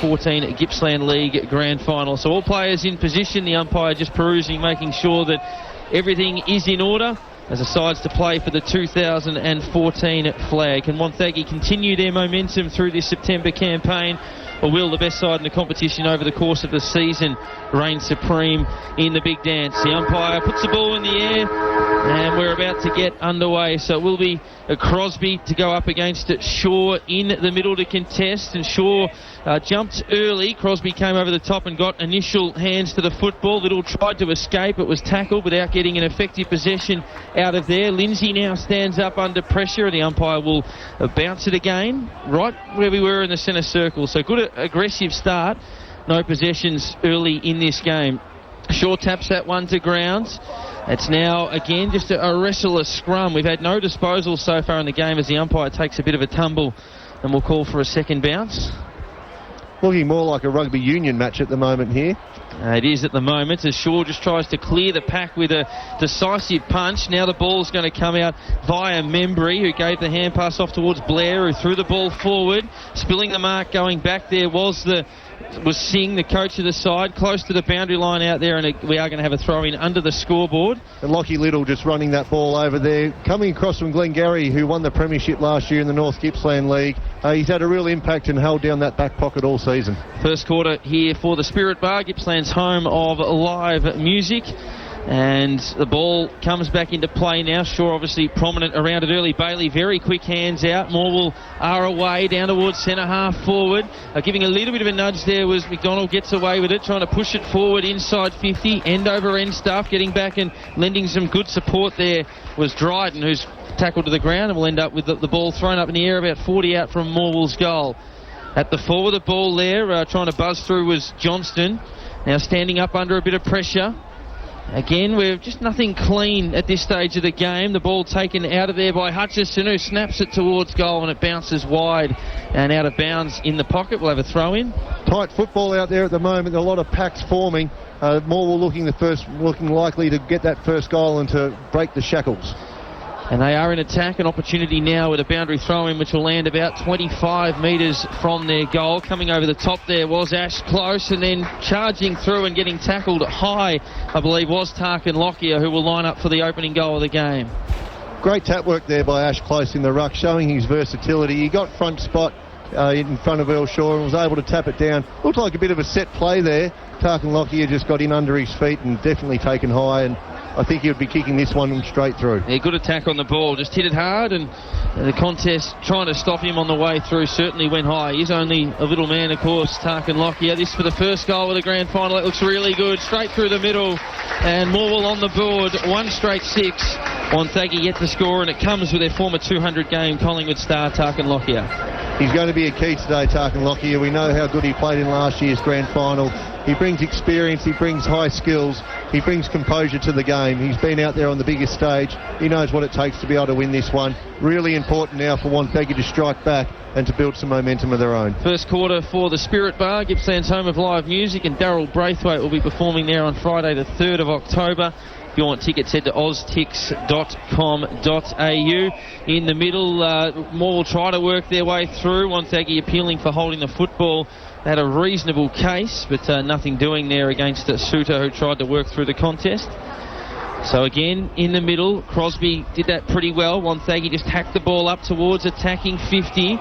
2014 Gippsland League Grand Final. So all players in position, the umpire just perusing, making sure that everything is in order as the sides to play for the 2014 flag. Can Wonthaggi continue their momentum through this September campaign, or will the best side in the competition over the course of the season reign supreme in the big dance? The umpire puts the ball in the air and we're about to get underway. So it will be Crosby to go up against Shaw in the middle to contest, and Shaw jumped early. Crosby came over the top and got initial hands to the football. Little tried to escape. It was tackled without getting an effective possession out of there. Lindsay now stands up under pressure. The umpire will bounce it again right where we were in the centre circle. So good aggressive start. No possessions early in this game. Shaw taps that one to ground. It's now again just a wrestler scrum. We've had no disposal so far in the game as the umpire takes a bit of a tumble, and we'll call for a second bounce. Looking more like a rugby union match at the moment here. It is at the moment, as Shaw just tries to clear the pack with a decisive punch. Now the ball's going to come out via Membry, who gave the hand pass off towards Blair, who threw the ball forward. Spilling the mark going back there was Singh, the coach of the side, close to the boundary line out there, and we are going to have a throw-in under the scoreboard. And Lockie Little just running that ball over there, coming across from Glengarry, who won the premiership last year in the North Gippsland League. He's had a real impact and held down that back pocket all season. First quarter here for the Spirit Bar, Gippsland's home of live music. And the ball comes back into play now. Shaw obviously prominent around it early. Bailey, very quick hands out. Morwell are away down towards centre half forward. Giving a little bit of a nudge there was McDonald, gets away with it, trying to push it forward inside 50. End over end stuff. Getting back and lending some good support there was Dryden, who's tackled to the ground, and will end up with the ball thrown up in the air about 40 out from Morwell's goal. At the forward, the ball there, trying to buzz through was Johnston. Now standing up under a bit of pressure. Again, we're just nothing clean at this stage of the game. The ball taken out of there by Hutchison, who snaps it towards goal, and it bounces wide and out of bounds in the pocket. We'll have a throw-in. Tight football out there at the moment. A lot of packs forming. Morwell looking likely to get that first goal and to break the shackles. And they are in attack. An opportunity now with a boundary throw-in, which will land about 25 metres from their goal. Coming over the top there was Ash Close, and then charging through and getting tackled high, I believe, was Tarkin Lockyer, who will line up for the opening goal of the game. Great tap work there by Ash Close in the ruck, showing his versatility. He got front spot in front of Earl Shaw and was able to tap it down. Looked like a bit of a set play there. Tarkin Lockyer just got in under his feet and definitely taken high, and I think he would be kicking this one straight through. Yeah, good attack on the ball. Just hit it hard, and the contest trying to stop him on the way through certainly went high. He's only a little man, of course, Tarkin Lockyer. This for the first goal of the grand final. It looks really good. Straight through the middle, and Morwell on the board. 1 straight 6. Wonthaggi yet to score, and it comes with their former 200-game Collingwood star, Tarkin Lockyer. He's going to be a key today, Tarkin Lockyer. We know how good he played in last year's grand final. He brings experience, he brings high skills, he brings composure to the game. He's been out there on the biggest stage. He knows what it takes to be able to win this one. Really important now for Wonthaggi to strike back and to build some momentum of their own. First quarter for the Spirit Bar, Gippsland's home of live music, and Darryl Braithwaite will be performing there on Friday the 3rd of October. If you want tickets, head to oztix.com.au. In the middle, Moore will try to work their way through. Wonthaggi appealing for holding the football. They had a reasonable case, but nothing doing there against Suter, who tried to work through the contest. So again, in the middle, Crosby did that pretty well. Wonthaggi just hacked the ball up towards attacking 50.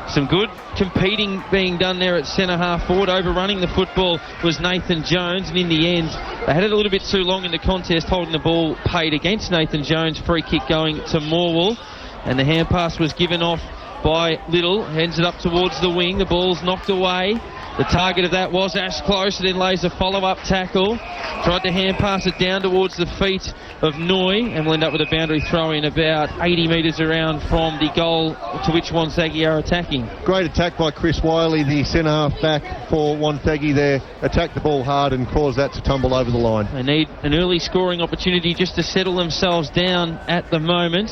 Some good competing being done there at centre half forward. Overrunning the football was Nathan Jones, and in the end they had it a little bit too long in the contest, holding the ball paid against Nathan Jones. Free kick going to Morwell, and the hand pass was given off by Little. Hands it up towards the wing. The ball's knocked away. The target of that was Ash Close, and then lays a follow-up tackle. Tried to hand pass it down towards the feet of Noy, and will end up with a boundary throw-in about 80 metres around from the goal to which Wonthaggi are attacking. Great attack by Chris Wiley, the centre-half back for Wonthaggi there. Attacked the ball hard and caused that to tumble over the line. They need an early scoring opportunity just to settle themselves down at the moment.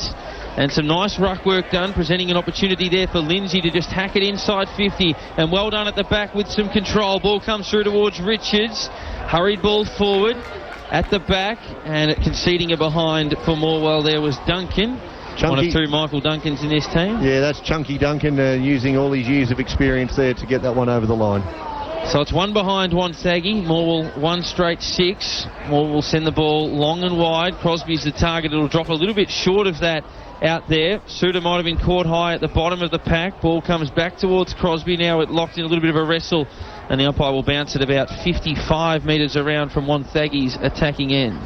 And some nice ruck work done, presenting an opportunity there for Lindsay to just hack it inside 50. And well done at the back with some control. Ball comes through towards Richards. Hurried ball forward at the back, and conceding a behind for Morwell there was Duncan. Chunky. One of two Michael Duncans in this team. Yeah, that's Chunky Duncan using all his years of experience there to get that one over the line. So it's one behind Wonthaggi. Morwell 1 straight 6. Morwell will send the ball long and wide. Crosby's the target. It'll drop a little bit short of that out there. Suter might have been caught high at the bottom of the pack. Ball comes back towards Crosby. Now it locked in a little bit of a wrestle, and the umpire will bounce it about 55 metres around from Wonthaggi's attacking end.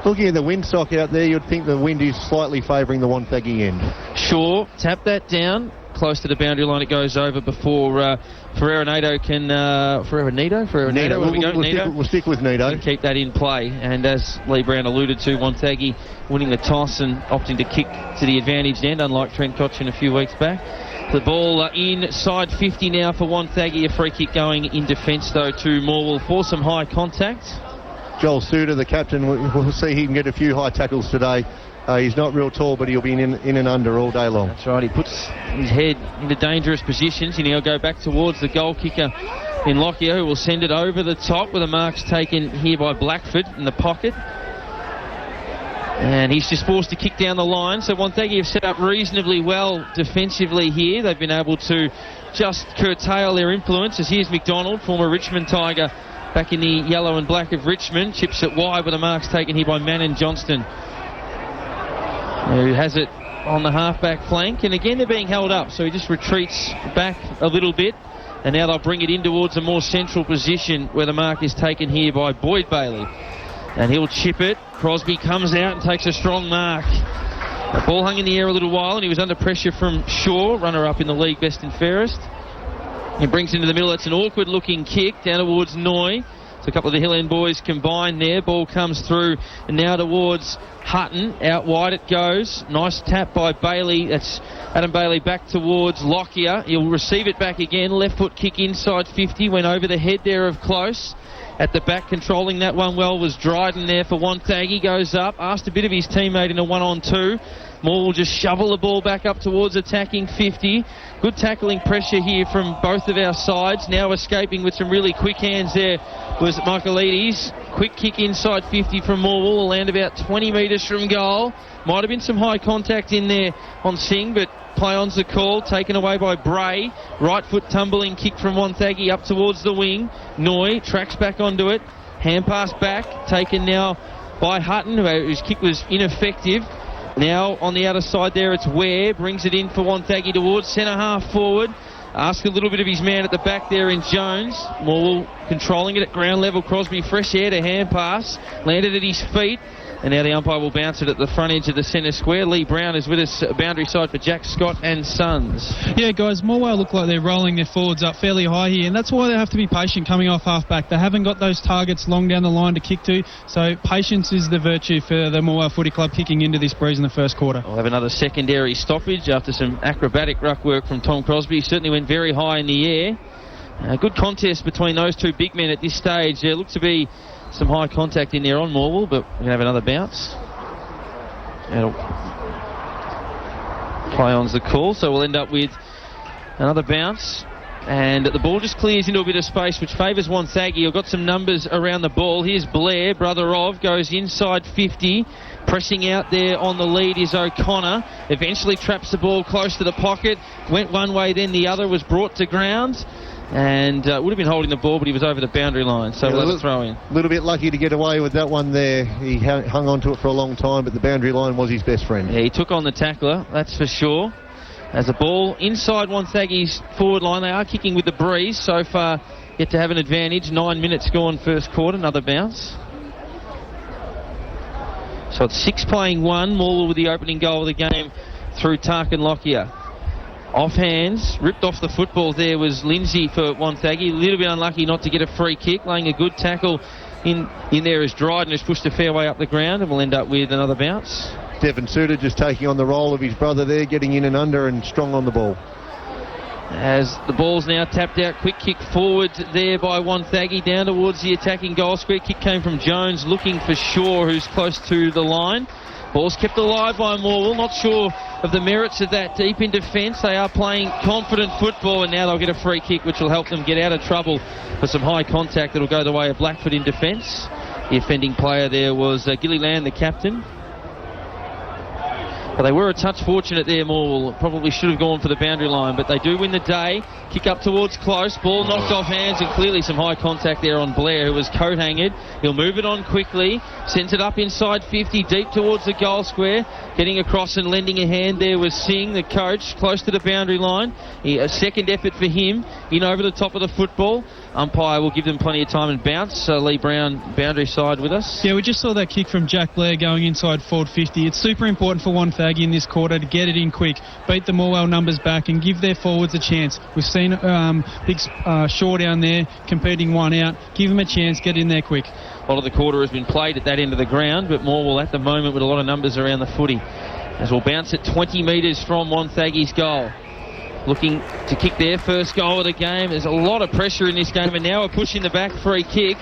Looking at the windsock out there, you'd think the wind is slightly favouring the Wonthaggi end. Sure, tap that down. Close to the boundary line it goes over before Ferrero-Nato can... Ferrero-Nato? Ferrero-Nato, where we go? We'll stick with Nato. And keep that in play. And as Lee Brown alluded to, Wonthaggi winning the toss and opting to kick to the advantaged end, unlike Trent Cotchin a few weeks back. The ball inside 50 now for Wonthaggi. A free kick going in defence, though, to Morwell for some high contact. Joel Suter, the captain, we'll see he can get a few high tackles today. He's not real tall, but he'll be in and under all day long. That's right. He puts his head into dangerous positions. He now go back towards the goal kicker in Lockyer, who will send it over the top with the marks taken here by Blackford in the pocket. And he's just forced to kick down the line. So Wonthaggi have set up reasonably well defensively here. They've been able to just curtail their influence. As here's McDonald, former Richmond Tiger, back in the yellow and black of Richmond. Chips it wide with the marks taken here by Manon Johnston, who has it on the half-back flank. And again, they're being held up, so he just retreats back a little bit. And now they'll bring it in towards a more central position where the mark is taken here by Boyd Bailey. And he'll chip it. Crosby comes out and takes a strong mark. The ball hung in the air a little while, and he was under pressure from Shaw, runner-up in the league, best and fairest. He brings into the middle. It's an awkward-looking kick down towards Noy. So a couple of the Hill End boys combined there. Ball comes through and now towards Hutton. Out wide it goes. Nice tap by Bailey. That's Adam Bailey back towards Lockyer. He'll receive it back again. Left foot kick inside 50. Went over the head there of Close. At the back, controlling that one well, was Dryden there for Wonthaggi. Goes up. Asked a bit of his teammate in a 1-on-2. Moore will just shovel the ball back up towards attacking 50. Good tackling pressure here from both of our sides. Now escaping with some really quick hands there was Michaelides. Quick kick inside 50 from Morwell. Will land about 20 metres from goal. Might have been some high contact in there on Singh, but play on's the call. Taken away by Bray. Right foot tumbling kick from Wonthaggi up towards the wing. Noy tracks back onto it. Hand pass back. Taken now by Hutton, whose kick was ineffective. Now on the outer side there it's Ware, brings it in for Wonthaggi towards centre half forward. Ask a little bit of his man at the back there in Jones. Morwell controlling it at ground level. Crosby fresh air to hand pass, landed at his feet. And now the umpire will bounce it at the front edge of the centre square. Lee Brown is with us, boundary side for Jack Scott and Sons. Yeah, guys, Morwell look like they're rolling their forwards up fairly high here, and that's why they have to be patient coming off half-back. They haven't got those targets long down the line to kick to, so patience is the virtue for the Morwell Footy Club kicking into this breeze in the first quarter. We'll have another secondary stoppage after some acrobatic ruck work from Tom Crosby. He certainly went very high in the air. Good contest between those two big men at this stage. There looks to be some high contact in there on Morwell, but we're going to have another bounce. Play on's the call, so we'll end up with another bounce. And the ball just clears into a bit of space, which favours Wonthaggi. I've got some numbers around the ball. Here's Blair, brother of, goes inside 50. Pressing out there on the lead is O'Connor. Eventually traps the ball close to the pocket. Went one way, then the other, was brought to ground. And would have been holding the ball, but he was over the boundary line, so we'll let it throw in. A little bit lucky to get away with that one there. He hung on to it for a long time, but the boundary line was his best friend. Yeah, he took on the tackler, that's for sure. As a ball inside Wonthaggi's forward line, they are kicking with the breeze so far, yet to have an advantage. 9 minutes gone first quarter, another bounce. So it's 6 playing 1, Morwell with the opening goal of the game through Tarkin Lockyer. Off hands, ripped off the football there was Lindsay for Wonthaggi. A little bit unlucky not to get a free kick. Laying a good tackle in there as Dryden has pushed a fair way up the ground, and we'll end up with another bounce. Devon Suter just taking on the role of his brother there, getting in and under and strong on the ball. As the ball's now tapped out, quick kick forward there by Wonthaggi down towards the attacking goal square. Kick came from Jones looking for Shaw, who's close to the line. Ball's kept alive by Morwell. Not sure of the merits of that deep in defence. They are playing confident football, and now they'll get a free kick which will help them get out of trouble for some high contact that'll go the way of Blackford in defence. The offending player there was Gilliland, the captain. But they were a touch fortunate there, Morwell. Probably should have gone for the boundary line, but they do win the day. Kick up towards close. Ball knocked off hands, and clearly some high contact there on Blair, who was coat-hangered. He'll move it on quickly. Sends it up inside 50, deep towards the goal square. Getting across and lending a hand there was Singh, the coach, close to the boundary line. A second effort for him, in over the top of the football. Umpire will give them plenty of time and bounce. So Lee Brown, boundary side with us. Yeah, we just saw that kick from Jack Blair going inside forward 50. It's super important for Wonthaggi in this quarter to get it in quick, beat the Morwell numbers back and give their forwards a chance. We've seen Big Shaw down there competing one out. Give them a chance, get in there quick. A lot of the quarter has been played at that end of the ground, but Morwell at the moment with a lot of numbers around the footy. As we'll bounce it 20 metres from Wonthaggi's goal. Looking to kick their first goal of the game. There's a lot of pressure in this game, and now a push in the back. Free kick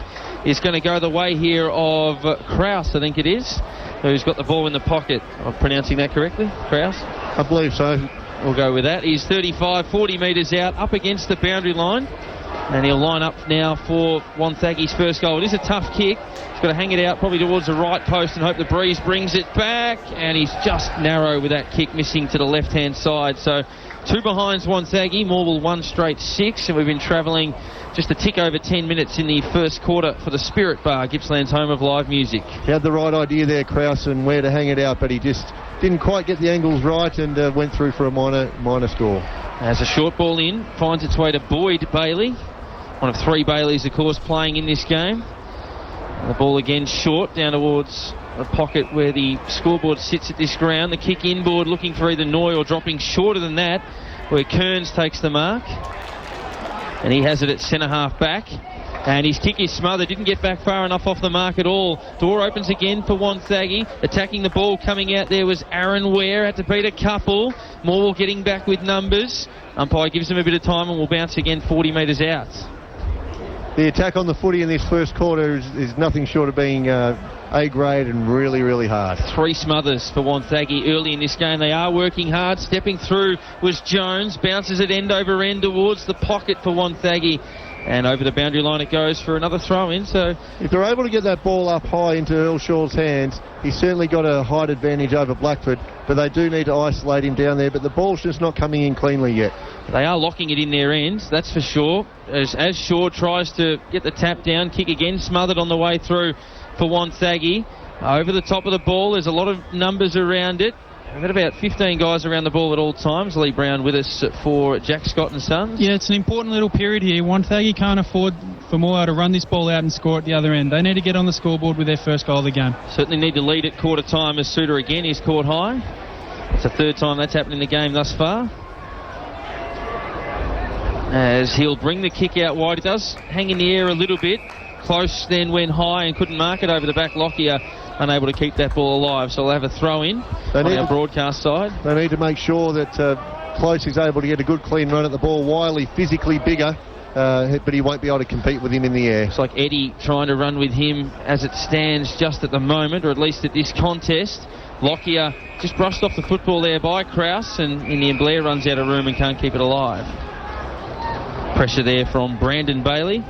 is going to go the way here of Krause, I think it is, who's got the ball in the pocket. I'm pronouncing that correctly, Krause? I believe so. We'll go with that. He's 40 metres out, up against the boundary line, and he'll line up now for Wonthaggi's first goal. It is a tough kick. He's got to hang it out probably towards the right post and hope the breeze brings it back, and he's just narrow with that kick, missing to the left-hand side. So 2 behinds Wonthaggi, Morwell 1 straight 6, and we've been travelling just a tick over 10 minutes in the first quarter for the Spirit Bar, Gippsland's home of live music. He had the right idea there, Krause, and where to hang it out, but he just didn't quite get the angles right and went through for a minor score. As a short ball in, finds its way to Boyd Bailey, one of 3 Baileys, of course, playing in this game. And the ball again short, down towards a pocket where the scoreboard sits at this ground. The kick inboard, looking for either Noy or dropping shorter than that, where Kearns takes the mark. And he has it at centre half back. And his kick is smothered, didn't get back far enough off the mark at all. Door opens again for Wonthaggi. Attacking the ball, coming out there was Aaron Ware, had to beat a couple. Morwell getting back with numbers. Umpire gives him a bit of time and will bounce again 40 metres out. The attack on the footy in this first quarter is nothing short of being A-grade and really, really hard. 3 smothers for Wonthaggi early in this game. They are working hard. Stepping through was Jones. Bounces it end over end towards the pocket for Wonthaggi. And over the boundary line it goes for another throw-in. So if they're able to get that ball up high into Earl Shaw's hands, he's certainly got a height advantage over Blackford, but they do need to isolate him down there. But the ball's just not coming in cleanly yet. They are locking it in their ends, that's for sure. As Shaw tries to get the tap down, kick again, smothered on the way through for Wonthaggi. Over the top of the ball, there's a lot of numbers around it. We've got about 15 guys around the ball at all times. Lee Brown with us for Jack Scott and Sons. Yeah, it's an important little period here. Wonthaggi can't afford for Morwell to run this ball out and score at the other end. They need to get on the scoreboard with their first goal of the game. Certainly need to lead at quarter time as Suter again is caught high. It's the 3rd time that's happened in the game thus far. As he'll bring the kick out wide. It does hang in the air a little bit. Close then went high and couldn't mark it over the back. Lockyer unable to keep that ball alive, so we'll have a throw-in on our broadcast side. They need to make sure that Close is able to get a good clean run at the ball. Wiley physically bigger, but he won't be able to compete with him in the air. It's like Eddie trying to run with him as it stands just at the moment, or at least at this contest. Lockyer just brushed off the football there by Krause, and Indian Blair runs out of room and can't keep it alive. Pressure there from Brandon Bailey.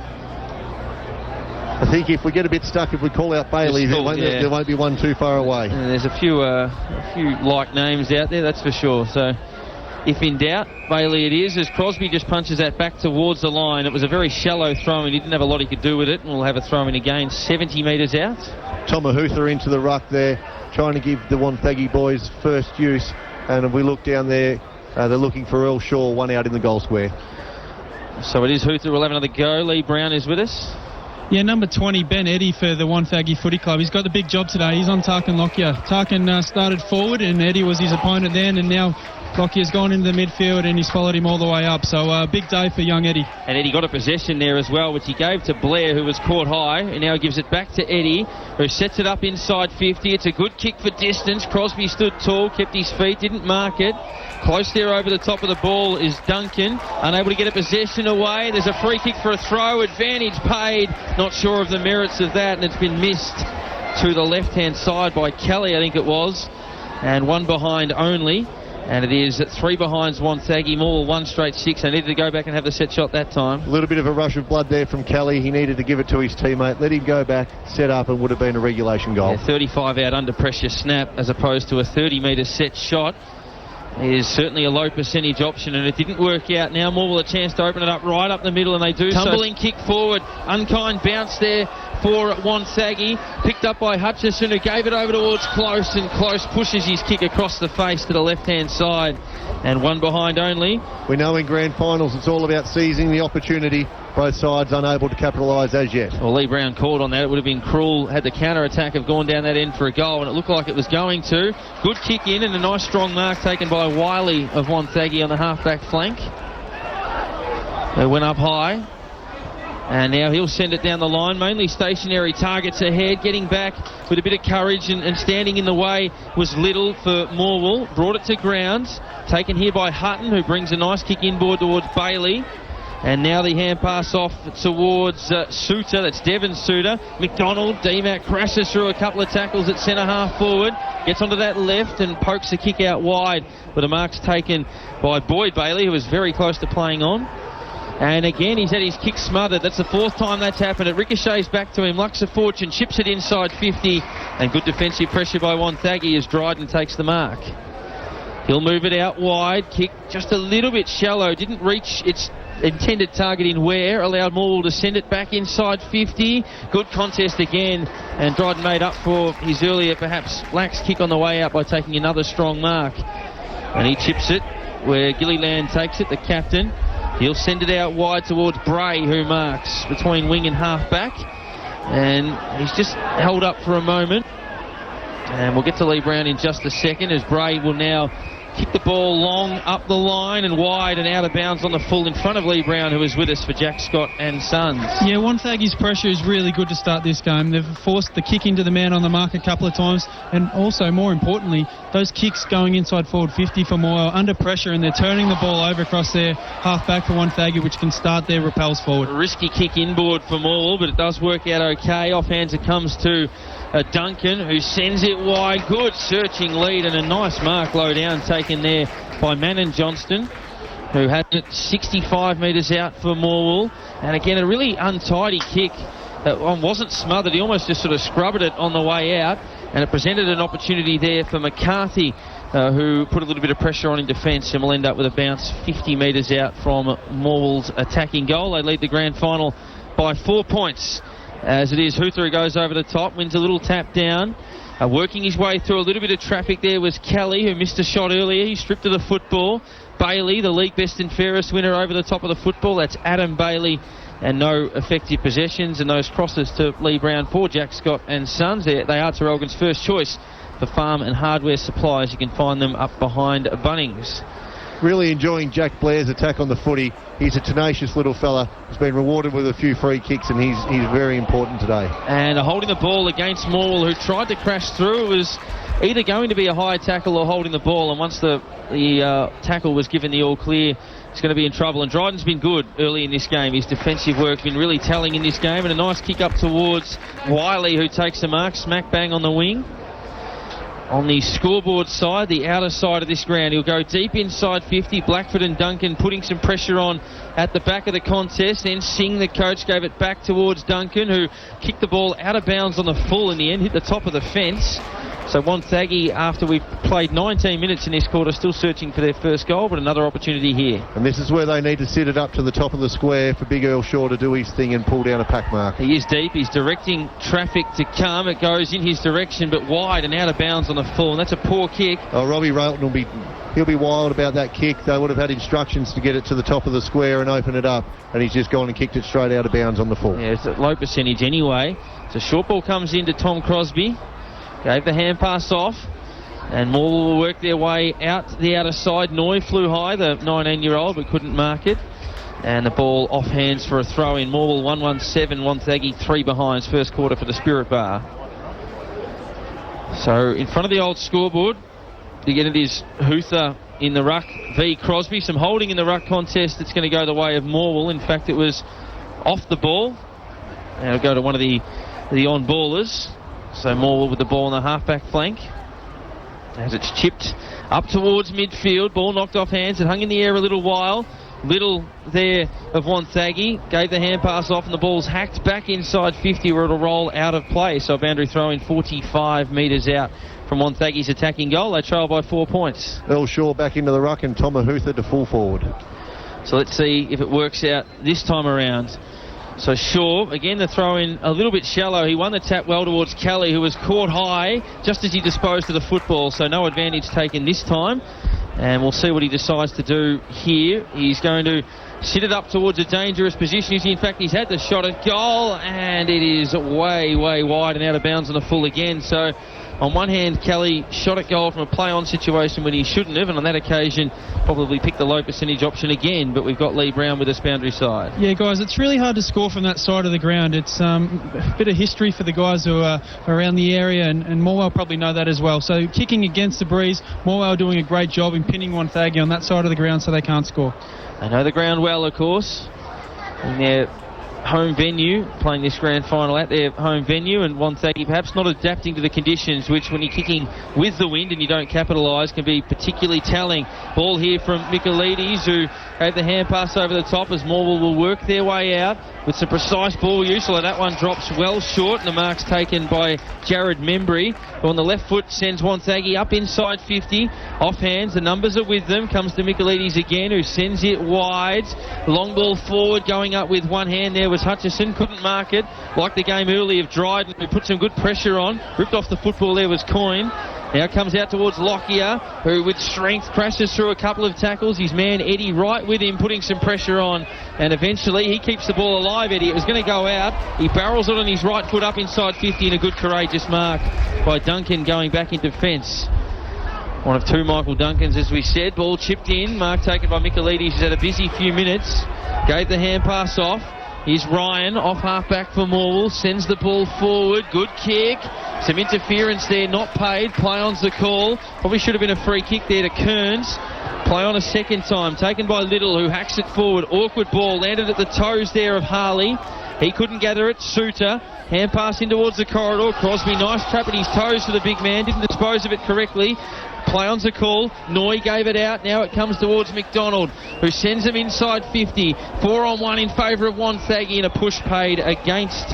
I think if we get a bit stuck, if we call out Bailey, there won't be one too far away. And there's a few like names out there, that's for sure. So if in doubt, Bailey it is, as Crosby just punches that back towards the line. It was a very shallow throw, and he didn't have a lot he could do with it, and we'll have a throw in again 70 metres out. Tomahutha into the ruck there, trying to give the Wonthaggi boys first use, and if we look down there, they're looking for Earl Shaw, one out in the goal square. So it is Huther. We'll have another go. Lee Brown is with us. Yeah, number 20, Ben Eddy for the Wonthaggi Footy Club. He's got the big job today. He's on Tarkin Lockyer. Tarkin started forward, and Eddy was his opponent then, and now Lockyer's gone into the midfield, and he's followed him all the way up. So big day for young Eddy. And Eddy got a possession there as well, which he gave to Blair, who was caught high, and now gives it back to Eddy, who sets it up inside 50. It's a good kick for distance. Crosby stood tall, kept his feet, didn't mark it. Close there over the top of the ball is Duncan, unable to get a possession away. There's a free kick for a throw, advantage paid. Not sure of the merits of that, and it's been missed to the left-hand side by Kelly, I think it was. And one behind only. And it is 3 behinds Wonthaggi. Morwell 1 straight 6. They needed to go back and have the set shot that time. A little bit of a rush of blood there from Kelly. He needed to give it to his teammate. Let him go back, set up, and would have been a regulation goal. Yeah, 35 out under pressure snap as opposed to a 30-metre set shot is certainly a low percentage option, and it didn't work out. Now Morwell a chance to open it up right up the middle, and they do. Tumbling kick forward. Unkind bounce there for Wonthaggi. Picked up by Hutchison, who gave it over towards Close, and Close pushes his kick across the face to the left-hand side. And 1 behind only. We know in grand finals it's all about seizing the opportunity. Both sides unable to capitalise as yet. Well, Lee Brown called on that. It would have been cruel had the counter-attack have gone down that end for a goal, and it looked like it was going to. Good kick in, and a nice strong mark taken by Wiley of Wonthaggi on the half-back flank. They went up high. And now he'll send it down the line. Mainly stationary targets ahead. Getting back with a bit of courage and standing in the way was Little for Morwell. Brought it to ground. Taken here by Hutton, who brings a nice kick inboard towards Bailey. And now the hand pass off towards Suter. That's Devon Suter. McDonald, DMAC crashes through a couple of tackles at centre half forward. Gets onto that left and pokes the kick out wide. But a mark's taken by Boyd Bailey, who was very close to playing on. And again, he's had his kick smothered. That's the 4th time that's happened. It ricochets back to him. Lucks of Fortune chips it inside 50. And good defensive pressure by Wonthaggi as Dryden takes the mark. He'll move it out wide. Kick just a little bit shallow. Didn't reach its intended target in Ware. Allowed Morwell to send it back inside 50. Good contest again. And Dryden made up for his earlier, perhaps, lax kick on the way out by taking another strong mark. And he chips it where Gilliland takes it, the captain. He'll send it out wide towards Bray, who marks between wing and half-back. And he's just held up for a moment. And we'll get to Lee Brown in just a second, as Bray will now kick the ball long up the line and wide and out of bounds on the full in front of Lee Brown, who is with us for Jack Scott and Sons. Yeah, Wonthaggi's pressure is really good to start this game. They've forced the kick into the man on the mark a couple of times, and also, more importantly, those kicks going inside forward 50 for Morwell under pressure, and they're turning the ball over across their half-back for Wonthaggi, which can start their repels forward. A risky kick inboard for Morwell, but it does work out okay. Offhands it comes to Duncan, who sends it wide. Good searching lead and a nice mark low down taken there by Manon Johnston, who had it 65 metres out for Morwell. And again, a really untidy kick that wasn't smothered. He almost just sort of scrubbed it on the way out, and it presented an opportunity there for McCarthy, who put a little bit of pressure on in defence, and will end up with a bounce 50 metres out from Morwell's attacking goal. They lead the grand final by 4 points. As it is, Huther who goes over the top, wins a little tap down. Working his way through a little bit of traffic there was Kelly, who missed a shot earlier. He stripped of the football. Bailey, the league best and fairest winner, over the top of the football. That's Adam Bailey, and no effective possessions. And those crosses to Lee Brown for Jack Scott and Sons. They are Terrelgan's first choice for farm and hardware supplies. You can find them up behind Bunnings. Really enjoying Jack Blair's attack on the footy. He's a tenacious little fella. He's been rewarded with a few free kicks, and he's very important today. And holding the ball against Morwell, who tried to crash through. It was either going to be a high tackle or holding the ball, and once the tackle was given the all clear, he's going to be in trouble. And Dryden's been good early in this game. His defensive work been really telling in this game, and a nice kick up towards Wiley, who takes the mark, smack bang on the wing. On the scoreboard side, the outer side of this ground, he'll go deep inside 50. Blackford and Duncan putting some pressure on at the back of the contest. Then Singh, the coach, gave it back towards Duncan, who kicked the ball out of bounds on the full in the end, hit the top of the fence. So Wonthaggi, after we've played 19 minutes in this quarter, still searching for their first goal, but another opportunity here. And this is where they need to sit it up to the top of the square for Big Earl Shaw to do his thing and pull down a pack mark. He is deep. He's directing traffic to come. It goes in his direction, but wide and out of bounds on the full, and that's a poor kick. Oh, Robbie Railton he'll be wild about that kick. They would have had instructions to get it to the top of the square and open it up, and he's just gone and kicked it straight out of bounds on the full. Yeah, it's a low percentage anyway. So short ball comes into Tom Crosby. Gave the hand pass off, and Morwell will work their way out the outer side. Noy flew high, the 19-year-old, but couldn't mark it. And the ball off hands for a throw in. Morwell 1-1-7, Wonthaggi 3 behinds, first quarter for the Spirit Bar. So in front of the old scoreboard, again it is Huther in the ruck v Crosby. Some holding in the ruck contest that's going to go the way of Morwell. In fact, it was off the ball, and it'll go to one of the on-ballers. So Morwell with the ball on the half-back flank. as it's chipped up towards midfield. Ball knocked off hands. It hung in the air a little while. Little there of Wonthaggi gave the hand pass off, and the ball's hacked back inside 50 where it'll roll out of play. So a boundary throw in 45 metres out from Wonthaggi's attacking goal. They trail by 4 points. Earl Shaw back into the ruck and Tomahutha to full forward. So let's see if it works out this time around. So Shaw, again the throw in a little bit shallow. He won the tap well towards Kelly, who was caught high just as he disposed of the football. So no advantage taken this time. And we'll see what he decides to do here. He's going to sit it up towards a dangerous position. In fact, he's had the shot at goal, and it is way, way wide and out of bounds on the full again. So on one hand, Kelly shot at goal from a play-on situation when he shouldn't have, and on that occasion probably picked the low percentage option again. But we've got Lee Brown with us boundary side. Yeah, guys, it's really hard to score from that side of the ground. It's a bit of history for the guys who are around the area, and Morwell probably know that as well. So kicking against the breeze, Morwell doing a great job in pinning Wonthaggi on that side of the ground so they can't score. They know the ground well, of course, in their home venue, playing this grand final at their home venue, and Wonthaggi perhaps not adapting to the conditions, which when you're kicking with the wind and you don't capitalise can be particularly telling. Ball here from Michaelides, who gave the hand pass over the top as Morwell will work their way out with some precise ball use. So that one drops well short, and the mark's taken by Jared Membry, who on the left foot sends Wonthaggi up inside 50. Off hands, the numbers are with them. Comes to Michaelides again, who sends it wide. Long ball forward, going up with one hand there was Hutchison. Couldn't mark it. Like the game early of Dryden, who put some good pressure on. Ripped off the football there was Coyne. Now comes out towards Lockyer, who with strength crashes through a couple of tackles. His man Eddie right with him, putting some pressure on, and eventually he keeps the ball alive. Eddie, it was going to go out. He barrels it on his right foot up inside 50, and a good courageous mark by Duncan going back in defence. One of two Michael Duncans, as we said. Ball chipped in. Mark taken by Michaelides, who's had a busy few minutes. Gave the hand pass off. Here's Ryan, off half-back for Morwell, sends the ball forward, good kick, some interference there, not paid, play on's the call, probably should have been a free kick there to Kearns, play on a second time, taken by Little, who hacks it forward, awkward ball, landed at the toes there of Harley, he couldn't gather it, Suter, hand pass in towards the corridor, Crosby, nice trap at his toes for the big man, didn't dispose of it correctly. Play on's a call. Noy gave it out. Now it comes towards McDonald, who sends him inside 50. 4-on-1 in favour of Wonthaggi, and a push paid against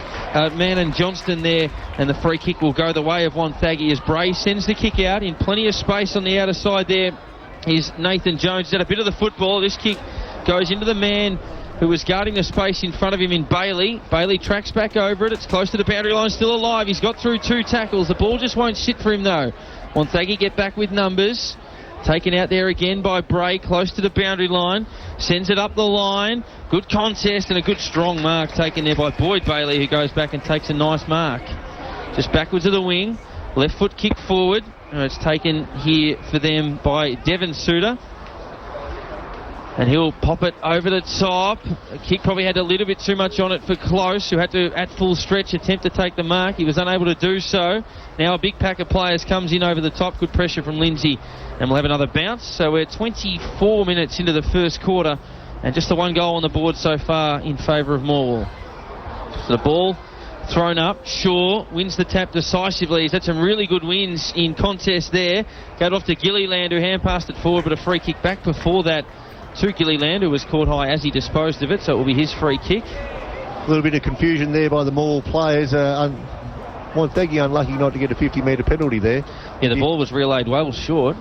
Mann and Johnston there. And the free kick will go the way of Wonthaggi as Bray sends the kick out in plenty of space on the outer side there. Is Nathan Jones. He's had a bit of the football. This kick goes into the man who was guarding the space in front of him in Bailey. Bailey tracks back over it. It's close to the boundary line, still alive. He's got through two tackles. The ball just won't sit for him though. Wonthaggi get back with numbers. Taken out there again by Bray, close to the boundary line. Sends it up the line. Good contest and a good strong mark taken there by Boyd Bailey, who goes back and takes a nice mark. Just backwards of the wing. Left foot kick forward. And it's taken here for them by Devon Suter. And he'll pop it over the top. The kick probably had a little bit too much on it for Close, who had to, at full stretch, attempt to take the mark. He was unable to do so. Now a big pack of players comes in over the top. Good pressure from Lindsay. And we'll have another bounce. So we're 24 minutes into the first quarter. And just the one goal on the board so far in favour of Morwell. So the ball thrown up. Shaw wins the tap decisively. He's had some really good wins in contest there. Got off to Gilliland, who hand passed it forward, but a free kick back before that to Gilliland, who was caught high as he disposed of it, so it will be his free kick. A little bit of confusion there by the Morwell players. Wonthaggi unlucky not to get a 50-metre penalty there. Yeah, the ball was relayed well short.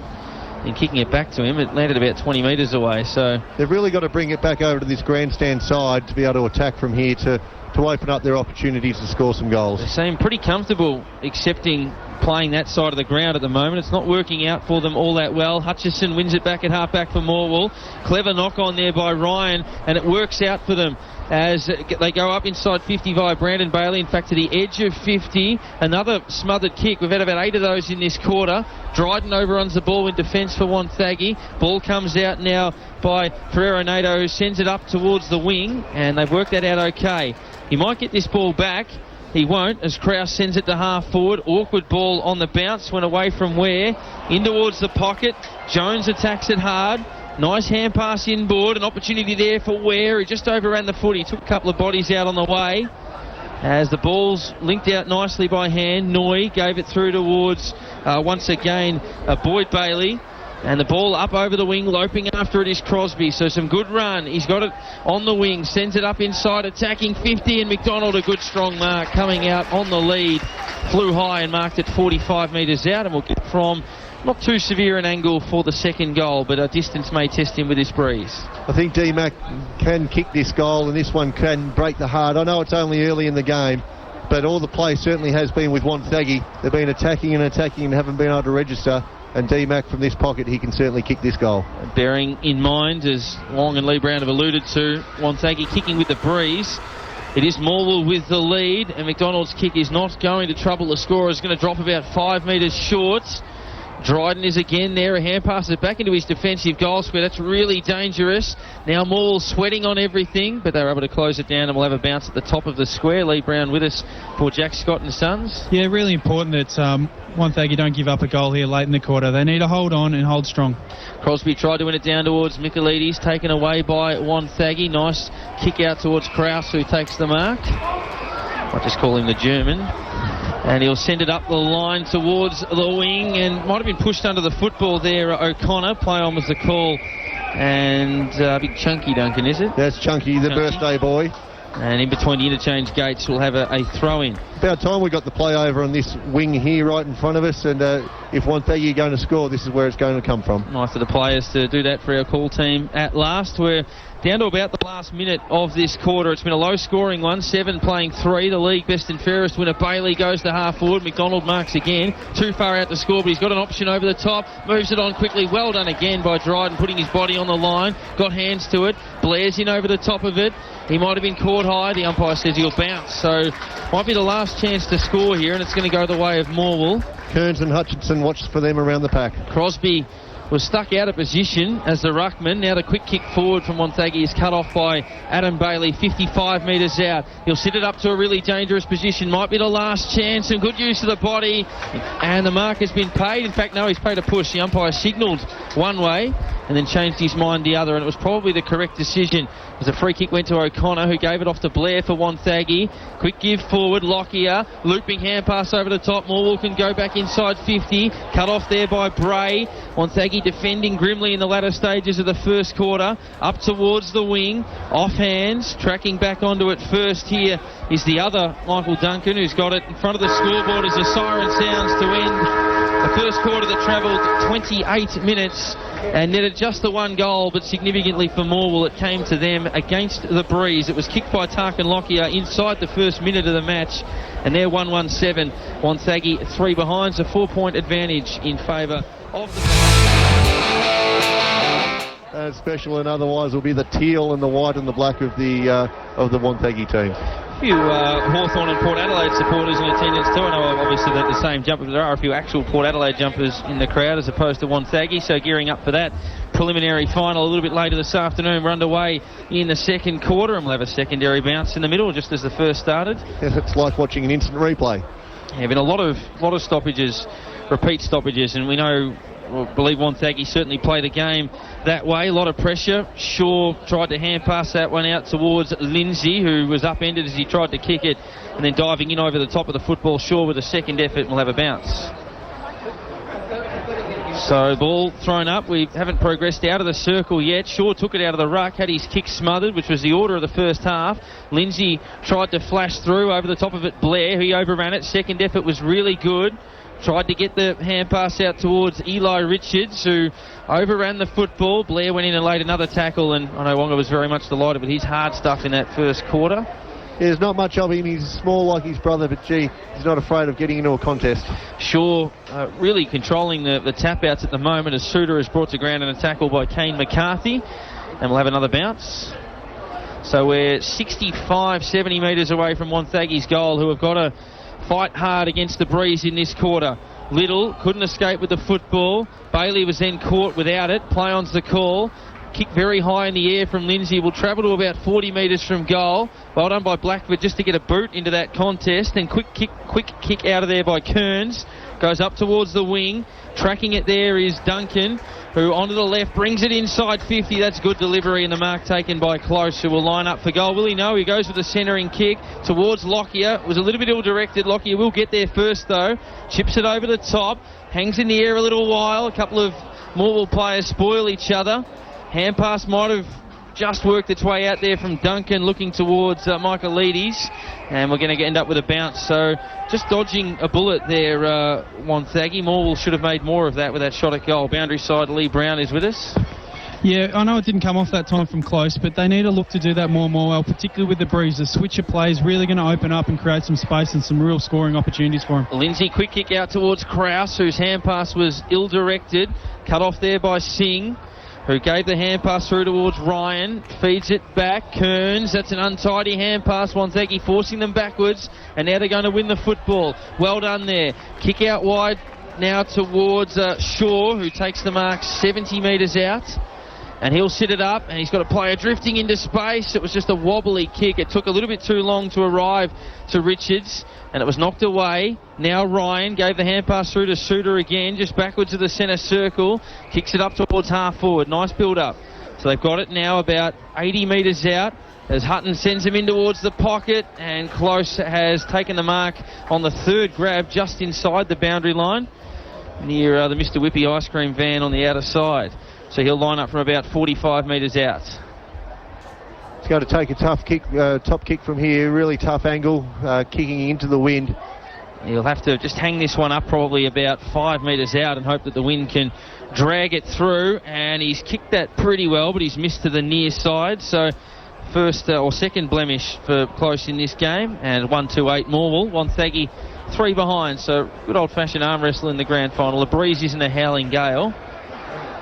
In kicking it back to him, it landed about 20 metres away. So they've really got to bring it back over to this grandstand side to be able to attack from here to open up their opportunities to score some goals. They seem pretty comfortable accepting playing that side of the ground at the moment. It's not working out for them all that well. Hutchison wins it back at half-back for Morwell. Clever knock-on there by Ryan, and it works out for them as they go up inside 50 via Brandon Bailey. In fact, to the edge of 50. Another smothered kick. We've had about 8 of those in this quarter. Dryden overruns the ball in defence for Wonthaggi. Ball comes out now by Ferrero Nato, who sends it up towards the wing, and they've worked that out okay. He might get this ball back. He won't, as Krause sends it to half forward. Awkward ball on the bounce, went away from Ware. In towards the pocket. Jones attacks it hard. Nice hand pass inboard. An opportunity there for Ware. He just overran the foot. He took a couple of bodies out on the way. As the ball's linked out nicely by hand. Noy gave it through towards once again Boyd Bailey. And the ball up over the wing, loping after it is Crosby. So some good run. He's got it on the wing, sends it up inside, attacking 50, and McDonald, a good strong mark, coming out on the lead. Flew high and marked it 45 metres out, and will get from not too severe an angle for the second goal, but a distance may test him with this breeze. I think D-Mac can kick this goal, and this one can break the heart. I know it's only early in the game, but all the play certainly has been with Wonthaggi. They've been attacking and haven't been able to register. And D-Mac from this pocket, he can certainly kick this goal. Bearing in mind, as Long and Lee Brown have alluded to, Wonthaggi kicking with the breeze. It is Morwell with the lead, and McDonald's kick is not going to trouble the scorer. It's going to drop about 5 metres short. Dryden is again there. A hand passes it back into his defensive goal square. That's really dangerous. Now Morwell sweating on everything, but they're able to close it down, and we'll have a bounce at the top of the square. Lee Brown with us for Jack Scott and Sons. Yeah, really important that Wonthaggi don't give up a goal here late in the quarter. They need to hold on and hold strong. Crosby tried to win it down towards Michaelides, taken away by Wonthaggi. Nice kick out towards Krause, who takes the mark. I'll just call him the German. And he'll send it up the line towards the wing, and might have been pushed under the football there. O'Connor, play on was the call. And big Chunky Duncan, is it? That's Chunky, the birthday boy. And in between the interchange gates, we'll have a throw-in. About time we got the play over on this wing here right in front of us, and if Wonthaggi are going to score, this is where it's going to come from. Nice for the players to do that for our call team at last. We're down to about the last minute of this quarter. It's been a low-scoring one, 7 playing 3. The league best and fairest winner Bailey goes to half-forward. McDonald marks again. Too far out to score, but he's got an option over the top. Moves it on quickly. Well done again by Dryden, putting his body on the line. Got hands to it. Blair's in over the top of it. He might have been caught high. The umpire says he'll bounce. So might be the last chance to score here, and it's going to go the way of Morwell. Kearns and Hutchinson watch for them around the pack. Crosby was stuck out of position as the ruckman. Now the quick kick forward from Wonthaggi is cut off by Adam Bailey, 55 metres out. He'll sit it up to a really dangerous position. Might be the last chance, and good use of the body. And the mark has been paid. In fact, no, he's paid a push. The umpire signalled one way and then changed his mind the other, and it was probably the correct decision. As a free kick went to O'Connor, who gave it off to Blair for Wonthaggi. Quick give forward, Lockyer, looping hand pass over the top. Morwell can go back inside 50, cut off there by Bray. Wonthaggi defending grimly in the latter stages of the first quarter. Up towards the wing, off hands, tracking back onto it first here is the other Michael Duncan, who's got it in front of the scoreboard as the siren sounds to end the first quarter that travelled 28 minutes and netted just the one goal, but significantly for Morwell, it came to them against the breeze. It was kicked by Tarkin Lockyer inside the first minute of the match, and they're 1-1-7. Wonthaggi 3 behind, a 4-point advantage in favour of the... Special and otherwise will be the teal and the white and the black of the Wonthaggi team. A few Hawthorn and Port Adelaide supporters in attendance too. I know obviously that the same jumpers, there are a few actual Port Adelaide jumpers in the crowd as opposed to Wonthaggi, so gearing up for that preliminary final a little bit later this afternoon. We're underway in the second quarter, and we'll have a secondary bounce in the middle just as the first started. Yes, it's like watching an instant replay. Yeah, been a lot of stoppages, repeat stoppages, and we know, I believe Wonthaggi certainly played the game that way. A lot of pressure. Shaw tried to hand pass that one out towards Lindsay, who was upended as he tried to kick it, and then diving in over the top of the football. Shaw with a second effort, and we'll have a bounce. So ball thrown up. We haven't progressed out of the circle yet. Shaw took it out of the ruck, had his kick smothered, which was the order of the first half. Lindsay tried to flash through over the top of it. Blair, he overran it. Second effort was really good. Tried to get the hand pass out towards Eli Richards, who overran the football. Blair went in and laid another tackle, and I know Wonga was very much delighted with his hard stuff in that first quarter. Yeah, there's not much of him. He's small like his brother, but gee, he's not afraid of getting into a contest. Shaw really controlling the tap-outs at the moment as Suter is brought to ground in a tackle by Kane McCarthy, and we'll have another bounce. So we're 65, 70 metres away from Wonthaggi's goal, who have got to fight hard against the breeze in this quarter. Little couldn't escape with the football. Bailey was then caught without it. Play on's the call. kick very high in the air from Lindsay. Will travel to about 40 metres from goal. Well done by Blackford just to get a boot into that contest. And quick kick out of there by Kearns. Goes up towards the wing. Tracking it there is Duncan, who onto the left brings it inside 50. That's good delivery, and the mark taken by Close, who will line up for goal. Will he? No, he goes with the centering kick towards Lockyer. It was a little bit ill-directed. Lockyer will get there first, though. Chips it over the top. Hangs in the air a little while. A couple of Morwell players spoil each other. Hand pass might have just worked its way out there from Duncan, looking towards Michaelides, and we're going to end up with a bounce. So just dodging a bullet there, Wonthaggi. Morwell should have made more of that with that shot at goal. Boundary side, Lee Brown is with us. Yeah, I know it didn't come off that time from Close, but they need to look to do that more Morwell, particularly with the breeze. The switcher play is really going to open up and create some space and some real scoring opportunities for him. Lindsay, quick kick out towards Krause, whose hand pass was ill-directed. Cut off there by Singh, who gave the hand pass through towards Ryan. Feeds it back. Kearns, that's an untidy hand pass. Wonthaggi forcing them backwards, and now they're going to win the football. Well done there. Kick out wide now towards Shaw, who takes the mark 70 metres out. And he'll sit it up, and he's got a player drifting into space. It was just a wobbly kick. It took a little bit too long to arrive to Richards, and it was knocked away. Now Ryan gave the hand pass through to Suter again, just backwards to the centre circle. Kicks it up towards half forward. Nice build-up. So they've got it now about 80 metres out, as Hutton sends him in towards the pocket, and Close has taken the mark on the third grab just inside the boundary line, near the Mr. Whippy ice cream van on the outer side. So he'll line up from about 45 metres out. He's going to take a top kick from here, really tough angle, kicking into the wind. He'll have to just hang this one up probably about 5 metres out and hope that the wind can drag it through, and he's kicked that pretty well, but he's missed to the near side. So first or second blemish for Close in this game, and 1-2-8 Morwell. Wonthaggi 3 behind, so good old-fashioned arm wrestle in the grand final. The breeze isn't a howling gale.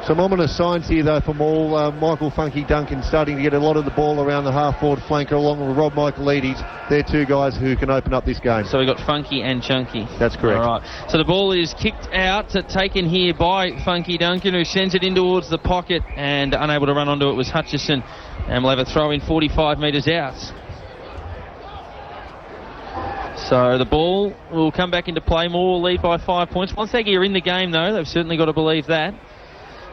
Some ominous signs here, though, for Morwell. Michael Funky Duncan starting to get a lot of the ball around the half-forward flanker, along with Rob Michaelides. They're two guys who can open up this game. So we've got Funky and Chunky. That's correct. All right. So the ball is kicked out, taken here by Funky Duncan, who sends it in towards the pocket, and unable to run onto it was Hutchison. And we'll have a throw in 45 metres out. So the ball will come back into play. Morwell lead by 5 points. Wonthaggi are in the game, though. They've certainly got to believe that.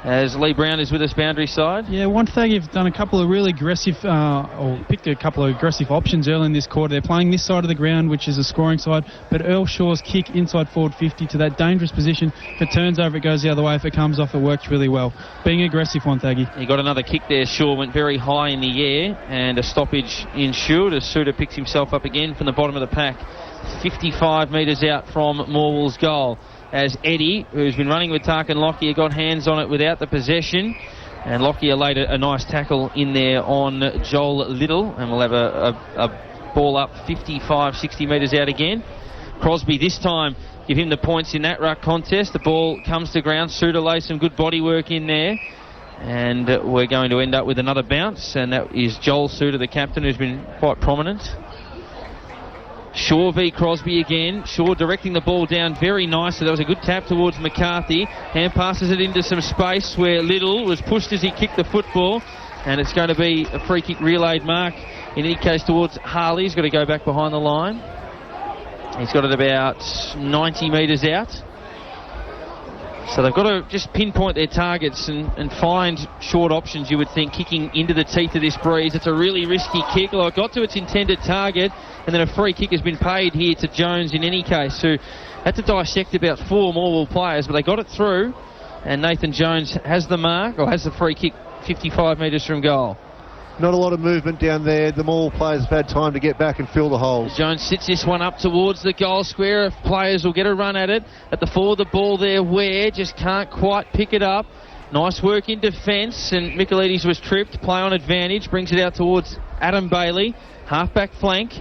As Lee Brown is with us, boundary side. Yeah, Wonthaggi have done a couple of really aggressive, or picked a couple of aggressive options early in this quarter. They're playing this side of the ground, which is a scoring side, but Earl Shaw's kick inside forward 50 to that dangerous position. If it turns over, it goes the other way. If it comes off, it works really well. Being aggressive, Wonthaggi. He got another kick there. Shaw went very high in the air, and a stoppage ensued as Suter picks himself up again from the bottom of the pack. 55 metres out from Morwell's goal, as Eddie, who's been running with Tarkin Lockyer, got hands on it without the possession, and Lockyer laid a nice tackle in there on Joel Little, and we'll have a ball up 55, 60 metres out again. Crosby this time give him the points in that ruck contest. The ball comes to ground. Suter lays some good body work in there, and we're going to end up with another bounce, and that is Joel Suter, the captain, who's been quite prominent. Shaw v Crosby again. Shaw directing the ball down very nicely. That was a good tap towards McCarthy. Hand passes it into some space where Little was pushed as he kicked the football, and it's going to be a free kick relayed mark in any case towards Harley. He's got to go back behind the line. He's got it about 90 metres out. So they've got to just pinpoint their targets and find short options, you would think, kicking into the teeth of this breeze. It's a really risky kick. Well, it got to its intended target, and then a free kick has been paid here to Jones in any case, who had to dissect about 4 Morwell players, but they got it through, and Nathan Jones has the mark, or has the free kick 55 metres from goal. Not a lot of movement down there. The Morwell players have had time to get back and fill the holes. Jones sits this one up towards the goal square. If players will get a run at it. At the forward, the ball there, Ware just can't quite pick it up. Nice work in defence, and Michaelides was tripped. Play on advantage, brings it out towards Adam Bailey. Half-back flank.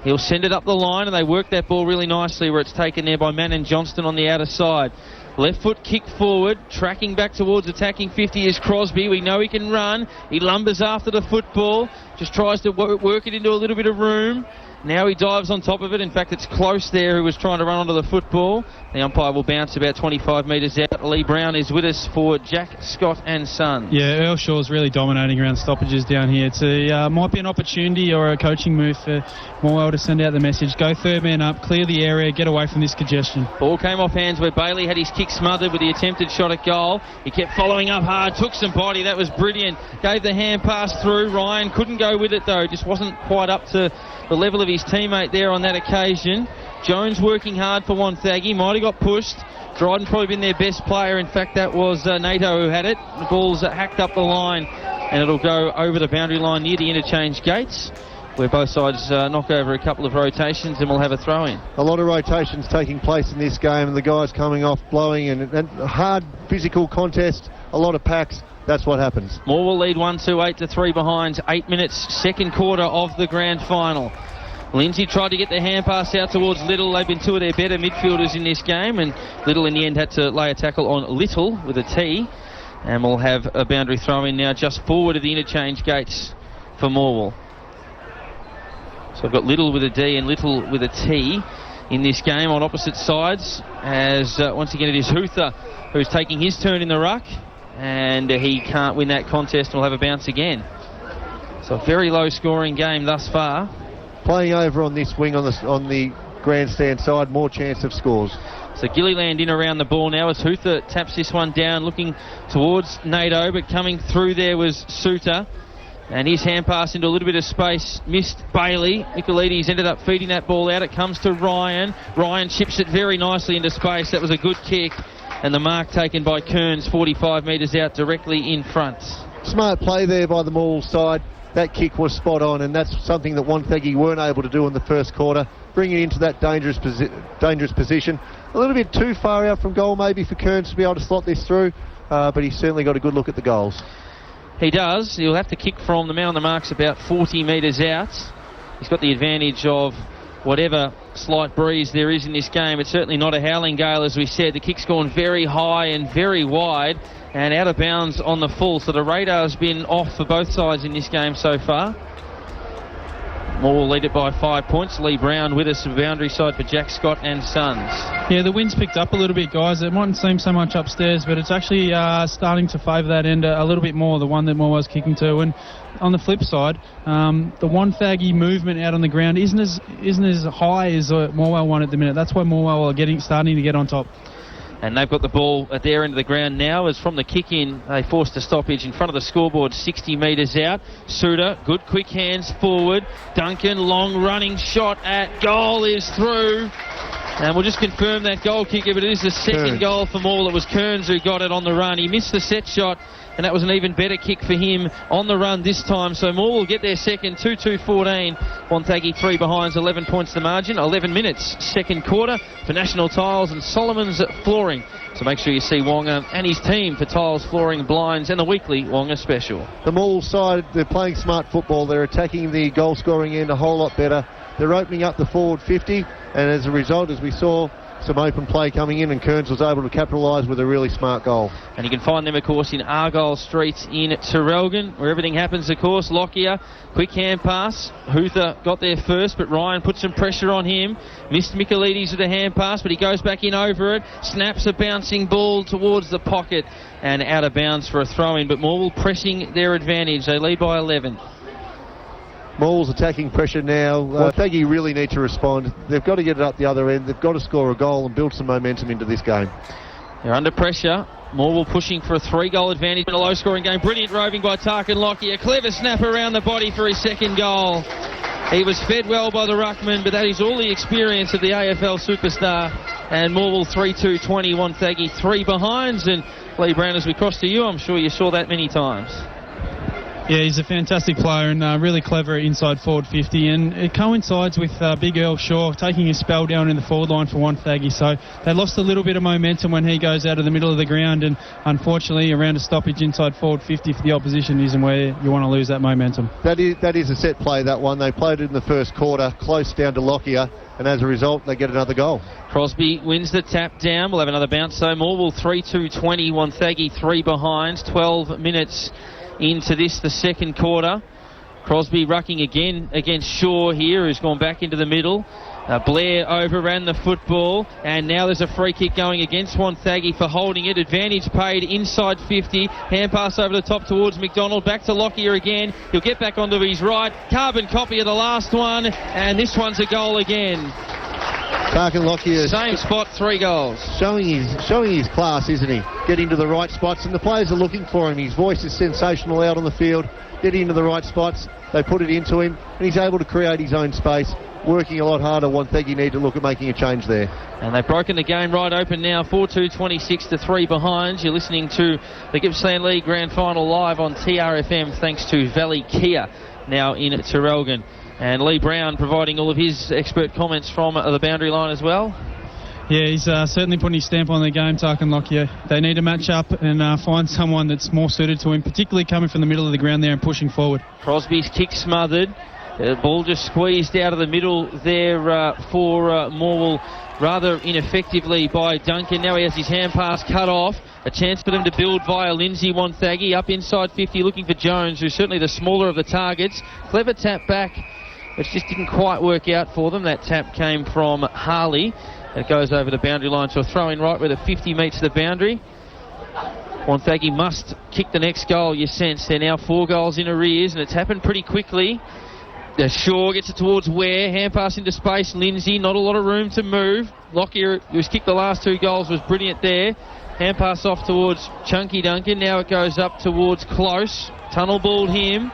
He'll send it up the line, and they work that ball really nicely where it's taken there by Manon Johnston on the outer side. Left foot kick forward, tracking back towards attacking 50 is Crosby. We know he can run. He lumbers after the football, just tries to work it into a little bit of room. Now he dives on top of it. In fact, it's Close there who was trying to run onto the football. The umpire will bounce about 25 metres out. Lee Brown is with us for Jack, Scott and Son. Yeah, Earl Shaw's really dominating around stoppages down here. It's might be an opportunity or a coaching move for Morwell to send out the message. Go third man up, clear the area, get away from this congestion. Ball came off hands where Bailey had his kick smothered with the attempted shot at goal. He kept following up hard, took some body. That was brilliant. Gave the hand pass through. Ryan couldn't go with it though. Just wasn't quite up to the level of his teammate there on that occasion. Jones working hard for Wonthaggi. Might have got pushed. Dryden probably been their best player. In fact, that was Nato who had it. The ball's hacked up the line and it'll go over the boundary line near the interchange gates, where both sides knock over a couple of rotations and we'll have a throw-in. A lot of rotations taking place in this game, and the guys coming off blowing and hard physical contest, a lot of packs. That's what happens. Morwell lead 1-2, 8-3 behind. 8 minutes, second quarter of the grand final. Lindsay tried to get the hand pass out towards Little. They've been two of their better midfielders in this game, and Little in the end had to lay a tackle on Little with a T. And we'll have a boundary throw-in now just forward of the interchange gates for Morwell. So I've got Little with a D and Little with a T in this game on opposite sides, as once again it is Huther who's taking his turn in the ruck, and he can't win that contest and will have a bounce again. So a very low scoring game thus far. Playing over on this wing on the grandstand side, more chance of scores. So Gilliland in around the ball now as Huther taps this one down, looking towards Nato, but coming through there was Suter. And his hand pass into a little bit of space missed Bailey. Michaelides ended up feeding that ball out. It comes to Ryan. Ryan chips it very nicely into space. That was a good kick. And the mark taken by Kearns, 45 metres out directly in front. Smart play there by the Morwell side. That kick was spot on, and that's something that Wonthaggi weren't able to do in the first quarter. Bring it into that dangerous position. A little bit too far out from goal maybe for Kearns to be able to slot this through, but he's certainly got a good look at the goals. He does. He'll have to kick from the man on the mark's about 40 metres out. He's got the advantage of whatever slight breeze there is in this game. It's certainly not a howling gale, as we said. The kick's gone very high and very wide and out of bounds on the full. So the radar's been off for both sides in this game so far. Morwell lead it by 5 points. Lee Brown with us, the boundary side for Jack, Scott and Sons. Yeah, the wind's picked up a little bit, guys. It mightn't seem so much upstairs, but it's actually starting to favour that end a little bit more, the one that Morwell's kicking to. And on the flip side, the Wonthaggi movement out on the ground isn't as high as Morwell one at the minute. That's why Morwell are starting to get on top. And they've got the ball at their end of the ground now, as from the kick-in they forced a stoppage in front of the scoreboard 60 metres out. Suter, good quick hands forward. Duncan, long running shot at goal is through. And we'll just confirm that goal kicker, but it is the second goal for Morwell. It was Kearns who got it on the run. He missed the set shot, and that was an even better kick for him on the run this time. So Morwell will get their second, 2-2-14. Wonthaggi 3 behinds, 11 points the margin. 11 minutes, second quarter for National Tiles and Solomon's Flooring. So make sure you see Wonga and his team for tiles, flooring, blinds and the weekly Wonga special. The Morwell side, they're playing smart football. They're attacking the goal scoring end a whole lot better. They're opening up the forward 50, and as a result, as we saw, some open play coming in, and Kearns was able to capitalise with a really smart goal. And you can find them, of course, in Argyle Street in Terrelgan, where everything happens, of course. Lockyer, quick hand pass. Huther got there first, but Ryan put some pressure on him. Missed Michaelides with a hand pass, but he goes back in over it. Snaps a bouncing ball towards the pocket and out of bounds for a throw-in. But Morwell pressing their advantage. They lead by 11. Morwell's attacking pressure now. Wonthaggi really need to respond. They've got to get it up the other end. They've got to score a goal and build some momentum into this game. They're under pressure. Morwell pushing for a 3-goal advantage in a low-scoring game. Brilliant roving by Tarkin Lockie. A clever snap around the body for his second goal. He was fed well by the ruckman, but that is all the experience of the AFL superstar. And Morwell 3-2-20, Wonthaggi 3 behinds. And Lee Brown, as we cross to you, I'm sure you saw that many times. Yeah, he's a fantastic player and really clever inside forward 50, and it coincides with Big Earl Shaw taking a spell down in the forward line for Wonthaggi, so they lost a little bit of momentum when he goes out of the middle of the ground, and unfortunately around a stoppage inside forward 50 for the opposition isn't where you want to lose that momentum. That is a set play, that one. They played it in the first quarter, close down to Lockyer, and as a result they get another goal. Crosby wins the tap down. We'll have another bounce. So Morwell 3-2-20, Wonthaggi 3 behinds, 12 minutes into this, the second quarter. Crosby rucking again against Shaw here, who's gone back into the middle. Blair overran the football, and now there's a free kick going against Wonthaggi for holding it. Advantage paid inside 50. Hand pass over the top towards McDonald. Back to Lockyer again. He'll get back onto his right. Carbon copy of the last one, and this one's a goal again. Tarkin Lockyer. Same spot, 3 goals. Showing his class, isn't he? Getting to the right spots, and the players are looking for him. His voice is sensational out on the field. Getting into the right spots, they put it into him, and he's able to create his own space. Working a lot harder. Wonthaggi need to look at making a change there. And they've broken the game right open now, 4-2, 26 to 3 behind. You're listening to the Gippsland League Grand Final live on TRFM, thanks to Valley Kia, now in Terrelgan. And Lee Brown providing all of his expert comments from the boundary line as well. Yeah, he's certainly putting his stamp on the game, Tarkin Lockyer. They need to match up and find someone that's more suited to him, particularly coming from the middle of the ground there and pushing forward. Crosby's kick smothered. The ball just squeezed out of the middle there for Morwell rather ineffectively by Duncan. Now he has his hand pass cut off. A chance for them to build via Lindsay. Wonthaggi up inside 50 looking for Jones, who's certainly the smaller of the targets. Clever tap back, which just didn't quite work out for them. That tap came from Harley. It goes over the boundary line, so a throw in right where the 50 meets the boundary. Wonthaggi must kick the next goal, you sense. They're now 4 goals in arrears, and it's happened pretty quickly. Shaw gets it towards Ware. Hand pass into space. Lindsay, not a lot of room to move. Lockyer, who's kicked the last 2 goals, was brilliant there. Hand pass off towards Chunky Duncan. Now it goes up towards Close. Tunnel balled him.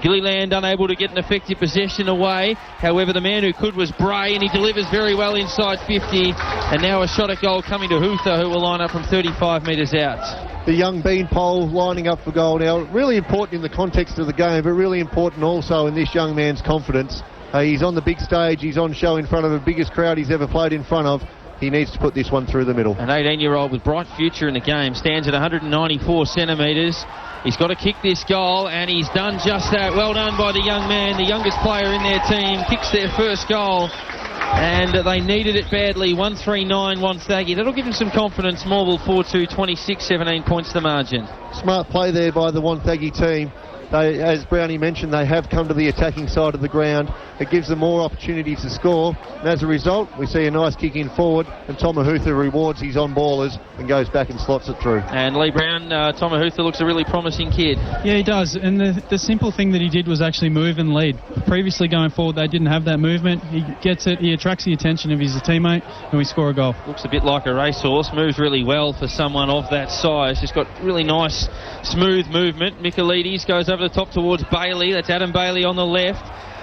Gilliland unable to get an effective possession away. However, the man who could was Bray, and he delivers very well inside 50. And now a shot at goal coming to Huther, who will line up from 35 metres out. The young Beanpole lining up for goal now. Really important in the context of the game, but really important also in this young man's confidence. He's on the big stage. He's on show in front of the biggest crowd he's ever played in front of. He needs to put this one through the middle. An 18-year-old with bright future in the game stands at 194 centimetres. He's got to kick this goal, and he's done just that. Well done by the young man, the youngest player in their team. Kicks their first goal, and they needed it badly. 1-3-9 Wonthaggi. That'll give them some confidence. Morwell 4-2, 26, 17 points the margin. Smart play there by the Wonthaggi team. They, as Brownie mentioned, they have come to the attacking side of the ground. It gives them more opportunities to score, and as a result, we see a nice kick in forward, and Tomahutha rewards his on-ballers and goes back and slots it through. And Lee Brown, Tomahutha looks a really promising kid. Yeah, he does, and the simple thing that he did was actually move and lead. Previously going forward, they didn't have that movement. He gets it, he attracts the attention of his teammate, and we score a goal. Looks a bit like a racehorse, moves really well for someone of that size. Just got really nice, smooth movement. Michaelides goes over the top towards Bailey. That's Adam Bailey on the left.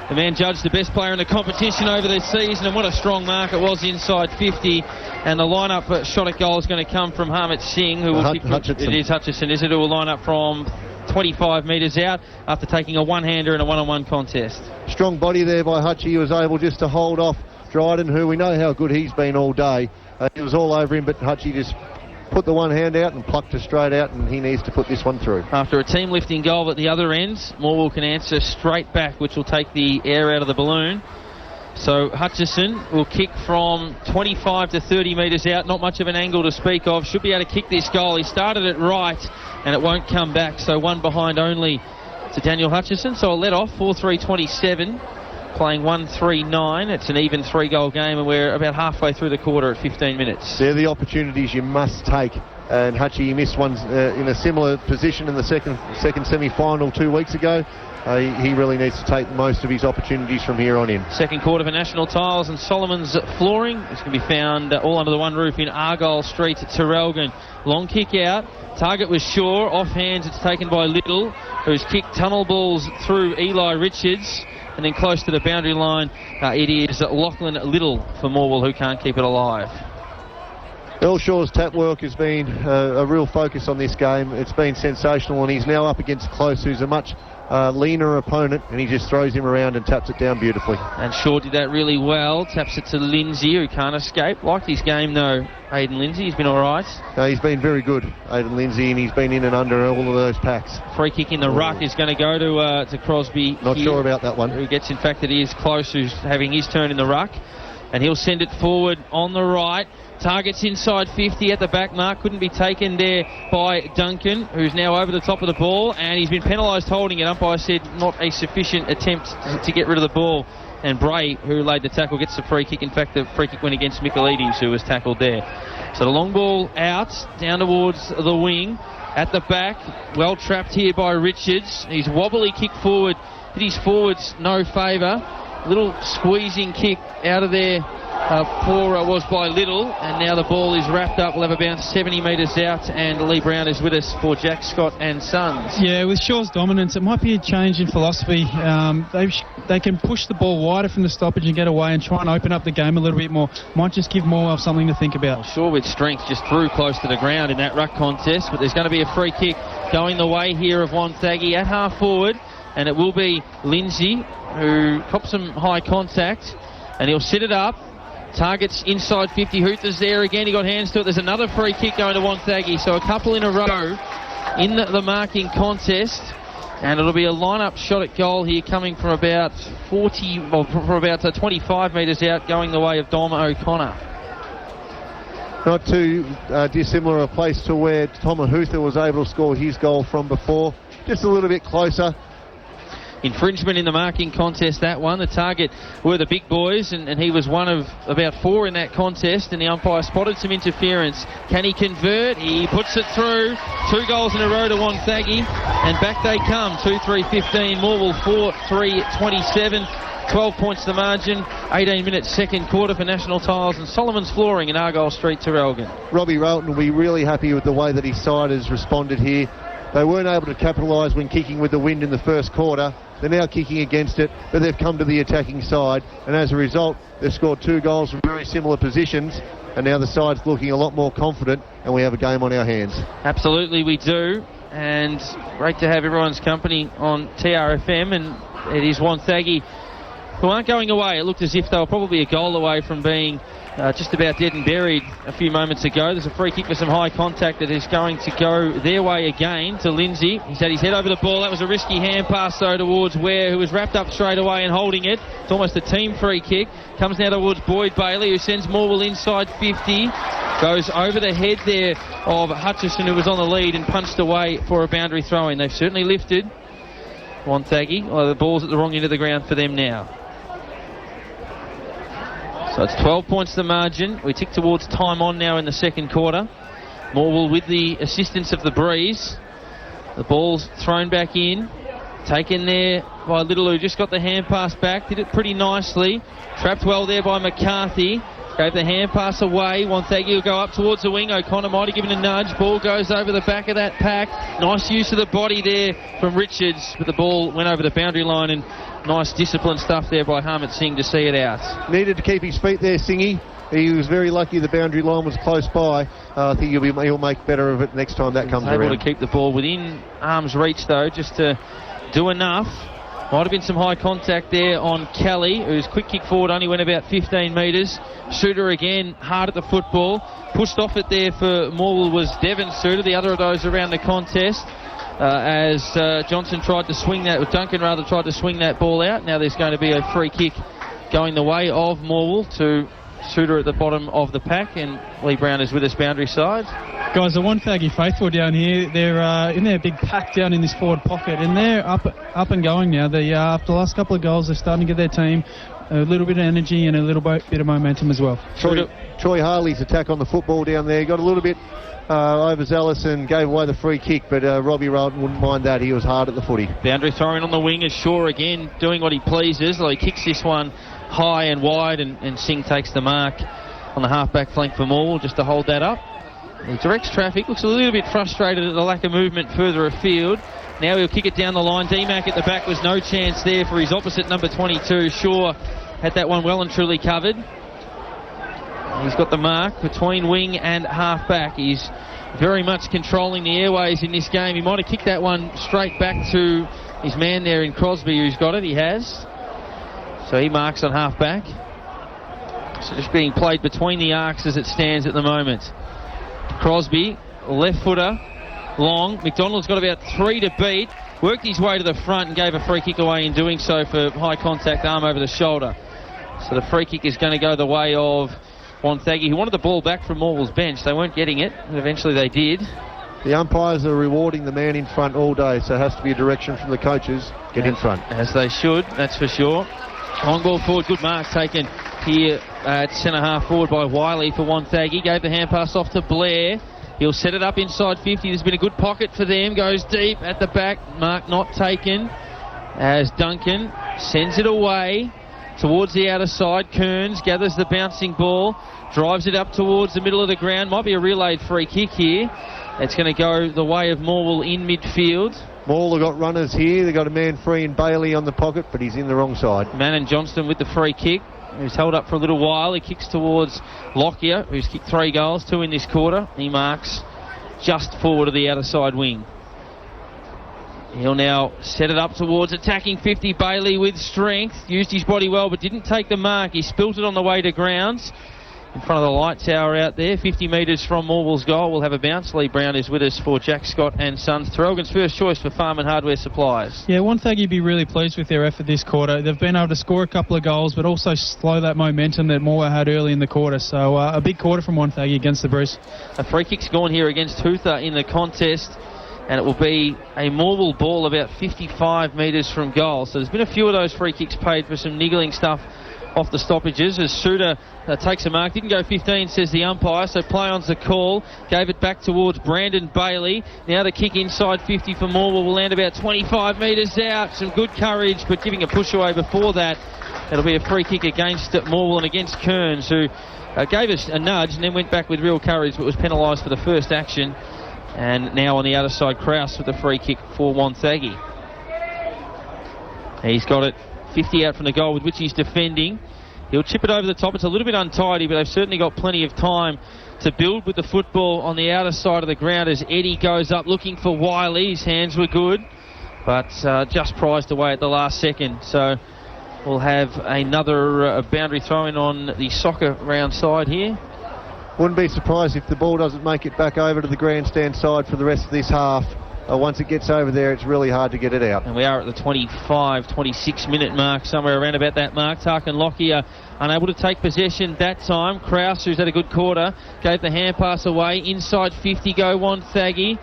The man judged the best player in the competition over the season, and what a strong mark it was inside 50. And the line-up shot at goal is going to come from Harmit Singh, who will kick. It is Hutchison, is it? Who will line up from 25 metres out after taking a one-hander in a one-on-one contest. Strong body there by Hutchie. He was able just to hold off Dryden, who we know how good he's been all day. It was all over him, but Hutchie just put the one hand out and plucked it straight out, and he needs to put this one through. After a team lifting goal at the other end, Morwell can answer straight back, which will take the air out of the balloon. So Hutchison will kick from 25 to 30 metres out. Not much of an angle to speak of. Should be able to kick this goal. He started it right, and it won't come back. So one behind only to Daniel Hutchison. So a let-off, 4-3-27. Playing 1-3-9. It's an even 3-goal game, and we're about halfway through the quarter at 15 minutes. They're the opportunities you must take. And Hutchie missed one in a similar position in the second semi-final 2 weeks ago. He really needs to take most of his opportunities from here on in. Second quarter for National Tiles and Solomon's Flooring. It's going to be found all under the one roof in Argyle Street, Terrelgan. Long kick out. Target was Shaw. Off hands, it's taken by Little, who's kicked tunnel balls through Eli Richards. And then close to the boundary line, it is Lachlan Little for Morwell, who can't keep it alive. Earl Shaw's tap work has been a real focus on this game. It's been sensational, and he's now up against Close, who's a much leaner opponent, and he just throws him around and taps it down beautifully. And Shaw did that really well. Taps it to Lindsay, who can't escape. Liked his game, though, Aidan Lindsay. He's been all right. He's been very good, Aidan Lindsay, and he's been in and under all of those packs. Free kick in the ruck is going to go to Crosby. Not sure about that one. Who gets, in fact, it is Close, who's having his turn in the ruck. and he'll send it forward on the right. Targets inside 50 at the back mark. Couldn't be taken there by Duncan, who's now over the top of the ball, and he's been penalised holding it. Umpire said not a sufficient attempt to get rid of the ball. And Bray, who laid the tackle, gets the free kick. In fact, the free kick went against Michaelides, who was tackled there. So the long ball out, down towards the wing. At the back, well trapped here by Richards. He's wobbly kick forward. Did his forwards no favour. Little squeezing kick out of there was by Little, and now the ball is wrapped up. We'll have a bounce 70 metres out, and Lee Brown is with us for Jack Scott and Sons. Yeah, with Shaw's dominance, it might be a change in philosophy. They can push the ball wider from the stoppage and get away and try and open up the game a little bit more. Might just give Morwell something to think about. Well, Shaw with strength just threw close to the ground in that ruck contest, but there's going to be a free kick going the way here of Wonthaggi at half forward, and it will be Lindsay who cops some high contact, and he'll sit it up. Targets inside 50. Hoother's there again. He got hands to it. There's another free kick going to Wonthaggi. So a couple in a row in the marking contest. And it'll be a line-up shot at goal here coming from about 25 metres out, going the way of Dom O'Connor. Not too dissimilar a place to where Tom Hoother was able to score his goal from before. Just a little bit closer. Infringement in the marking contest, that one. The target were the big boys, and he was one of about four in that contest, and the umpire spotted some interference. Can he convert? He puts it through. 2 goals in a row to Wonthaggi, and back they come. 2-3-15, Morwell 4-3-27. 12 points the margin. 18 minutes second quarter for National Tiles and Solomon's Flooring in Argyle Street, Terrelgan. Robbie Ralton will be really happy with the way that his side has responded here. They weren't able to capitalise when kicking with the wind in the first quarter. They're now kicking against it, but they've come to the attacking side, and as a result, they've scored 2 goals from very similar positions, and now the side's looking a lot more confident, and we have a game on our hands. Absolutely we do, and great to have everyone's company on TRFM, and it is Wonthaggi who aren't going away. It looked as if they were probably a goal away from being just about dead and buried a few moments ago. There's a free kick for some high contact that is going to go their way again to Lindsay. He's had his head over the ball. That was a risky hand pass though towards Ware, who was wrapped up straight away and holding it. It's almost a team free kick. Comes now towards Boyd Bailey, who sends Morwell inside 50. Goes over the head there of Hutchison, who was on the lead, and punched away for a boundary throw-in. They've certainly lifted Wonthaggi. The ball's at the wrong end of the ground for them now. So it's 12 points the margin. We tick towards time on now in the second quarter. Morwell with the assistance of the breeze. The ball's thrown back in. Taken there by Little, who just got the hand pass back. Did it pretty nicely. Trapped well there by McCarthy. Gave the hand pass away. Wonthaggi will go up towards the wing. O'Connor might have given a nudge. Ball goes over the back of that pack. Nice use of the body there from Richards, but the ball went over the boundary line, and nice disciplined stuff there by Harmit Singh to see it out. Needed to keep his feet there, Singy. He was very lucky the boundary line was close by. I think he'll make better of it next time that comes around. Able to keep the ball within arm's reach though, just to do enough. Might have been some high contact there on Kelly, whose quick kick forward only went about 15 metres. Suter again, hard at the football. Pushed off it there for Morwell was Devon Suter, the other of those around the contest. As Johnson tried to swing that, or Duncan rather tried to swing that ball out. Now there's going to be a free kick going the way of Morwell to Suter at the bottom of the pack, and Lee Brown is with us boundary side. Guys, the Wonthaggi faithful down here, they're in their big pack down in this forward pocket, and they're up and going now. After the last couple of goals, they're starting to get their team a little bit of energy and a little bit of momentum as well. Troy Harley's attack on the football down there got a little bit overzealous and gave away the free kick, but Robbie Ralton wouldn't mind that. He was hard at the footy. Boundary throwing on the wing is Shaw again doing what he pleases. He kicks this one high and wide, and Singh takes the mark on the half-back flank for Morwell just to hold that up. He directs traffic, looks a little bit frustrated at the lack of movement further afield. Now he'll kick it down the line. D-Mac at the back was no chance there for his opposite number 22. Shaw had that one well and truly covered. He's got the mark between wing and half-back. He's very much controlling the airways in this game. He might have kicked that one straight back to his man there in Crosby, who's got it. He has. So he marks on half-back. So just being played between the arcs as it stands at the moment. Crosby, left footer, long. McDonald's got about 3 to beat. Worked his way to the front and gave a free kick away in doing so for high contact, arm over the shoulder. So the free kick is going to go the way of Wonthaggi, who wanted the ball back from Morwell's bench. They weren't getting it, and eventually they did. The umpires are rewarding the man in front all day, so it has to be a direction from the coaches. Get in front. As they should, that's for sure. Long ball forward, good mark taken here at centre-half forward by Wiley for Wonthaggi. Gave the hand pass off to Blair. He'll set it up inside 50. There's been a good pocket for them. Goes deep at the back. Mark not taken. As Duncan sends it away towards the outer side. Kearns gathers the bouncing ball. Drives it up towards the middle of the ground. Might be a relayed free kick here. It's going to go the way of Morwell in midfield. Morwell have got runners here. They've got a man free in Bailey on the pocket, but he's in the wrong side. Mann Johnston with the free kick. He was held up for a little while. He kicks towards Lockyer, who's kicked 3 goals, 2 in this quarter. He marks just forward of the outer side wing. He'll now set it up towards attacking 50. Bailey with strength. Used his body well, but didn't take the mark. He spilt it on the way to grounds. In front of the light tower out there, 50 metres from Morwell's goal. We'll have a bounce. Lee Brown is with us for Jack Scott and Sons. Traralgon's first choice for Farm and Hardware Supplies. Yeah, Wonthaggi would be really pleased with their effort this quarter. They've been able to score a couple of goals, but also slow that momentum that Morwell had early in the quarter. So a big quarter from Wonthaggi against the Bruce. A free kick's gone here against Hoother in the contest, and it will be a Morwell ball about 55 metres from goal. So there's been a few of those free kicks paid for some niggling stuff off the stoppages as Suter takes a mark. Didn't go 15, says the umpire, so play on's the call. Gave it back towards Brandon Bailey. Now the kick inside 50 for Morwell will land about 25 metres out. Some good courage, but giving a push away before that. It'll be a free kick against Morwell and against Kearns, who gave us a nudge and then went back with real courage, but was penalised for the first action. And now on the other side, Krause with the free kick for Wonthaggi. He's got it 50 out from the goal with which he's defending. He'll chip it over the top. It's a little bit untidy, but they've certainly got plenty of time to build with the football on the outer side of the ground as Eddie goes up looking for Wiley. His hands were good, but just prized away at the last second. So we'll have another boundary throw-in on the soccer round side here. Wouldn't be surprised if the ball doesn't make it back over to the grandstand side for the rest of this half. Once it gets over there, it's really hard to get it out. And we are at the 25, 26 minute mark, somewhere around about that mark. Tarkin Lockyer unable to take possession that time. Krause, who's had a good quarter, gave the hand pass away. Inside 50 go Wonthaggi.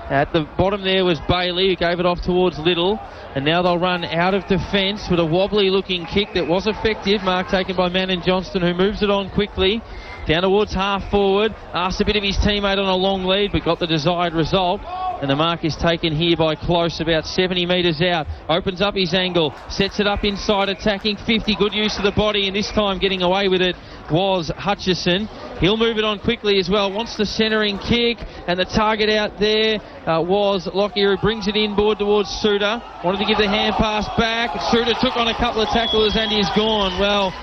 At the bottom there was Bailey, who gave it off towards Little. And now they'll run out of defence with a wobbly looking kick that was effective. Mark taken by Mann Johnston, who moves it on quickly. Down towards half forward. Asked a bit of his teammate on a long lead, but got the desired result. And the mark is taken here by Close, about 70 metres out. Opens up his angle, sets it up inside, attacking 50. Good use of the body, and this time getting away with it was Hutchison. He'll move it on quickly as well. Wants the centering kick, and the target out there was Lockyer, who brings it inboard towards Suter. Wanted to give the hand pass back. Suter took on a couple of tacklers and he's gone. Well,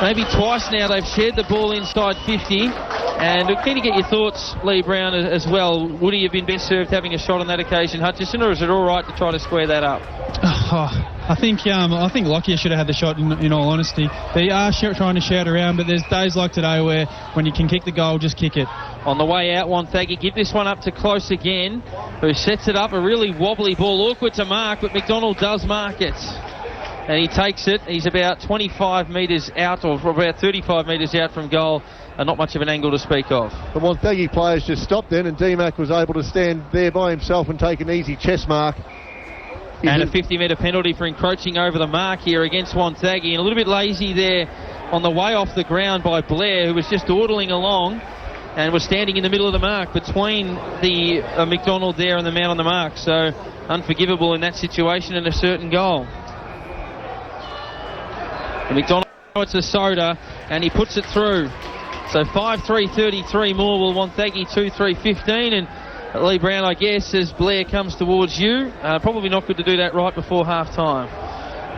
maybe twice now they've shared the ball inside 50. And keen to get your thoughts, Lee Brown, as well. Would he have been best served having a shot on that occasion, Hutchison, or is it all right to try to square that up? I think Lockyer should have had the shot, in all honesty. They are trying to shout around, but there's days like today where when you can kick the goal, just kick it. On the way out, Wonthaggi give this one up to Close again, who sets it up. A really wobbly ball, awkward to mark, but McDonald does mark it. And he takes it. He's about 25 metres out, or about 35 metres out from goal. Not much of an angle to speak of. The Wonthaggi players just stopped then, and D-Mac was able to stand there by himself and take an easy chest mark. And a 50-metre penalty for encroaching over the mark here against Wonthaggi. And a little bit lazy there on the way off the ground by Blair, who was just dawdling along and was standing in the middle of the mark between the McDonald there and the man on the mark. So unforgivable in that situation and a certain goal. And McDonald, it's a soda, and he puts it through. So 5-3-33 Morwell, Wonthaggi 2-3-15, and Lee Brown, I guess, as Blair comes towards you, probably not good to do that right before half-time.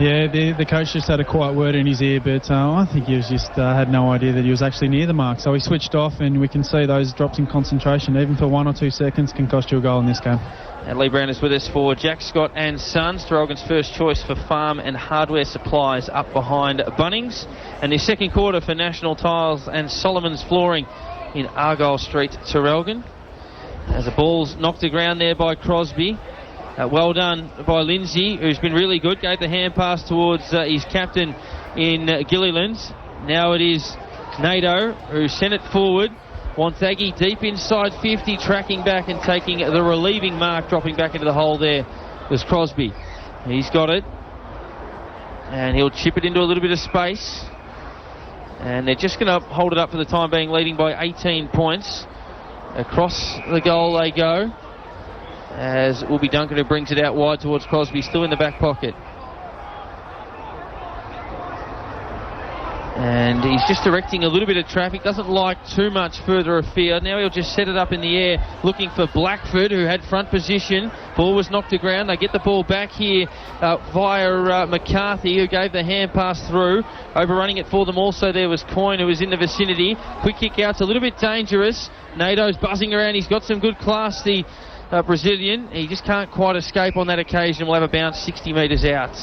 Yeah, the coach just had a quiet word in his ear, but I think he was just had no idea that he was actually near the mark. So he switched off, and we can see those drops in concentration, even for 1 or 2 seconds, can cost you a goal in this game. And Lee Brown is with us for Jack Scott and Sons, Traralgon's first choice for farm and hardware supplies up behind Bunnings. And the second quarter for National Tiles and Solomon's Flooring in Argyle Street, Traralgon. As the ball's knocked aground there by Crosby. Well done by Lindsay, who's been really good. Gave the hand pass towards his captain, in Gillilands. Now it is Nato who sent it forward. Wonthaggi deep inside 50, tracking back and taking the relieving mark, dropping back into the hole there was Crosby. He's got it, and he'll chip it into a little bit of space, and they're just going to hold it up for the time being, leading by 18 points. Across the goal they go, as it will be Duncan who brings it out wide towards Crosby, still in the back pocket. And he's just directing a little bit of traffic, doesn't like too much further afield. Now he'll just set it up in the air, looking for Blackford, who had front position. Ball was knocked to ground. They get the ball back here via McCarthy, who gave the hand pass through. Overrunning it for them also there was Coyne, who was in the vicinity. Quick kick out's a little bit dangerous. Nato's buzzing around. He's got some good class, the Brazilian. He just can't quite escape on that occasion. We'll have a bounce 60 metres out.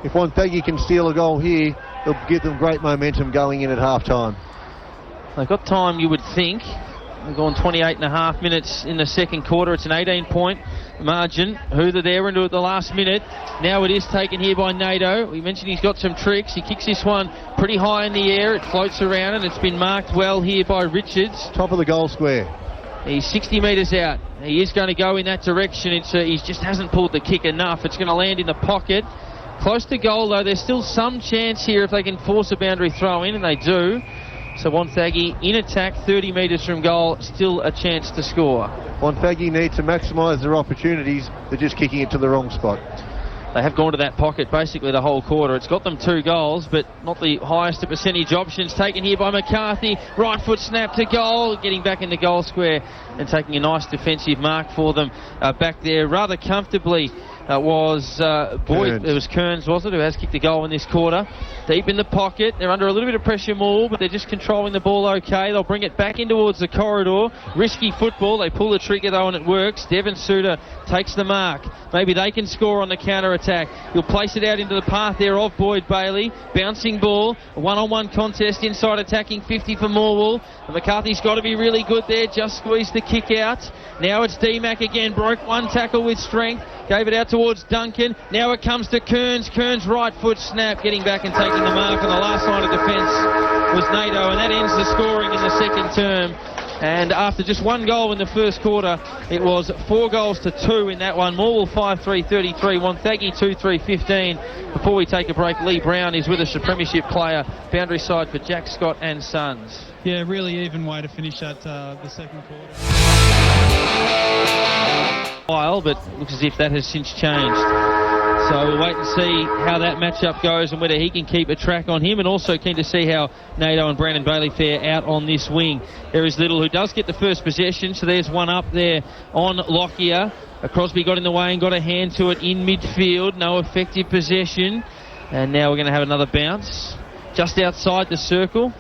If Wonthaggi can steal a goal here, it'll give them great momentum going in at half-time. They've got time, you would think. They've gone 28 and a half minutes in the second quarter. It's an 18-point margin. Hoover there into the last minute. Now it is taken here by Nato. We mentioned he's got some tricks. He kicks this one pretty high in the air. It floats around, and it's been marked well here by Richards. Top of the goal square. He's 60 metres out. He is going to go in that direction. He just hasn't pulled the kick enough. It's going to land in the pocket. Close to goal, though. There's still some chance here if they can force a boundary throw in, and they do. So Wonthaggi in attack, 30 metres from goal, still a chance to score. Wonthaggi need to maximise their opportunities. They're just kicking it to the wrong spot. They have gone to that pocket basically the whole quarter. It's got them 2 goals, but not the highest percentage options. Taken here by McCarthy. Right foot snap to goal. Getting back in the goal square and taking a nice defensive mark for them back there rather comfortably. Was Boyd. It was Kearns, was it, who has kicked a goal in this quarter. Deep in the pocket. They're under a little bit of pressure more, but they're just controlling the ball okay. They'll bring it back in towards the corridor. Risky football. They pull the trigger though and it works. Devon Suter takes the mark. Maybe they can score on the counter-attack. He'll place it out into the path there of Boyd Bailey. Bouncing ball. A one-on-one contest inside attacking 50 for Morwell. And McCarthy's got to be really good there. Just squeezed the kick out. Now it's D-Mac again. Broke one tackle with strength. Gave it out towards Duncan. Now it comes to Kearns. Kearns right foot snap. Getting back and taking the mark on the last line of defence was Nato. And that ends the scoring in the second term. And after just 1 goal in the first quarter, it was 4 goals to 2 in that one. Morwell 5-3-33, Wonthaggi 2-3-15. Before we take a break, Lee Brown is with us, a premiership player, boundary side for Jack Scott and Sons. Yeah, really even way to finish that the second quarter. But looks as if that has since changed. So we'll wait and see how that matchup goes and whether he can keep a track on him, and also keen to see how Nato and Brandon Bailey fare out on this wing. There is Little, who does get the first possession, so there's one up there on Lockyer. Crosby got in the way and got a hand to it in midfield. No effective possession. And now we're going to have another bounce just outside the circle.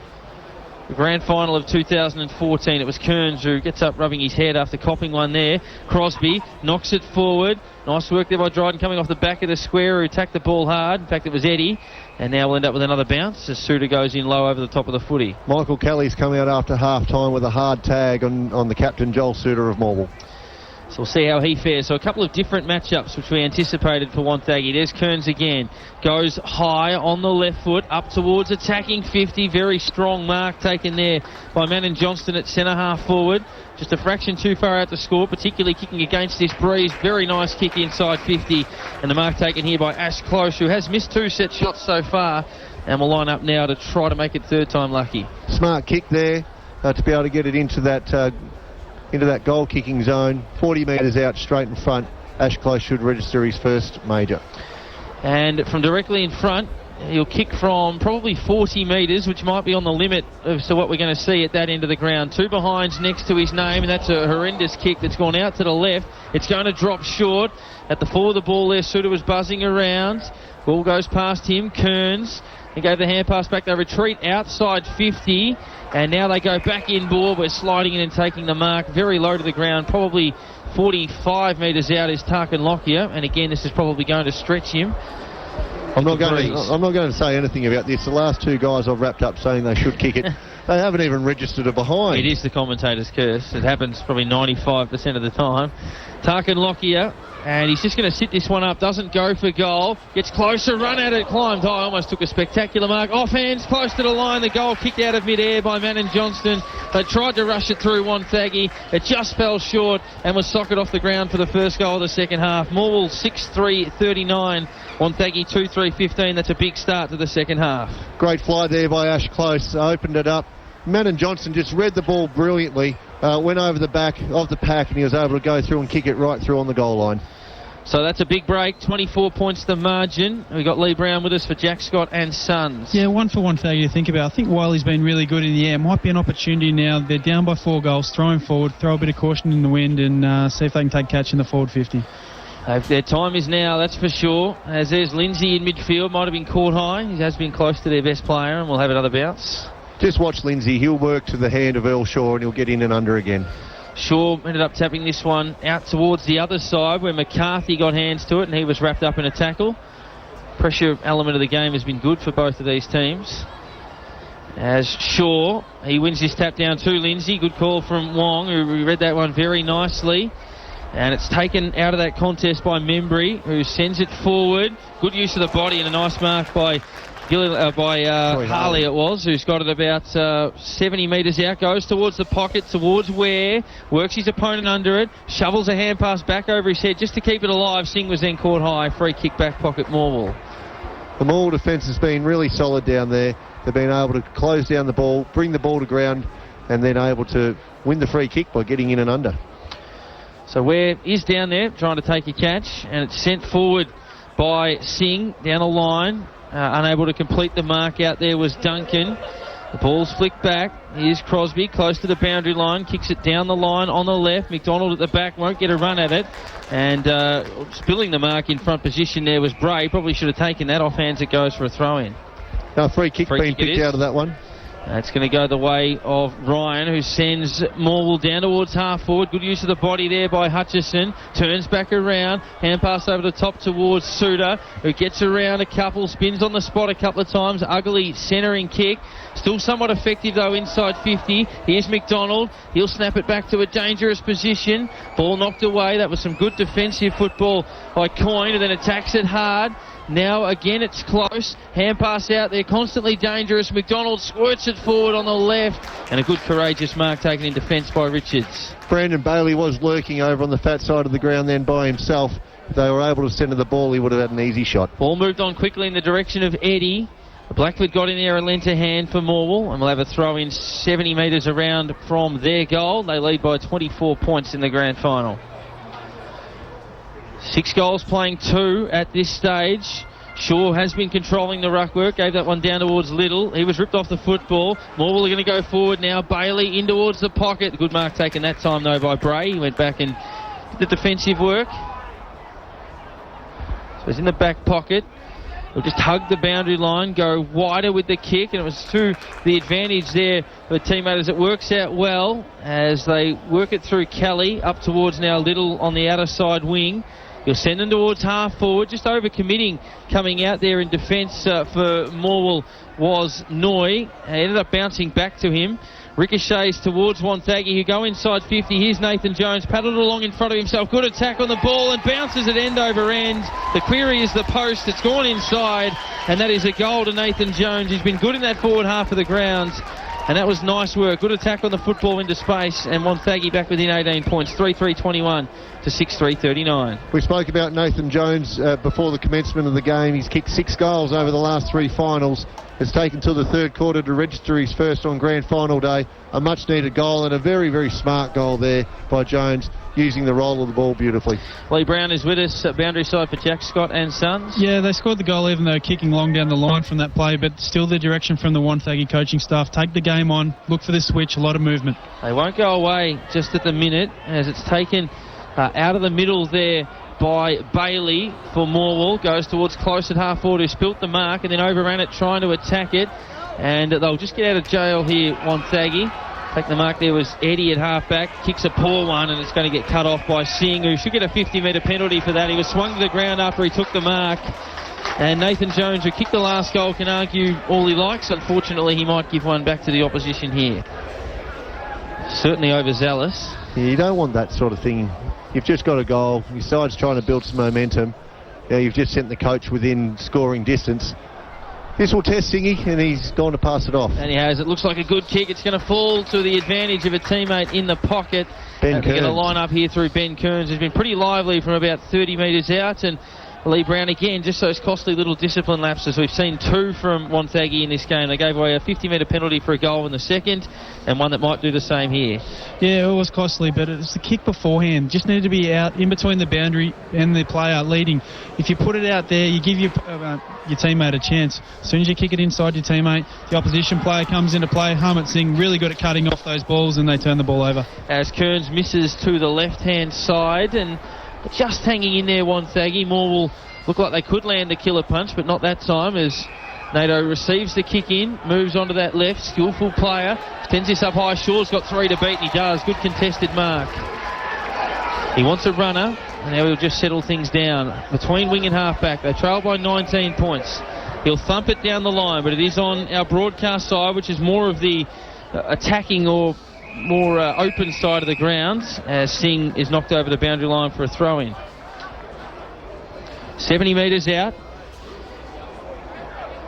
The grand final of 2014, it was Kearns who gets up rubbing his head after copping one there. Crosby knocks it forward. Nice work there by Dryden coming off the back of the square, who attacked the ball hard. In fact, it was Eddie. And now we'll end up with another bounce as Suter goes in low over the top of the footy. Michael Kelly's come out after half-time with a hard tag on the captain, Joel Suter of Morwell. So we'll see how he fares. So a couple of different matchups which we anticipated for Wonthaggi. There's Kearns again. Goes high on the left foot, up towards attacking 50. Very strong mark taken there by Manon Johnston at centre-half forward. Just a fraction too far out to score, particularly kicking against this breeze. Very nice kick inside 50. And the mark taken here by Ash Close, who has missed 2 set shots so far. And will line up now to try to make it third time lucky. Smart kick there to be able to get it into that goal-kicking zone. 40 metres out, straight in front. Ash Close should register his first major. And from directly in front, he'll kick from probably 40 metres, which might be on the limit of what we're going to see at that end of the ground. 2 behinds next to his name, and that's a horrendous kick that's gone out to the left. It's going to drop short. At the fall of the ball there, Suter was buzzing around. Ball goes past him. Kearns, he gave the hand pass back. They retreat outside 50. And now they go back in ball. We're sliding in and taking the mark. Very low to the ground. Probably 45 metres out is Tarkin Lockyer. And again, this is probably going to stretch him. I'm not going to say anything about this. The last 2 guys I've wrapped up saying they should kick it. They haven't even registered a behind. It is the commentator's curse. It happens probably 95% of the time. Tarkin Lockyer, and he's just going to sit this one up. Doesn't go for goal. Gets closer, run at it, climbed high. Almost took a spectacular mark. Offhands, close to the line. The goal kicked out of mid-air by Mannon Johnston. They tried to rush it through Wonthaggi. It just fell short and was socked off the ground for the first goal of the second half. Morwell 6-3-39. Wonthaggi 2-3-15. That's a big start to the second half. Great fly there by Ash Close. Opened it up. Mannon Johnston just read the ball brilliantly. Went over the back of the pack, and he was able to go through and kick it right through on the goal line. So that's a big break. 24 points the margin. We've got Lee Brown with us for Jack Scott and Sons. Yeah, one for Wonthaggi to think about. I think Wiley's been really good in the air. Might be an opportunity now. They're down by 4 goals. Throw him forward, throw a bit of caution in the wind, and see if they can take catch in the forward 50. Their time is now, that's for sure. As there's Lindsay in midfield. Might have been caught high. He has been close to their best player, and we'll have another bounce. Just watch Lindsay. He'll work to the hand of Earl Shaw, and he'll get in and under again. Shaw ended up tapping this one out towards the other side where McCarthy got hands to it, and he was wrapped up in a tackle. Pressure element of the game has been good for both of these teams. As Shaw, he wins this tap down to Lindsay. Good call from Wong, who read that one very nicely. And it's taken out of that contest by Membry, who sends it forward. Good use of the body and a nice mark by Harley it was, who's got it about 70 metres out, goes towards the pocket, towards Ware, works his opponent under it, shovels a hand pass back over his head just to keep it alive. Singh was then caught high, free kick back pocket Morwell. The Morwell defence has been really solid down there. They've been able to close down the ball, bring the ball to ground, and then able to win the free kick by getting in and under. So Ware is down there trying to take a catch, and it's sent forward by Singh down the line. Unable to complete the mark out there was Duncan. The ball's flicked back. Here's Crosby, close to the boundary line, kicks it down the line on the left. McDonald at the back, won't get a run at it. And spilling the mark in front position there was Bray. Probably should have taken that off hands. It goes for a throw-in. No, free kick being picked out of that one. That's going to go the way of Ryan, who sends Morwell down towards half forward. Good use of the body there by Hutchison. Turns back around. Hand pass over the top towards Suter, who gets around a couple. Spins on the spot a couple of times. Ugly centering kick. Still somewhat effective, though, inside 50. Here's McDonald. He'll snap it back to a dangerous position. Ball knocked away. That was some good defensive football by Coyne, and then attacks it hard. Now again it's close. Hand pass out there, constantly dangerous. McDonald squirts it forward on the left, and a good courageous mark taken in defence by Richards. Brandon Bailey was lurking over on the fat side of the ground then by himself. If they were able to centre the ball, he would have had an easy shot. Ball moved on quickly in the direction of Eddie. Blackford got in there and lent a hand for Morwell, and we'll have a throw in 70 metres around from their goal. They lead by 24 points in the grand final. 6 goals playing 2 at this stage. Shaw has been controlling the ruck work, gave that one down towards Little. He was ripped off the football. Morwell are going to go forward now. Bailey in towards the pocket. Good mark taken that time though by Bray. He went back and did the defensive work. So he's in the back pocket. He'll just hug the boundary line, go wider with the kick, and it was to the advantage there for the teammate as it works out well as they work it through Kelly up towards now Little on the outer side wing. He'll send them towards half forward, just over-committing coming out there in defence for Morwell was Noy. Ended up bouncing back to him. Ricochets towards Wonthaggi, who go inside 50. Here's Nathan Jones, paddled along in front of himself. Good attack on the ball and bounces it end over end. The query is the post. It's gone inside, and that is a goal to Nathan Jones. He's been good in that forward half of the ground. And that was nice work. Good attack on the football into space, and Wonthaggi back within 18 points. 3-3-21 to 6-3-39. We spoke about Nathan Jones before the commencement of the game. He's kicked 6 goals over the last 3 finals. It's taken till the third quarter to register his first on grand final day. A much needed goal, and a very, very smart goal there by Jones, using the roll of the ball beautifully. Lee Brown is with us at boundary side for Jack Scott and Sons. Yeah, they scored the goal even though kicking long down the line from that play, but still the direction from the Wonthaggi coaching staff. Take the game on, look for the switch, a lot of movement. They won't go away just at the minute as it's taken out of the middle there by Bailey for Morwell. Goes towards close at half forward, who spilt the mark and then overran it trying to attack it. And they'll just get out of jail here, Wonthaggi. Take the mark there was Eddie at half-back. Kicks a poor one, and it's going to get cut off by Singh, who should get a 50-metre penalty for that. He was swung to the ground after he took the mark. And Nathan Jones, who kicked the last goal, can argue all he likes. Unfortunately, he might give one back to the opposition here. Certainly overzealous. Yeah, you don't want that sort of thing. You've just got a goal. Your side's trying to build some momentum. Yeah, you've just sent the coach within scoring distance. This will test Singy, and he's gone to pass it off. And he has. It looks like a good kick. It's going to fall to the advantage of a teammate in the pocket. Ben Kearns. We're going to line up here through Ben Kearns, who's been pretty lively from about 30 metres out. And Lee Brown again, just those costly little discipline lapses. We've seen 2 from Wonthaggi in this game. They gave away a 50-metre penalty for a goal in the second, and one that might do the same here. Yeah, it was costly, but it's the kick beforehand. Just needed to be out in between the boundary and the player leading. If you put it out there, you give your teammate a chance. As soon as you kick it inside your teammate, the opposition player comes into play. Harmit Singh really good at cutting off those balls, and they turn the ball over. As Kearns misses to the left-hand side, and just hanging in there, Wonthaggi. Morwell look like they could land the killer punch, but not that time, as Nato receives the kick in, moves onto that left, skillful player, sends this up high. Shaw's got 3 to beat, and he does. Good contested mark. He wants a runner, and now he'll just settle things down. Between wing and half-back, they trail by 19 points. He'll thump it down the line, but it is on our broadcast side, which is more of the attacking or more open side of the ground, as Singh is knocked over the boundary line for a throw-in. 70 metres out.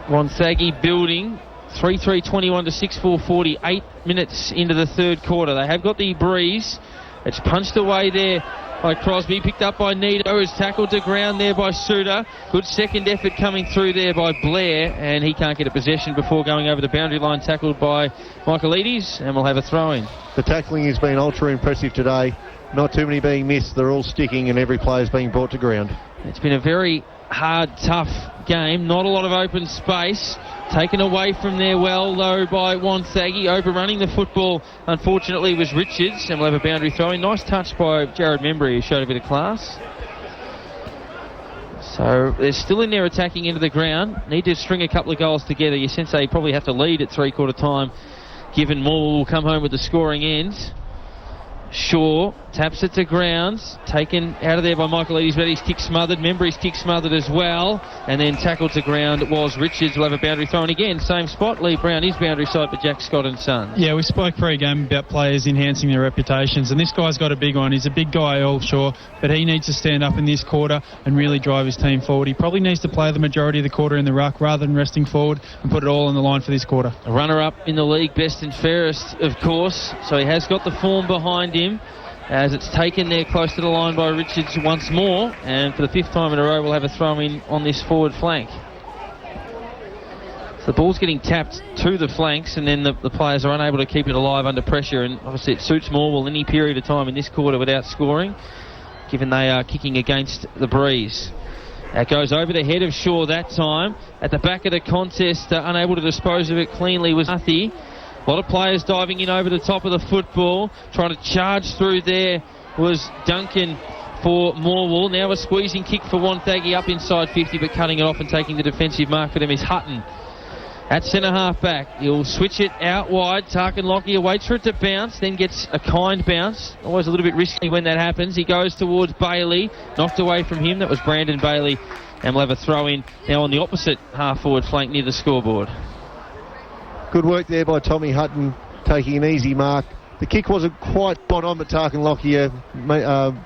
Wonthaggi building. 3-3-21 to 6-4-40. 8 minutes into the third quarter. They have got the breeze. It's punched away there by Crosby, picked up by Nito, is tackled to ground there by Suter. Good second effort coming through there by Blair, and he can't get a possession before going over the boundary line, tackled by Michaelides, and we'll have a throw-in. The tackling has been ultra impressive today. Not too many being missed. They're all sticking, and every player's being brought to ground. It's been a very hard, tough game. Not a lot of open space. Taken away from there well, though, by Wonthaggi. Overrunning the football, unfortunately, was Richards, and we'll have a boundary throw-in. Nice touch by Jared Membry, who showed a bit of class. So they're still in there attacking into the ground. Need to string a couple of goals together. You sense they probably have to lead at three-quarter time, given Morwell will come home with the scoring end. Shaw taps it to ground, taken out of there by Michaelides, but his kick smothered. Membry's kick smothered as well, and then tackled to ground was Richards. We'll have a boundary throw, and again, same spot. Lee Brown, his boundary side for Jack Scott and Sons. Yeah, we spoke pre-game about players enhancing their reputations, and this guy's got a big one. He's a big guy, all sure, but he needs to stand up in this quarter and really drive his team forward. He probably needs to play the majority of the quarter in the ruck rather than resting forward and put it all on the line for this quarter. A runner-up in the league, best and fairest, of course, so he has got the form behind him, as it's taken there close to the line by Richards once more, and for the 5th time in a row we'll have a throw-in on this forward flank. So the ball's getting tapped to the flanks, and then the players are unable to keep it alive under pressure, and obviously it suits Morwell any period of time in this quarter without scoring, given they are kicking against the breeze. That goes over the head of Shaw that time. At the back of the contest, unable to dispose of it cleanly was Arthi. A lot of players diving in over the top of the football. Trying to charge through there was Duncan for Morwell. Now a squeezing kick for Wonthaggi up inside 50, but cutting it off and taking the defensive mark for them is Hutton. At centre half back, he'll switch it out wide. Tarkin Lockyer waits for it to bounce, then gets a kind bounce. Always a little bit risky when that happens. He goes towards Bailey, knocked away from him. That was Brandon Bailey, and we'll have a throw in now on the opposite half forward flank near the scoreboard. Good work there by Tommy Hutton, taking an easy mark. The kick wasn't quite spot on, but Tarkin Lockyer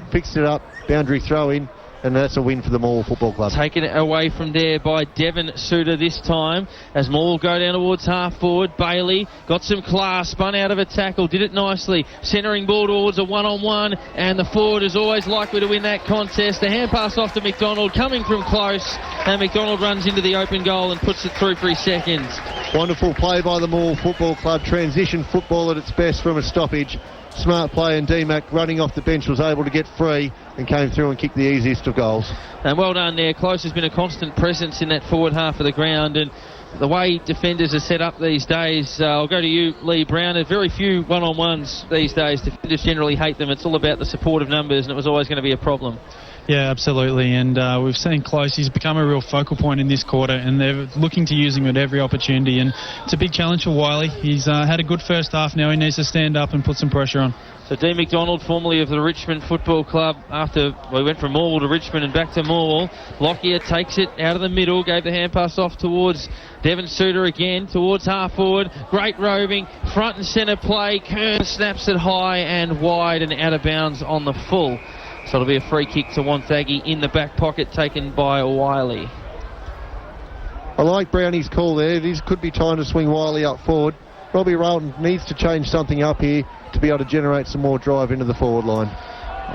fixed it up, boundary throw in, and that's a win for the Morwell Football Club. Taken away from there by Devon Suter this time, as Morwell go down towards half forward. Bailey got some class, spun out of a tackle, did it nicely, centering ball towards a one-on-one, and the forward is always likely to win that contest. The hand pass off to McDonald, coming from close, and McDonald runs into the open goal and puts it through for his seconds. Wonderful play by the Morwell Football Club. Transition football at its best from a stoppage. Smart play, and D-Mac running off the bench was able to get free and came through and kicked the easiest of goals. And well done there. Close has been a constant presence in that forward half of the ground, and the way defenders are set up these days, I'll go to you, Lee Brown. There's very few one-on-ones these days. Defenders generally hate them. It's all about the support of numbers, and it was always going to be a problem. Yeah, absolutely, and we've seen Close. He's become a real focal point in this quarter, and they're looking to use him at every opportunity, and it's a big challenge for Wiley. He's had a good first half. Now he needs to stand up and put some pressure on. So Dean McDonald, formerly of the Richmond Football Club, after we went from Morwell to Richmond and back to Morwell. Lockyer takes it out of the middle, gave the hand pass off towards Devon Suter again, towards half forward. Great roving, front and centre play. Kern snaps it high and wide and out of bounds on the full. So it'll be a free kick to Wonthaggi in the back pocket, taken by Wiley. I like Brownie's call there. It could be time to swing Wiley up forward. Robbie Rowland needs to change something up here to be able to generate some more drive into the forward line.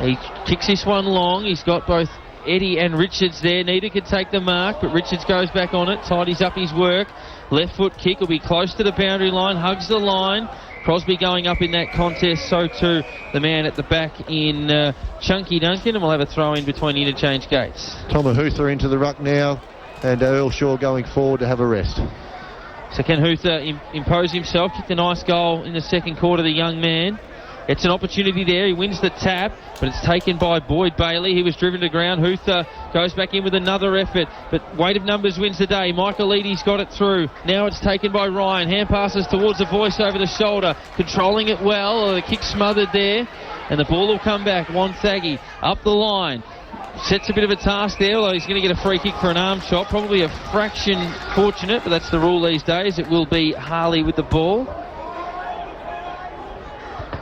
He kicks this one long. He's got both Eddie and Richards there. Neither could take the mark, but Richards goes back on it, tidies up his work. Left foot kick will be close to the boundary line, hugs the line. Crosby going up in that contest, so too the man at the back in Chunky Duncan, and we'll have a throw in between interchange gates. Tomahutha into the ruck now, and Earl Shaw going forward to have a rest. So can Hutha impose himself? Kicked a nice goal in the second quarter, the young man. It's an opportunity there. He wins the tap, but it's taken by Boyd Bailey. He was driven to ground. Hutha goes back in with another effort, but weight of numbers wins the day. Michael Eadie's got it through. Now it's taken by Ryan. Hand passes towards the voice over the shoulder. Controlling it well. The kick smothered there, and the ball will come back. Wonthaggi up the line. Sets a bit of a task there, although he's going to get a free kick for an arm shot. Probably a fraction fortunate, but that's the rule these days. It will be Harley with the ball.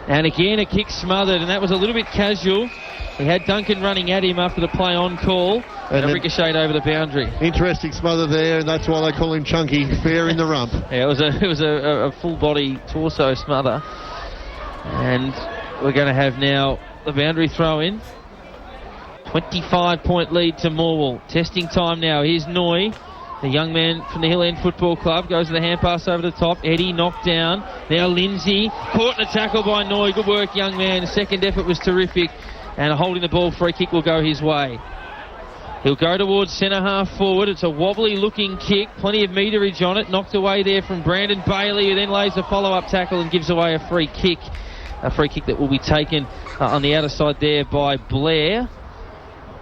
And again, a kick smothered, and that was a little bit casual. He had Duncan running at him after the play on call, and a ricochet over the boundary. Interesting smother there, and that's why they call him Chunky. Fair in the rump. Yeah, it was a full body torso smother. And we're going to have now the boundary throw in. 25-point lead to Morwell. Testing time now. Here's Noy, the young man from the Hill End Football Club. Goes to the hand pass over the top. Eddie knocked down. Now Lindsay caught in a tackle by Noy. Good work, young man. The second effort was terrific. And holding the ball, free kick will go his way. He'll go towards centre half forward. It's a wobbly looking kick. Plenty of meterage on it. Knocked away there from Brandon Bailey, who then lays a follow-up tackle and gives away a free kick. A free kick that will be taken on the outer side there by Blair,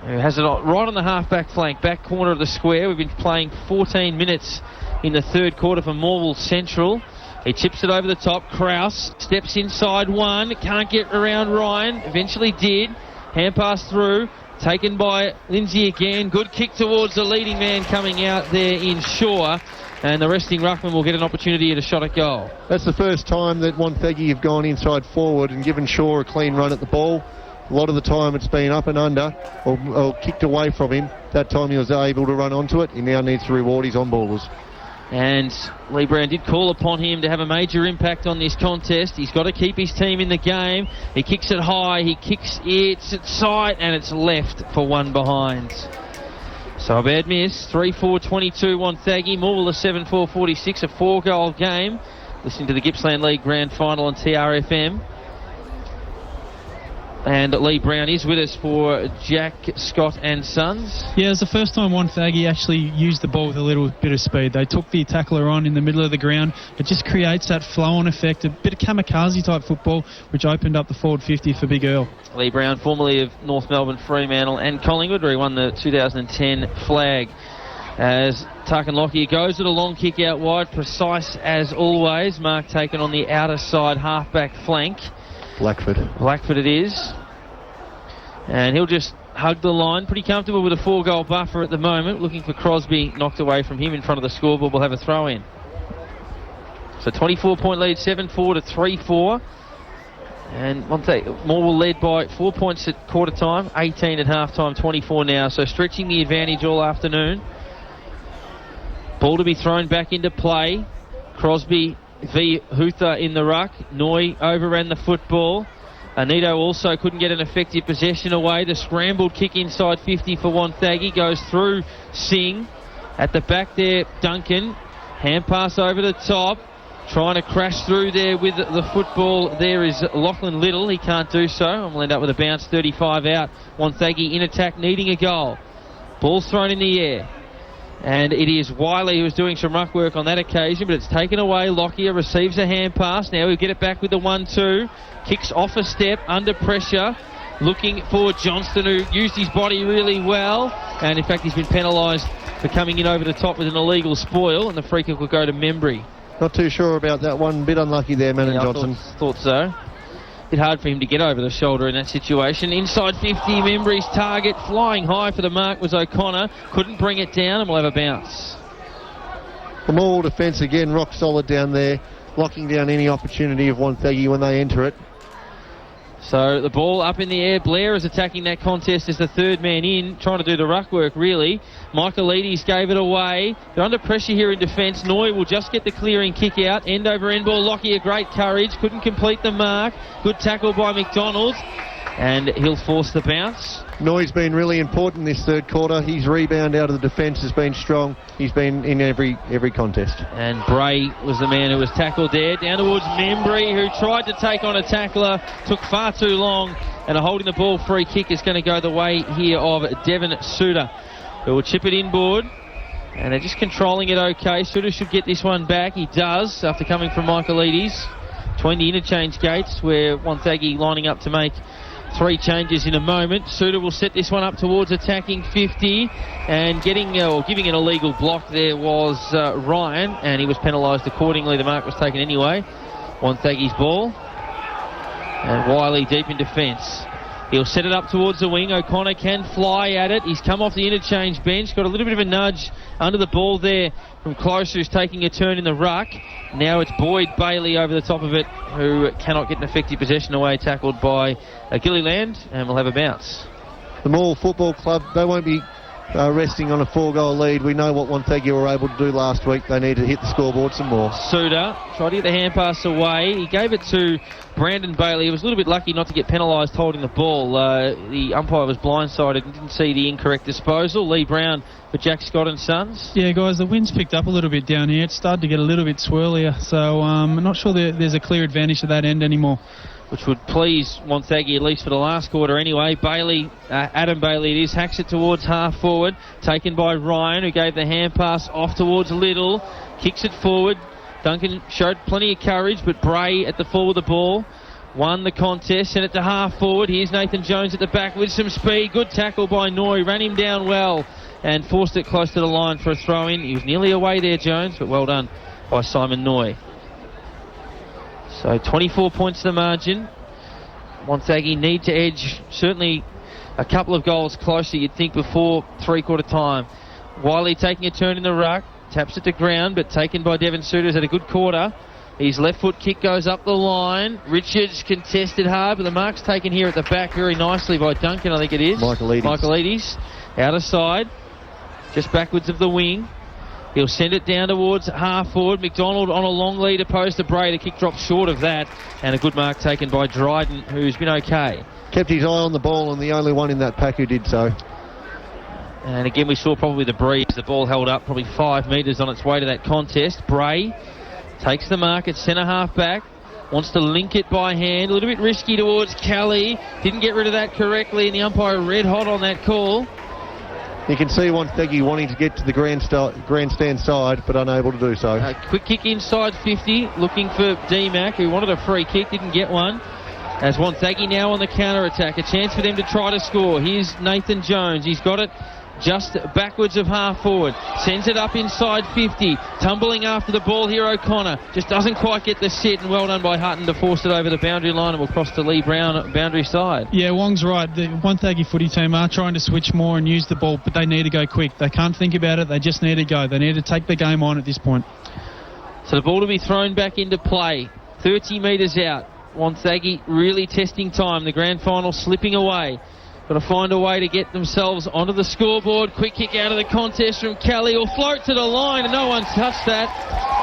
who has it right on the half-back flank, back corner of the square. We've been playing 14 minutes in the third quarter for Morwell Central. He chips it over the top. Kraus steps inside one. Can't get around Ryan. Eventually did. Hand pass through. Taken by Lindsay again. Good kick towards the leading man coming out there in Shaw. And the resting ruckman will get an opportunity at a shot at goal. That's the first time that Wonthaggi have gone inside forward and given Shaw a clean run at the ball. A lot of the time it's been up and under or kicked away from him. That time he was able to run onto it. He now needs to reward his on-ballers. And Lee Brown did call upon him to have a major impact on this contest. He's got to keep his team in the game. He kicks it high. He kicks it at sight, and it's left for one behind. So a bad miss. 3-4-22 Wonthaggi. Morwell a 7-4-46, a 4-goal game. Listening to the Gippsland League Grand Final on TRFM. And Lee Brown is with us for Jack, Scott and Sons. Yeah, it's the first time Wonthaggi actually used the ball with a little bit of speed. They took the tackler on in the middle of the ground. It just creates that flow-on effect, a bit of kamikaze-type football, which opened up the forward 50 for Big Earl. Lee Brown, formerly of North Melbourne, Fremantle and Collingwood, where he won the 2010 flag. As Tarkin Lockyer goes with a long kick out wide, precise as always. Mark taken on the outer side half-back flank. Blackford it is. And he'll just hug the line. Pretty comfortable with a 4-goal buffer at the moment. Looking for Crosby knocked away from him in front of the scoreboard. We'll have a throw in. So 24-point lead, 7-4 to 3-4. And Morwell led by 4 points at quarter time, 18 at half time, 24 now. So stretching the advantage all afternoon. Ball to be thrown back into play. Crosby v. Hutha in the ruck. Noy overran the football. Anito also couldn't get an effective possession away. The scrambled kick inside 50 for Wonthaggi goes through Singh. At the back there, Duncan. Hand pass over the top. Trying to crash through there with the football. There is Lachlan Little. He can't do so. And we'll end up with a bounce 35 out. Wonthaggi in attack, needing a goal. Ball's thrown in the air. And it is Wiley who was doing some ruck work on that occasion, but it's taken away. Lockyer receives a hand pass. Now we get it back with the 1-2. Kicks off a step, under pressure. looking for Johnston, who used his body really well, and in fact he's been penalised for coming in over the top with an illegal spoil, and the free kick will go to Membry. Not too sure about that one. Bit unlucky there, Manon Johnson. Thought so. Bit hard for him to get over the shoulder in that situation. Inside 50, Membry's target, flying high for the mark was O'Connor. Couldn't bring it down, and we'll have a bounce. The Morwell defence again, rock solid down there, locking down any opportunity of Wonthaggi when they enter it. So the ball up in the air. Blair is attacking that contest as the third man in, trying to do the ruck work really. Michaelides gave it away. They're under pressure here in defence. Noy will just get the clearing kick out. End over end ball. Lockyer, great courage. Couldn't complete the mark. Good tackle by McDonald. And he'll force the bounce. Noy's been really important this third quarter. His rebound out of the defence has been strong. He's been in every contest. And Bray was the man who was tackled there. Down towards Membry, who tried to take on a tackler. Took far too long. And a holding the ball free kick is going to go the way here of Devon Suter, who will chip it inboard. And they're just controlling it okay. Suter should get this one back. He does, after coming from Michaelides. Between the interchange gates, where Wonthaggi lining up to make 3 changes in a moment. Suter will set this one up towards attacking 50, and giving an illegal block there was Ryan, and he was penalised accordingly. The mark was taken anyway. Wonthaggi's ball, and Wiley deep in defence. He'll set it up towards the wing. O'Connor can fly at it. He's come off the interchange bench, got a little bit of a nudge under the ball there from Close, who's taking a turn in the ruck. Now it's Boyd Bailey over the top of it, who cannot get an effective possession away, tackled by Gilliland, and we'll have a bounce. The Morwell Football Club, they won't be resting on a 4-goal lead. We know what Wonthaggi were able to do last week. They need to hit the scoreboard some more. Suter tried to get the hand pass away. He gave it to Brandon Bailey. He was a little bit lucky not to get penalised holding the ball. The umpire was blindsided and didn't see the incorrect disposal. Lee Brown for Jack Scott and Sons. Yeah, guys, the wind's picked up a little bit down here. It's started to get a little bit swirlier, so I'm not sure there's a clear advantage to that end anymore. Which would please Wonthaggi, at least for the last quarter anyway. Bailey, Adam Bailey it is, hacks it towards half forward, taken by Ryan, who gave the hand pass off towards Little, kicks it forward. Duncan showed plenty of courage, but Bray at the full with the ball won the contest, sent it to half forward. Here's Nathan Jones at the back with some speed. Good tackle by Noy, ran him down well and forced it close to the line for a throw-in. He was nearly away there, Jones, but well done by Simon Noy. So 24 points to the margin. Wonthaggi need to edge certainly a couple of goals closer, you'd think, before three-quarter time. Wiley taking a turn in the ruck, taps it to ground, but taken by Devon Suter, who's had a good quarter. His left foot kick goes up the line. Richards contested hard, but the mark's taken here at the back very nicely by Duncan, I think it is. Michaelides. Outer side, just backwards of the wing. He'll send it down towards half forward. McDonald on a long lead opposed to Bray. The kick dropped short of that, and a good mark taken by Dryden, who's been okay. Kept his eye on the ball, and the only one in that pack who did so. And again, we saw probably the breeze. The ball held up probably 5 metres on its way to that contest. Bray takes the mark at centre half back. Wants to link it by hand. A little bit risky towards Kelly. Didn't get rid of that correctly, and the umpire red hot on that call. You can see Wonthaggi wanting to get to the grandstand side, but unable to do so. Quick kick inside 50, looking for D-Mac, who wanted a free kick, didn't get one. As Wonthaggi now on the counter-attack, a chance for them to try to score. Here's Nathan Jones. He's got it just backwards of half forward. Sends it up inside 50. Tumbling after the ball here, O'Connor. Just doesn't quite get the sit, and well done by Hutton to force it over the boundary line, and will cross to Lee Brown boundary side. Yeah, Wong's right. The Wonthaggi footy team are trying to switch more and use the ball, but they need to go quick. They can't think about it. They just need to go. They need to take the game on at this point. So the ball to be thrown back into play. 30 metres out. Wonthaggi really testing time. The grand final slipping away. Got to find a way to get themselves onto the scoreboard. Quick kick out of the contest from Kelly. Will float to the line, and no one's touched that.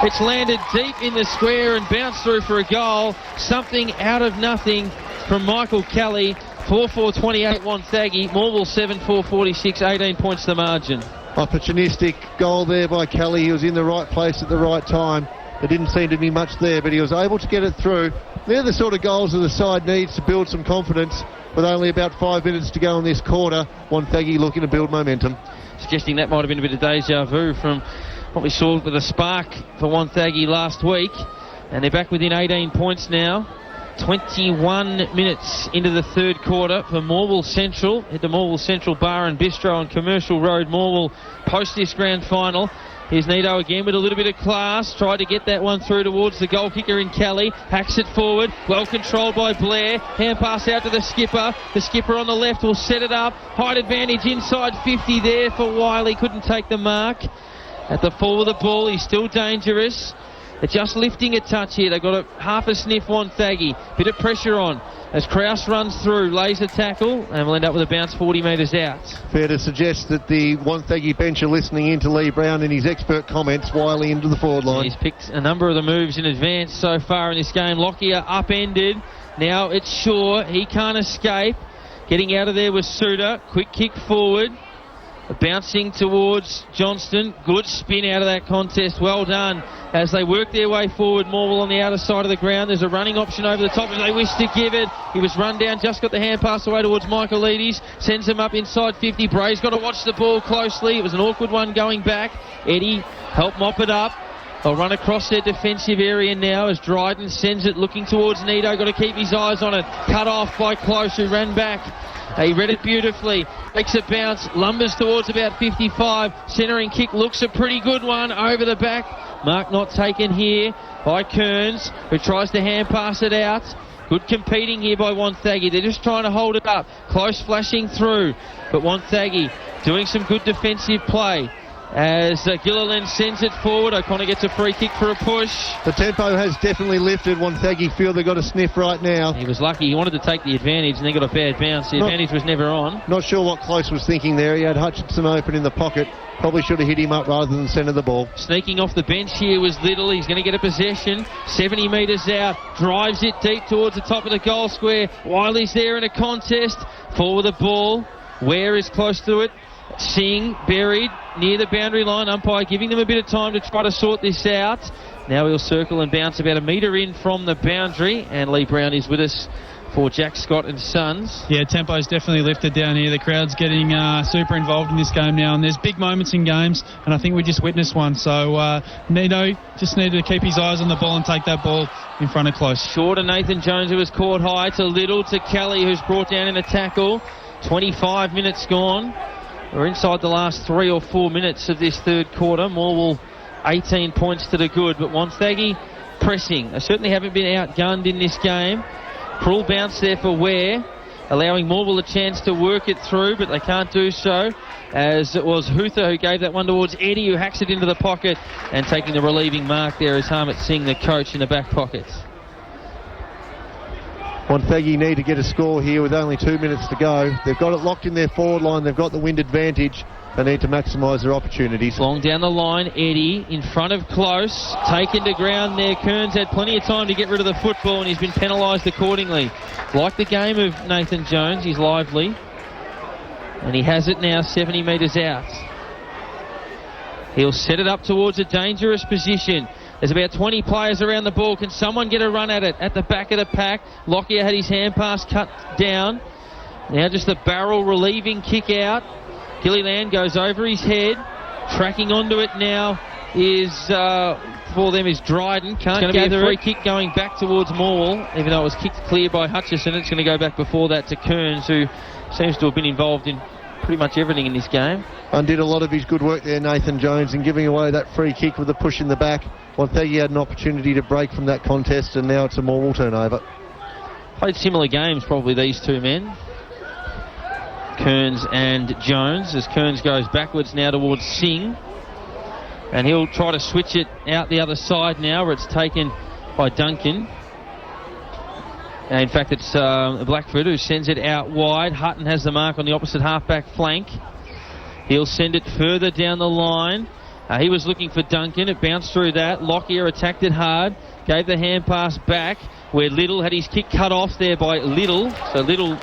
It's landed deep in the square and bounced through for a goal. Something out of nothing from Michael Kelly. 4-4-28 Wonthaggi. Morwell 7-4-46. 18 points to the margin. Opportunistic goal there by Kelly. He was in the right place at the right time. There didn't seem to be much there, but he was able to get it through. They're the sort of goals that the side needs to build some confidence. With only about 5 minutes to go in this quarter, Wonthaggi looking to build momentum. Suggesting that might have been a bit of deja vu from what we saw with a spark for Wonthaggi last week. And they're back within 18 points now. 21 minutes into the third quarter for Morwell Central. At the Morwell Central Bar and Bistro on Commercial Road, Morwell post this grand final. Here's Nito again with a little bit of class. Tried to get that one through towards the goal kicker in Kelly. Hacks it forward. Well controlled by Blair. Hand pass out to the skipper. The skipper on the left will set it up. Height advantage inside 50 there for Wiley. Couldn't take the mark. At the fall of the ball, he's still dangerous. They're just lifting a touch here. They've got a half a sniff, Wonthaggi. Bit of pressure on as Kraus runs through, lays a tackle, and we'll end up with a bounce 40 metres out. Fair to suggest that the Wonthaggi bench are listening in to Lee Brown and his expert comments. Wiley into the forward line. He's picked a number of the moves in advance so far in this game. Lockyer upended. Now it's Shaw. He can't escape. Getting out of there was Suter. Quick kick forward. Bouncing towards Johnston. Good spin out of that contest. Well done. As they work their way forward, Morwell on the outer side of the ground. There's a running option over the top as they wish to give it. He was run down, just got the hand pass away towards Michaelides. Sends him up inside 50. Bray's got to watch the ball closely. It was an awkward one going back. Eddie helped mop it up. They'll run across their defensive area now as Dryden sends it looking towards Nito. Got to keep his eyes on it. Cut off by Close, who ran back. He read it beautifully. Makes a bounce. Lumbers towards about 55. Centering kick looks a pretty good one over the back. Mark not taken here by Kearns, who tries to hand pass it out. Good competing here by Wonthaggi. They're just trying to hold it up. Close flashing through. But Wonthaggi doing some good defensive play. As Gilliland sends it forward, O'Connor gets a free kick for a push. The tempo has definitely lifted. Wonthaggi feel they've got a sniff right now. He was lucky. He wanted to take the advantage and then got a bad bounce. The advantage was never on. Not sure what Close was thinking there. He had Hutchinson open in the pocket. Probably should have hit him up rather than centre the ball. Sneaking off the bench here was Little. He's going to get a possession. 70 metres out. Drives it deep towards the top of the goal square. Wiley's there in a contest. Forward the ball. Ware is close to it. Singh buried near the boundary line. Umpire giving them a bit of time to try to sort this out. Now he'll circle and bounce about a metre in from the boundary. And Lee Brown is with us for Jack Scott and Sons. Yeah, tempo's definitely lifted down here. The crowd's getting super involved in this game now, and there's big moments in games, and I think we just witnessed one. So Nito just needed to keep his eyes on the ball and take that ball in front of Close. Short of Nathan Jones, who was caught high, to Little, to Kelly, who's brought down in a tackle. 25 minutes gone. We're inside the last 3 or 4 minutes of this third quarter. Morwell 18 points to the good, but Wonthaggi pressing. They certainly haven't been outgunned in this game. Cruel bounce there for Ware, allowing Morwell a chance to work it through, but they can't do so, as it was Huther who gave that one towards Eddie, who hacks it into the pocket, and taking the relieving mark there is Harmit Singh, the coach, in the back pocket. Wonthaggi need to get a score here with only 2 minutes to go. They've got it locked in their forward line. They've got the wind advantage. They need to maximise their opportunities. Long down the line, Eddie in front of Close. Taken to ground there. Kearns had plenty of time to get rid of the football, and he's been penalised accordingly. Like the game of Nathan Jones, he's lively. And he has it now 70 metres out. He'll set it up towards a dangerous position. There's about 20 players around the ball. Can someone get a run at it? At the back of the pack, Lockyer had his hand pass cut down. Now just the barrel relieving kick out. Gilliland goes over his head. Tracking onto it now is, for them, is Dryden. Can't gather a free kick going back towards Morwell, even though it was kicked clear by Hutchison. It's going to go back before that to Kearns, who seems to have been involved in pretty much everything in this game. Undid a lot of his good work there, Nathan Jones, in giving away that free kick with a push in the back. Wonthaggi had an opportunity to break from that contest, and now it's a Morwell turnover. Played similar games, probably, these two men, Kearns and Jones, as Kearns goes backwards now towards Singh, and he'll try to switch it out the other side now, where it's taken by Duncan. And in fact, it's Blackford who sends it out wide. Hutton has the mark on the opposite half-back flank. He'll send it further down the line. He was looking for Duncan. It bounced through that. Lockyer attacked it hard. Gave the hand pass back, where Little had his kick cut off there by Little. So Little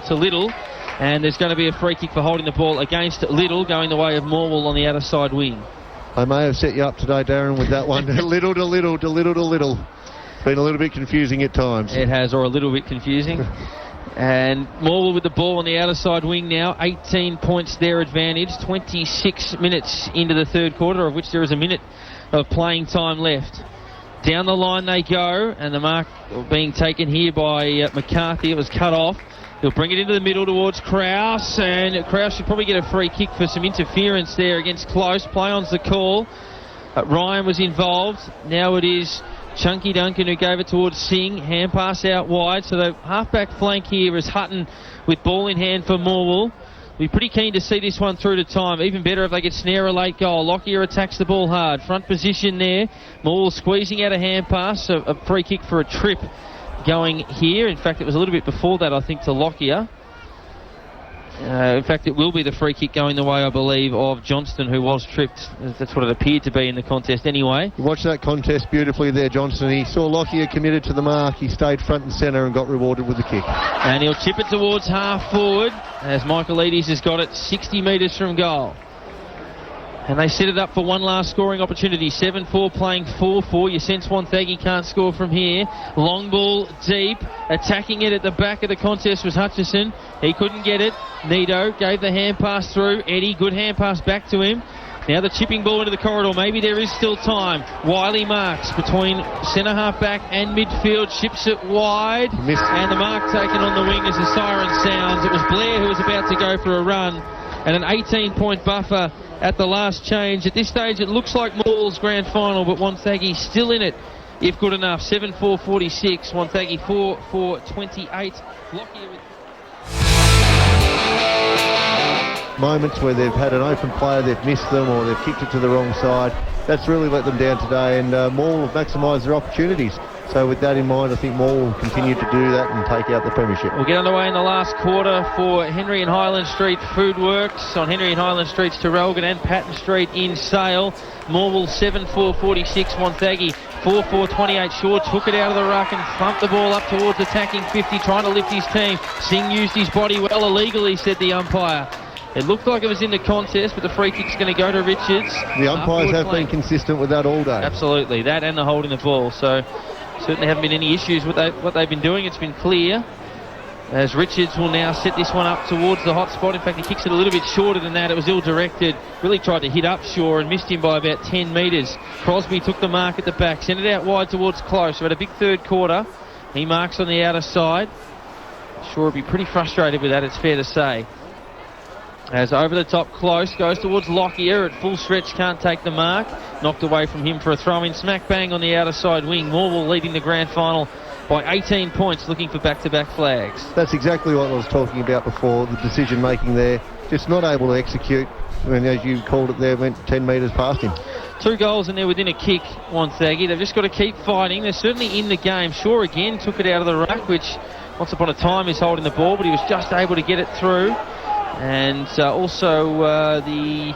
to Little. And there's going to be a free kick for holding the ball against Little, going the way of Morwell on the outer side wing. I may have set you up today, Darren, with that one. Little to Little to Little to Little. It's been a little bit confusing at times. It has, or a little bit confusing. And Morwell with the ball on the outer side wing now. 18 points their advantage. 26 minutes into the third quarter, of which there is a minute of playing time left. Down the line they go, and the mark being taken here by McCarthy. It was cut off. He'll bring it into the middle towards Krause, and Krause should probably get a free kick for some interference there against Close. Play on's the call. Ryan was involved. Now it is Chunky Duncan who gave it towards Singh. Hand pass out wide. So the half-back flank here is Hutton with ball in hand for Morwell. Be pretty keen to see this one through to time. Even better if they could snare a late goal. Lockyer attacks the ball hard. Front position there. Morwell squeezing out a hand pass. A free kick for a trip going here. In fact, it was a little bit before that, I think, to Lockyer. In fact, it will be the free kick going the way, I believe, of Johnston, who was tripped. That's what it appeared to be in the contest anyway. You watched that contest beautifully there, Johnston. He saw Lockyer committed to the mark. He stayed front and centre and got rewarded with the kick. And he'll chip it towards half forward as Michaelides has got it 60 metres from goal. And they set it up for one last scoring opportunity. 7-4 playing 4-4. You sense Wonthaggi can't score from here. Long ball deep. Attacking it at the back of the contest was Hutchison. He couldn't get it. Nito gave the hand pass through. Eddie, good hand pass back to him. Now the chipping ball into the corridor. Maybe there is still time. Wiley marks between centre half back and midfield. Chips it wide. Missed. And the mark taken on the wing as the siren sounds. It was Blair who was about to go for a run. And an 18-point buffer at the last change. At this stage, it looks like Morwell's grand final, but Wonthaggi still in it, if good enough. 7-4-46. Wonthaggi 4-4-28. Lockyer with moments where they've had an open player, they've missed them, or they've kicked it to the wrong side. That's really let them down today, and Morwell have maximised their opportunities. So with that in mind, I think Morwell will continue to do that and take out the premiership. We'll get underway in the last quarter for Henry and Highland Street Food Works on Henry and Highland Streets to Relgan and Patton Street in Sale. Morwell 7-4-46, Wonthaggi 4-4-28. Shaw took it out of the ruck and thumped the ball up towards attacking 50, trying to lift his team. Singh used his body well illegally, said the umpire. It looked like it was in the contest, but the free kick's going to go to Richards. The umpires have been consistent with that all day. Absolutely, that and the holding the ball. So certainly haven't been any issues with what they've been doing. It's been clear. As Richards will now set this one up towards the hot spot. In fact, he kicks it a little bit shorter than that. It was ill-directed. Really tried to hit up Shaw and missed him by about 10 metres. Crosby took the mark at the back, sent it out wide towards Close. We had a big third quarter. He marks on the outer side. Shaw will be pretty frustrated with that, it's fair to say. As over the top Close goes towards Lockyer at full stretch, can't take the mark. Knocked away from him for a throw-in. Smack bang on the outer side wing. Morwell leading the grand final by 18 points, looking for back-to-back flags. That's exactly what I was talking about before, the decision-making there. Just not able to execute. And as you called it there, went 10 metres past him. 2 goals and they're within a kick, Wonthaggi. They've just got to keep fighting. They're certainly in the game. Shaw again took it out of the ruck, which once upon a time is holding the ball, but he was just able to get it through. And also the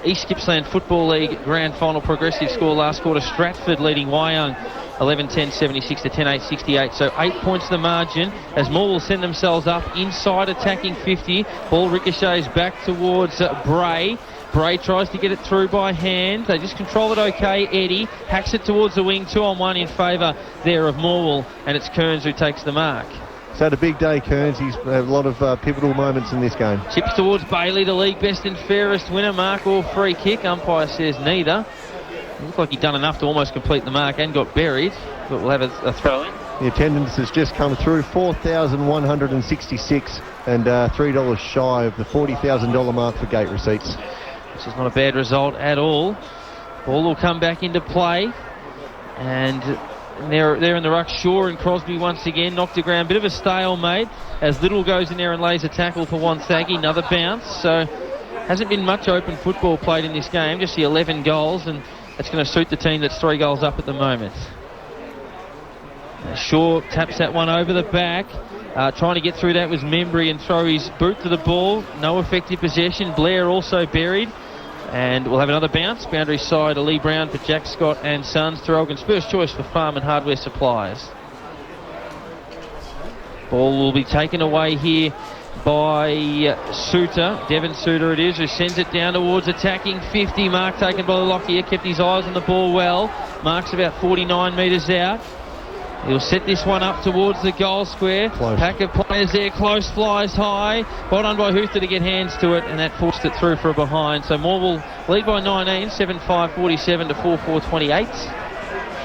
East Gippsland Football League Grand Final progressive score last quarter. Stratford leading Wyong 11-10, 76 to 10-8, 68. So 8 points the margin as Morwell send themselves up inside attacking 50. Ball ricochets back towards Bray. Bray tries to get it through by hand. They just control it okay. Eddie hacks it towards the wing. 2-on-1 in favour there of Morwell, and it's Kearns who takes the mark. He's had a big day, Kearns. He's had a lot of pivotal moments in this game. Chips towards Bailey, the league best and fairest winner. Mark or free kick. Umpire says neither. It looked like he'd done enough to almost complete the mark and got buried, but we'll have a throw in. The attendance has just come through, 4,166 and $3 shy of the $40,000 mark for gate receipts. Which is not a bad result at all. Ball will come back into play, and they're in the ruck. Shaw and Crosby once again knocked the ground. Bit of a stalemate as Little goes in there and lays a tackle for Wonthaggi. Another bounce. So hasn't been much open football played in this game. Just the 11 goals, and that's going to suit the team that's 3 goals up at the moment. Shaw taps that one over the back. Trying to get through that was Membry and throw his boot to the ball. No effective possession. Blair also buried. And we'll have another bounce. Boundary side to Lee Brown for Jack Scott and Sons. Terrelgan's first choice for Farm and Hardware Supplies. Ball will be taken away here by Suter. Devon Suter it is, who sends it down towards attacking 50. Mark taken by Lockyer. Kept his eyes on the ball well. Mark's about 49 metres out. He'll set this one up towards the goal square. Close. Pack of players there. Close, flies high. Well done by Hooter to get hands to it, and that forced it through for a behind. So Morwell lead by 19, 7-5-47 to 4-4-28.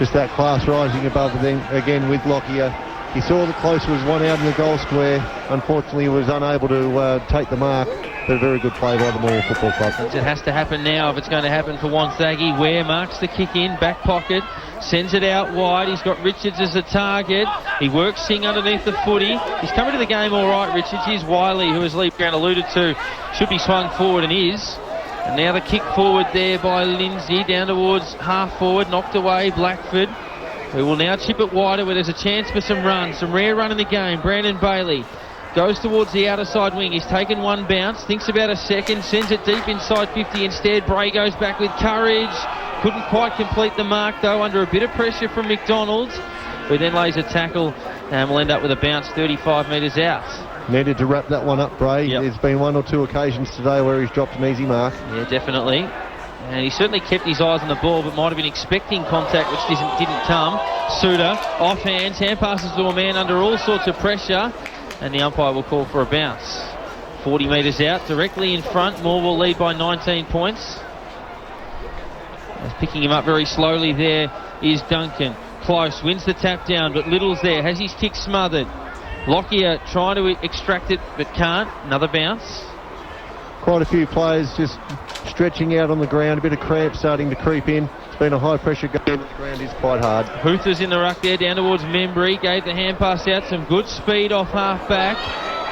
just that class rising above them again with Lockyer. He saw that close was one out in the goal square. Unfortunately, he was unable to take the mark, but a very good play by the Morwell Football Club. It has to happen now if it's going to happen for Wonthaggi. Ware marks the kick in, back pocket, sends it out wide. He's got Richards as a target. He works Singh underneath the footy. He's coming to the game all right, Richards. Here's Wiley, who, as Lee Brown alluded to, should be swung forward and is. And now the kick forward there by Lindsay, down towards half forward, knocked away, Blackford, who will now chip it wider where there's a chance for some runs. Some rare run in the game. Brandon Bailey goes towards the outer side wing. He's taken one bounce, thinks about a second, sends it deep inside 50 instead. Bray goes back with courage. Couldn't quite complete the mark though, under a bit of pressure from McDonald's, who then lays a tackle and will end up with a bounce 35 metres out. Needed to wrap that one up, Bray. Yep. There's been one or two occasions today where he's dropped an easy mark. Yeah, definitely. And he certainly kept his eyes on the ball, but might have been expecting contact, which didn't come. Suter, off hands, hand passes to a man under all sorts of pressure, and the umpire will call for a bounce. 40 metres out, directly in front. Morwell lead by 19 points. Picking him up very slowly there is Duncan. Close, wins the tap down, but Little's there, has his kick smothered. Lockyer trying to extract it, but can't. Another bounce. Quite a few players just stretching out on the ground, a bit of cramp starting to creep in. It's been a high pressure game, but the ground is quite hard. Hoother's in the ruck there, down towards Membry, gave the hand pass out, some good speed off half back,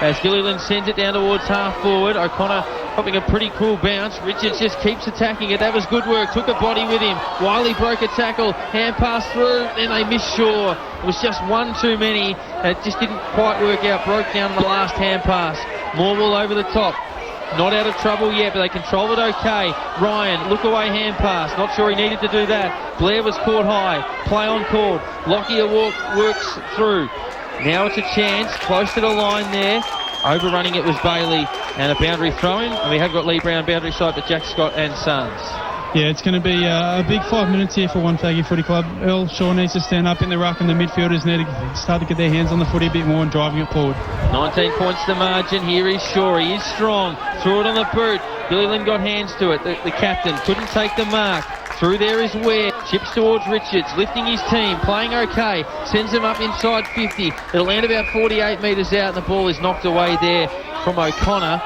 as Gilliland sends it down towards half forward. O'Connor popping a pretty cool bounce. Richards just keeps attacking it. That was good work, took a body with him. Wiley broke a tackle, hand pass through, then they missed Shaw. It was just one too many, and it just didn't quite work out. Broke down the last hand pass. Morwell over the top. Not out of trouble yet, but they control it okay. Ryan, look away hand pass. Not sure he needed to do that. Blair was caught high. Play on called. Lockyer works through. Now it's a chance. Close to the line there. Overrunning it was Bailey. And a boundary throw-in. And we have got Lee Brown boundary side for Jack Scott and Sons. Yeah, it's going to be a big 5 minutes here for Wonthaggi Footy Club. Earl Shaw needs to stand up in the ruck, and the midfielders need to start to get their hands on the footy a bit more and driving it forward. 19 points the margin. Here is Shaw. He is strong. Threw it on the boot. Gilliland got hands to it. The captain couldn't take the mark. Through there is Ware. Chips towards Richards. Lifting his team. Playing okay. Sends him up inside 50. It'll land about 48 metres out, and the ball is knocked away there from O'Connor.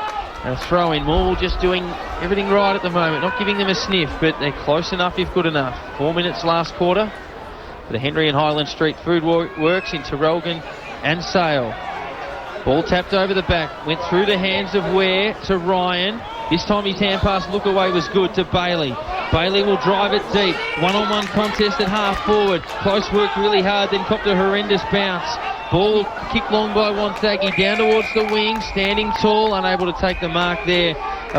A throw in. Morwell just doing everything right at the moment, not giving them a sniff, but they're close enough if good enough. 4 minutes last quarter for the Henry and Highland Street Food Works in Terrelgan and Sale. Ball tapped over the back, went through the hands of Ware to Ryan. This time his hand pass look away was good to Bailey. Bailey will drive it deep. One-on-one contest at half forward. Close worked really hard, then copped a horrendous bounce. Ball kicked long by Wonthaggi, down towards the wing, standing tall, unable to take the mark there.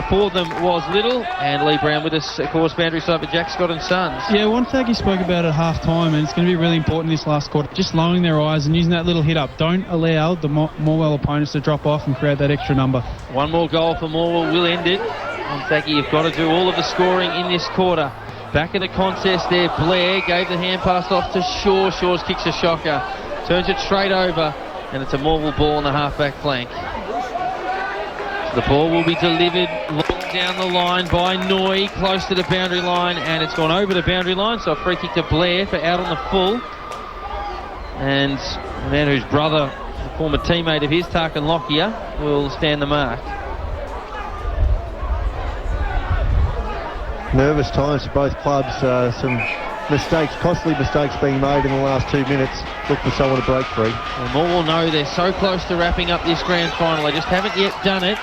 For them was Little, and Lee Brown with us, of course, boundary side for Jack Scott and Sons. Yeah, Wonthaggi spoke about it at half-time, and it's going to be really important this last quarter. Just lowering their eyes and using that little hit-up. Don't allow the Morwell opponents to drop off and create that extra number. One more goal for Morwell will end it. Wonthaggi, you've got to do all of the scoring in this quarter. Back in the contest there, Blair gave the hand pass off to Shaw. Shaw's kicks a shocker. Turns it straight over, and it's a Morwell ball on the half-back flank. The ball will be delivered long down the line by Noy, close to the boundary line, and it's gone over the boundary line, so a free kick to Blair for out on the full. And the man whose brother, a former teammate of his, Tarkin Lockyer, will stand the mark. Nervous times for both clubs. Some mistakes, costly mistakes being made in the last 2 minutes. Look for someone to break free. Well, Morwell know they're so close to wrapping up this grand final. They just haven't yet done it.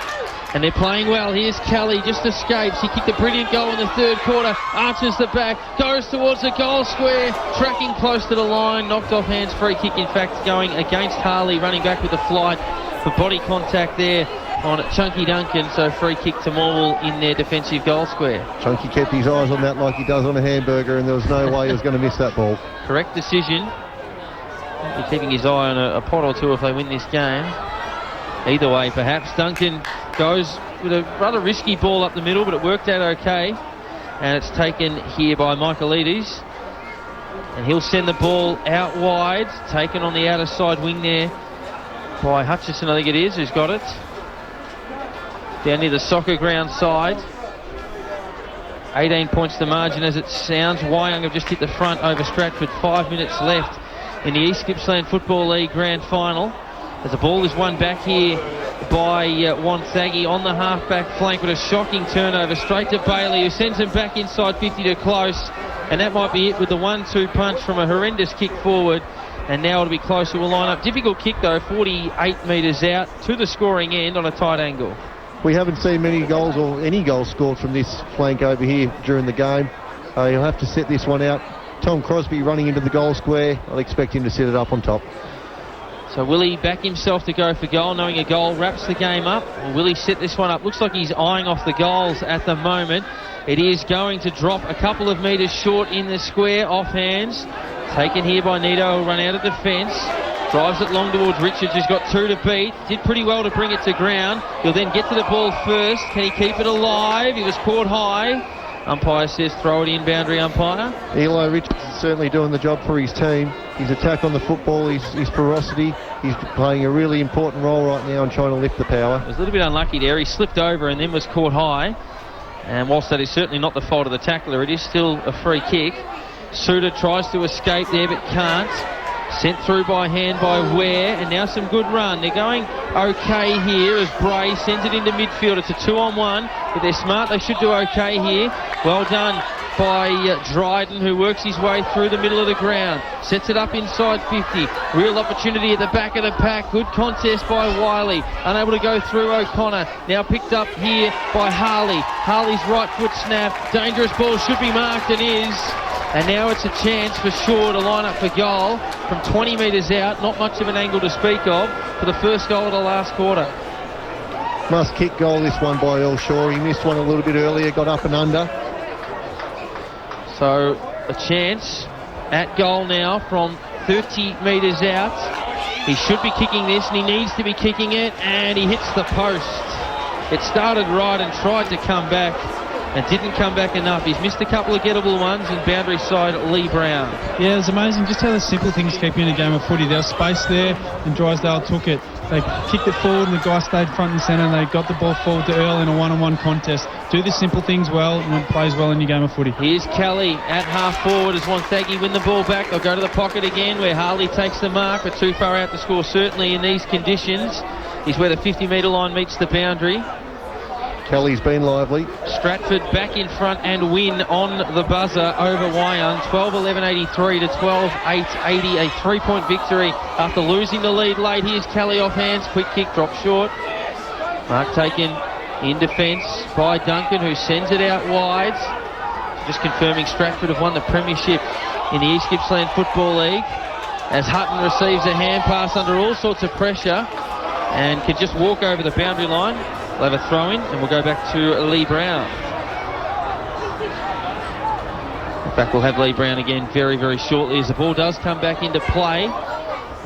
And they're playing well. Here's Kelly, just escapes. He kicked a brilliant goal in the third quarter. Arches the back, goes towards the goal square, tracking close to the line, knocked off hands, free kick, in fact, going against Harley, running back with the flight for body contact there on Chunky Duncan, so free kick to Morwell in their defensive goal square. Chunky kept his eyes on that like he does on a hamburger, and there was no way he was going to miss that ball. Correct decision. He'll be keeping his eye on a pot or two if they win this game. Either way, perhaps. Duncan goes with a rather risky ball up the middle, but it worked out okay. And it's taken here by Michaelides. And he'll send the ball out wide, taken on the outer side wing there by Hutchison, I think it is, who's got it. Down near the soccer ground side. 18 points the margin as it sounds. Wyong have just hit the front over Stratford. 5 minutes left in the East Gippsland Football League Grand Final. As the ball is won back here by Wonthaggi on the half-back flank with a shocking turnover straight to Bailey, who sends him back inside 50 to close. And that might be it with the 1-2 punch from a horrendous kick forward. And now it'll be closer. We'll line up. Difficult kick though, 48 metres out to the scoring end on a tight angle. We haven't seen many goals or any goals scored from this flank over here during the game. He'll have to set this one out. Tom Crosby running into the goal square. I'll expect him to set it up on top. So will he back himself to go for goal, knowing a goal wraps the game up? Or will he set this one up? Looks like he's eyeing off the goals at the moment. It is going to drop a couple of metres short in the square, off hands. Taken here by Nito, who'll run out of defence. Drives it long towards Richards, who's got 2 to beat. Did pretty well to bring it to ground. He'll then get to the ball first. Can he keep it alive? He was caught high. Umpire says throw it in, boundary umpire. Eli Richards is certainly doing the job for his team. His attack on the football, his ferocity, he's playing a really important role right now in trying to lift the power. He was a little bit unlucky there. He slipped over and then was caught high. And whilst that is certainly not the fault of the tackler, it is still a free kick. Suter tries to escape there but can't. Sent through by hand by Ware, and now some good run. They're going okay here as Bray sends it into midfield. It's a 2-on-1, but they're smart. They should do okay here. Well done by Dryden, who works his way through the middle of the ground. Sets it up inside 50. Real opportunity at the back of the pack. Good contest by Wiley. Unable to go through O'Connor. Now picked up here by Harley. Harley's right foot snap. Dangerous ball, should be marked, and is. And now it's a chance for Shaw to line up for goal from 20 metres out. Not much of an angle to speak of for the first goal of the last quarter. Must kick goal this one by Earl Shaw. He missed one a little bit earlier, got up and under. So a chance at goal now from 30 metres out. He should be kicking this, and he needs to be kicking it, and he hits the post. It started right and tried to come back and didn't come back enough. He's missed a couple of gettable ones, and boundary side Lee Brown. Yeah, it's amazing just how the simple things keep you in a game of footy. There was space there, and Drysdale took it. They kicked it forward, and the guy stayed front and centre, and they got the ball forward to Earl in a one-on-one contest. Do the simple things well, and it plays well in your game of footy. Here's Kelly at half forward as Wonthaggi win the ball back. They'll go to the pocket again, where Harley takes the mark, but too far out to score, certainly in these conditions. He's where the 50-metre line meets the boundary. Kelly's been lively. Stratford back in front and win on the buzzer over Wyong. 12-11-83 to 12-8-80. A 3-point victory after losing the lead late. Here's Kelly off hands. Quick kick, dropped short. Mark taken in defence by Duncan, who sends it out wide. Just confirming Stratford have won the premiership in the East Gippsland Football League, as Hutton receives a hand pass under all sorts of pressure and can just walk over the boundary line. They'll have a throw-in, and we'll go back to Lee Brown. In fact, we'll have Lee Brown again very, very shortly as the ball does come back into play.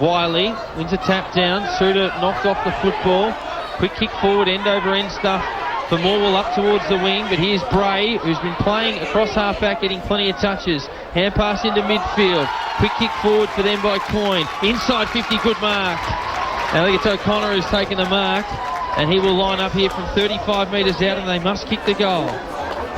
Wiley wins a tap down. Suter knocked off the football. Quick kick forward, end-over-end stuff for Morwell up towards the wing. But here's Bray, who's been playing across half-back, getting plenty of touches. Hand pass into midfield. Quick kick forward for them by Coyne. Inside 50, good mark. Now I think it's O'Connor who's taken the mark, and he will line up here from 35 metres out, and they must kick the goal.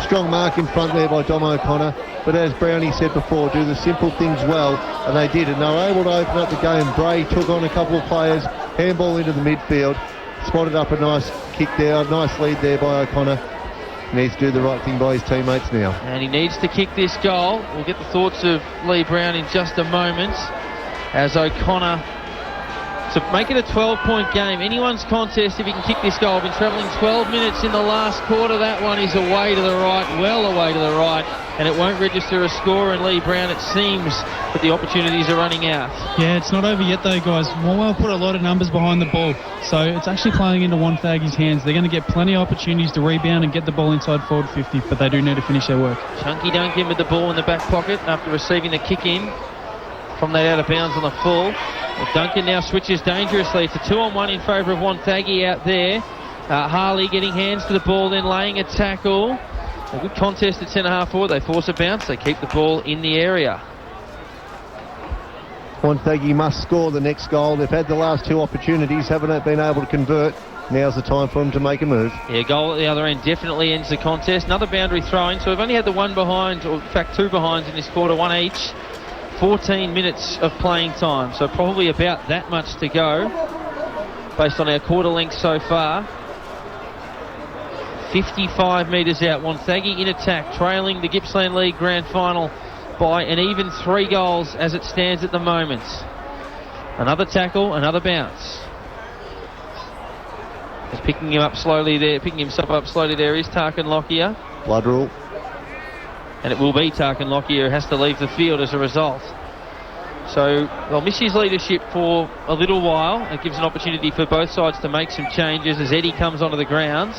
Strong mark in front there by Dom O'Connor, but as Brownie said before, do the simple things well, and they did, and they were able to open up the game. Bray took on a couple of players, handball into the midfield, spotted up a nice kick there, nice lead there by O'Connor. Needs to do the right thing by his teammates now. And he needs to kick this goal. We'll get the thoughts of Lee Brown in just a moment, as O'Connor, to make it a 12-point game. Anyone's contest if he can kick this goal. Been travelling 12 minutes in the last quarter. That one is away to the right, well away to the right, and it won't register a score. And Lee Brown, it seems that the opportunities are running out. Yeah, it's not over yet though, guys. Morwell put a lot of numbers behind the ball, so it's actually playing into Wonthaggi's hands. They're going to get plenty of opportunities to rebound and get the ball inside forward 50, but they do need to finish their work. Chunky Duncan with the ball in the back pocket after receiving the kick in from that out of bounds on the full. Well, Duncan now switches dangerously. It's a 2-on-1 in favour of Wonthaggi out there. Harley getting hands to the ball, then laying a tackle. A good contest at centre-half forward. They force a bounce. They keep the ball in the area. Wonthaggi must score the next goal. They've had the last two opportunities, haven't been able to convert. Now's the time for him to make a move. Yeah, goal at the other end definitely ends the contest. Another boundary throw-in, so we've only had the one behind, or in fact 2 behinds in this quarter, 1 each. 14 minutes of playing time, so probably about that much to go based on our quarter length so far. 55 metres out. Wonthaggi in attack, trailing the Gippsland League Grand Final by an even 3 goals as it stands at the moment. Another tackle, another bounce. Just picking him up slowly there, picking himself up slowly there is Tarkin Lockyer. Blood rule. And it will be Tarkin Lockyer who has to leave the field as a result. So they'll miss his leadership for a little while. It gives an opportunity for both sides to make some changes as Eddie comes onto the grounds.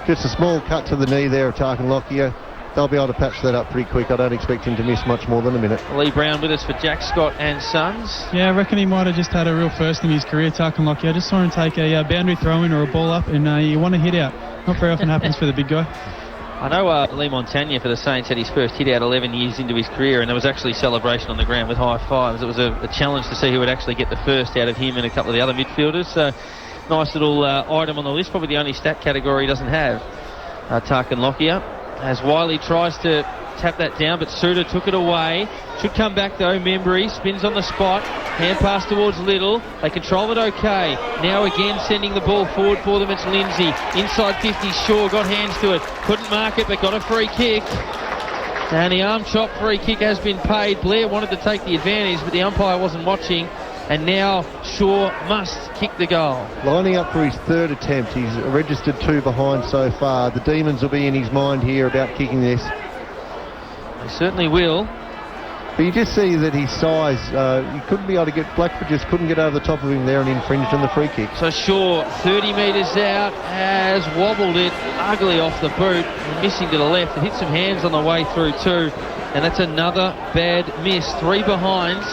Just a small cut to the knee there of Tarkin Lockyer. They'll be able to patch that up pretty quick. I don't expect him to miss much more than a minute. Lee Brown with us for Jack Scott and Sons. Yeah, I reckon he might have just had a real first in his career, Tarkin Lockyer. I just saw him take a boundary throw-in or a ball up and you want a hit out. Not very often happens for the big guy. I know Lee Montagna for the Saints had his first hit out 11 years into his career, and there was actually celebration on the ground with high fives. It was a challenge to see who would actually get the first out of him and a couple of the other midfielders. So nice little item on the list, probably the only stat category he doesn't have. Tarkin Lockyer, as Wiley tries to tap that down, but Suter took it away. Should come back though. Membry spins on the spot, hand pass towards Little. They control it okay. Now again sending the ball forward for them. It's Lindsay inside 50. Shaw got hands to it, couldn't mark it, but got a free kick. And the arm chop free kick has been paid. Blair wanted to take the advantage, but the umpire wasn't watching. And now Shaw must kick the goal. Lining up for his 3rd attempt. He's registered 2 behind so far. The demons will be in his mind here about kicking this. They certainly will. But you just see that his size, he couldn't be able to get, Blackford just couldn't get over the top of him there and infringed on the free kick. So Shaw, 30 metres out, has wobbled it ugly off the boot, and missing to the left. It hit some hands on the way through too, and that's another bad miss. 3 behinds,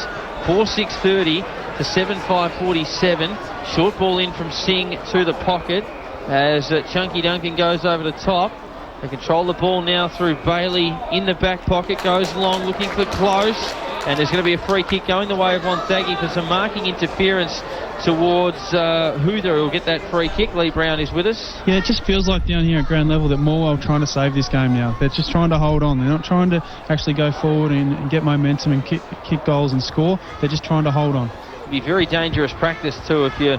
4-6-30 to 7-5-47. Short ball in from Singh to the pocket as Chunky Duncan goes over the top. They control the ball now through Bailey in the back pocket, goes long looking for close, and there's going to be a free kick going the way of Wonthaggi for some marking interference towards Hoother, who will get that free kick. Lee Brown is with us. Yeah, it just feels like down here at ground level that Morwell are trying to save this game now. They're just trying to hold on. They're not trying to actually go forward and get momentum and kick goals and score. They're just trying to hold on. It'd be very dangerous practice too if you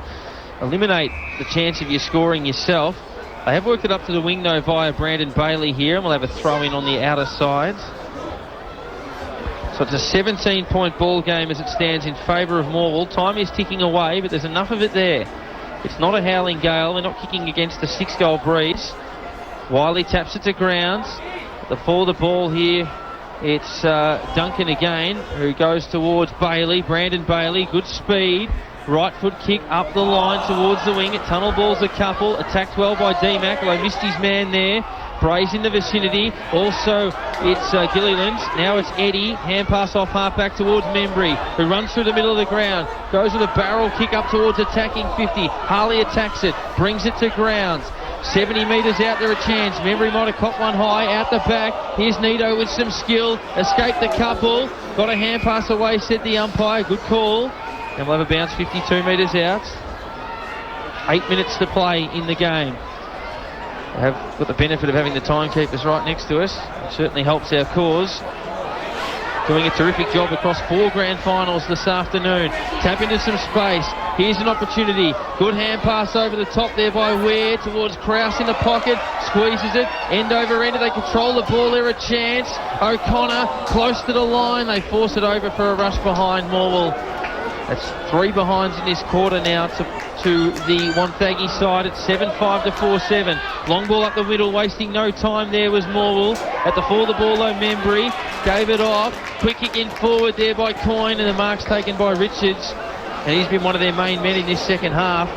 eliminate the chance of you scoring yourself. They have worked it up to the wing though via Brandon Bailey here, and we'll have a throw in on the outer side. So it's a 17-point ball game as it stands in favour of Morwell. Time is ticking away, but there's enough of it there. It's not a howling gale. They're not kicking against a 6-goal breeze. Wiley taps it to grounds. The fall of the ball here, it's Duncan again, who goes towards Bailey. Brandon Bailey, good speed. Right foot kick up the line towards the wing. It tunnel balls a couple. Attacked well by D-Mac, although missed his man there. Brays in the vicinity. Also, it's Gilliland. Now it's Eddie. Hand pass off half-back towards Membry, who runs through the middle of the ground. Goes with a barrel kick up towards attacking 50. Harley attacks it. Brings it to grounds. 70 metres out there a chance. Membry might have caught one high out the back. Here's Nito with some skill. Escaped the couple. Got a hand pass away, said the umpire. Good call. And we'll have a bounce 52 metres out. 8 minutes to play in the game. We have got the benefit of having the timekeepers right next to us. It certainly helps our cause. Doing a terrific job across 4 grand finals this afternoon. Tap into some space. Here's an opportunity. Good hand pass over the top there by Ware towards Krause in the pocket. Squeezes it. End over end. They control the ball there a chance. O'Connor close to the line. They force it over for a rush behind Morwell. That's 3 behinds in this quarter now to the Wonthaggi side at 7-5 to 4-7. Long ball up the middle, wasting no time there was Morwell. At the fall of the ball though, Membry gave it off. Quick kick in forward there by Coyne, and the mark's taken by Richards. And he's been one of their main men in this second half,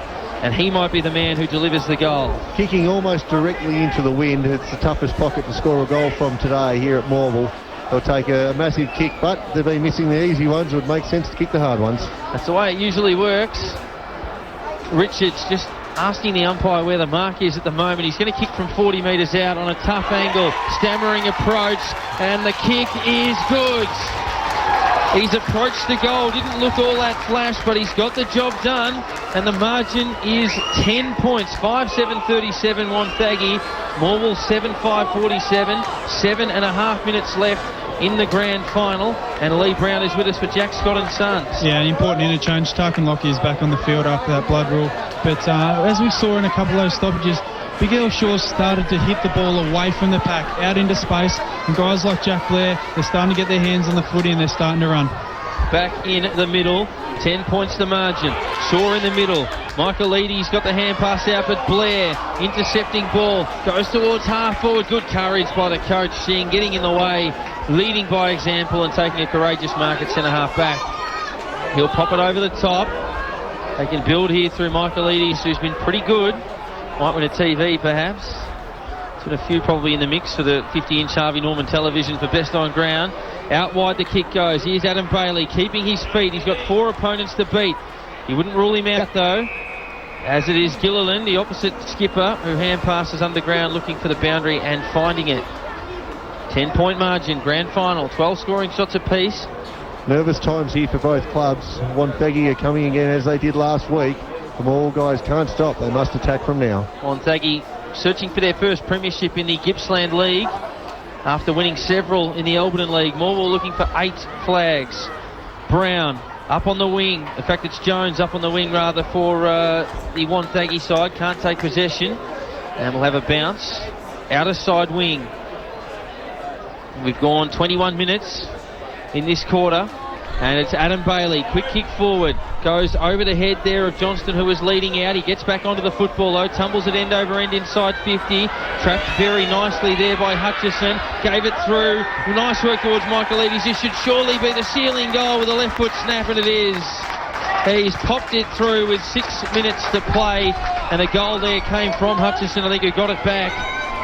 and he might be the man who delivers the goal. Kicking almost directly into the wind. It's the toughest pocket to score a goal from today here at Morwell. They'll take a massive kick, but they've been missing the easy ones. It would make sense to kick the hard ones. That's the way it usually works. Richards just asking the umpire where the mark is at the moment. He's going to kick from 40 metres out on a tough angle. Stammering approach, and the kick is good. He's approached the goal, didn't look all that flash, but he's got the job done, and the margin is 10 points. 5-7-37 Wonthaggi, Morwell 7-5-47, 7.5 minutes left in the grand final, and Lee Brown is with us for Jack Scott and Sons. Yeah, an important interchange. Tarkin Lockie is back on the field after that blood rule, but as we saw in a couple of those stoppages, Big Al Shaw started to hit the ball away from the pack, out into space, and guys like Jack Blair, they're starting to get their hands on the footy and they're starting to run. Back in the middle, 10 points the margin. Shaw in the middle. Michaelides got the hand pass out, but Blair intercepting ball, goes towards half forward. Good courage by the coach, seeing getting in the way, leading by example and taking a courageous mark at centre half back. He'll pop it over the top. They can build here through Michaelides, who's been pretty good. Might win a TV perhaps. There's been a few probably in the mix for the 50-inch Harvey Norman television for best on ground. Out wide the kick goes. Here's Adam Bailey keeping his feet. He's got 4 opponents to beat. He wouldn't rule him out though, as it is Gilliland, the opposite skipper, who hand passes underground looking for the boundary and finding it. 10-point margin, grand final, 12 scoring shots apiece. Nervous times here for both clubs. Wonthaggi are coming again as they did last week. The Morwell guys can't stop. They must attack from now. Wonthaggi searching for their first premiership in the Gippsland League after winning several in the Alberton League. Morwell looking for 8 flags. Brown up on the wing. In fact, it's Jones up on the wing rather for the Wonthaggi side. Can't take possession. And we'll have a bounce. Outer side wing. We've gone 21 minutes in this quarter. And it's Adam Bailey, quick kick forward, goes over the head there of Johnston, who was leading out. He gets back onto the football though, tumbles it end over end inside 50, trapped very nicely there by Hutchison, gave it through, nice work towards Michaelides. This should surely be the ceiling goal with a left foot snap, and it is. He's popped it through with 6 minutes to play, and the goal there came from Hutchison, I think, who got it back,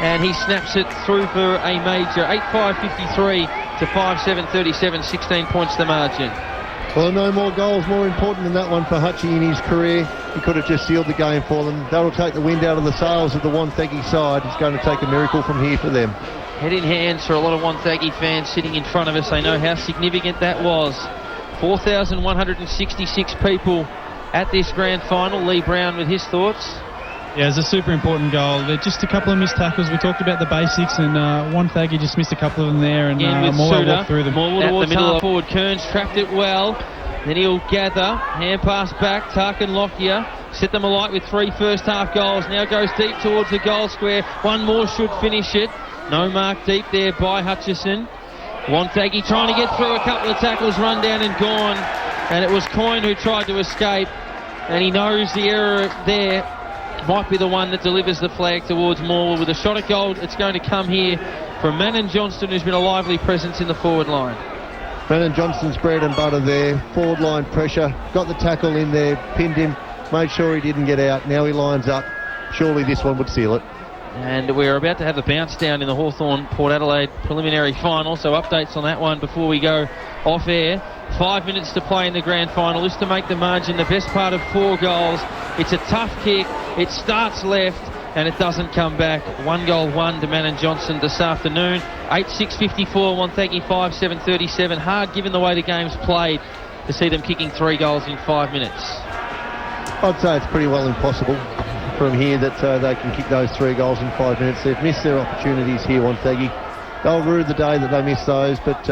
and he snaps it through for a major. 8-5-53 to 5-7-37, 16 points the margin. Well, no more goals more important than that one for Hutchie in his career. He could have just sealed the game for them. That'll take the wind out of the sails of the Wonthaggi side. It's going to take a miracle from here for them. Head in hands for a lot of Wonthaggi fans sitting in front of us. They know how significant that was. 4,166 people at this grand final. Lee Brown with his thoughts. Yeah, it's a super important goal. They're just a couple of missed tackles. We talked about the basics, and Wonthaggi just missed a couple of them there, and Morwell walked through them. Morwell towards the middle forward. Kearns trapped it well. Then he'll gather. Hand pass back. Tarkin Lockyer set them alight with 3 first half goals. Now goes deep towards the goal square. One more should finish it. No mark deep there by Hutchison. Wonthaggi trying to get through a couple of tackles, run down and gone. And it was Coyne who tried to escape, and he knows the error there might be the one that delivers the flag towards Morwell. With a shot at goal, it's going to come here from Manon Johnston, who's been a lively presence in the forward line. Manon Johnston's bread and butter there. Forward line pressure. Got the tackle in there, pinned him, made sure he didn't get out. Now he lines up. Surely this one would seal it. And we're about to have a bounce down in the Hawthorn-Port Adelaide preliminary final, so updates on that one before we go off air. 5 minutes to play in the grand final. Is to make the margin the best part of 4 goals. It's a tough kick. It starts left and it doesn't come back. 1 goal, 1 to Manon Johnson this afternoon. 8-6-54, Wonthaggi 5-7-37. Hard given the way the game's played to see them kicking 3 goals in 5 minutes. I'd say it's pretty well impossible from here that they can kick those 3 goals in 5 minutes. They've missed their opportunities here, Wonthaggi. They'll rue the day that they miss those, but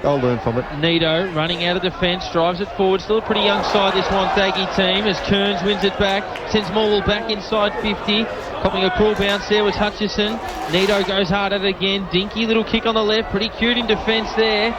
they'll learn from it. Nito running out of defence, drives it forward. Still a pretty young side, this Wonthaggi team, as Kearns wins it back, sends Morwell back inside 50. Copping a cruel bounce there was Hutchison. Nito goes hard at it again. Dinky little kick on the left, pretty cute in defence there.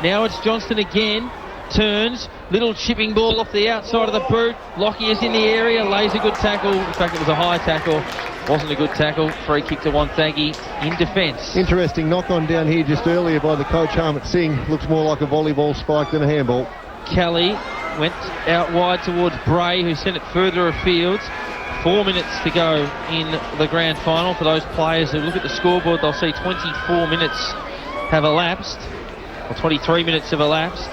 Now it's Johnston again. Turns, little chipping ball off the outside of the boot. Lockie is in the area, lays a good tackle. In fact, it was a high tackle. Wasn't a good tackle. Free kick to Wonthaggi in defence. Interesting knock on down here just earlier by the coach, Harmit Singh. Looks more like a volleyball spike than a handball. Kelly went out wide towards Bray, who sent it further afield. 4 minutes to go in the grand final. For those players who look at the scoreboard, they'll see 24 minutes have elapsed, or 23 minutes have elapsed.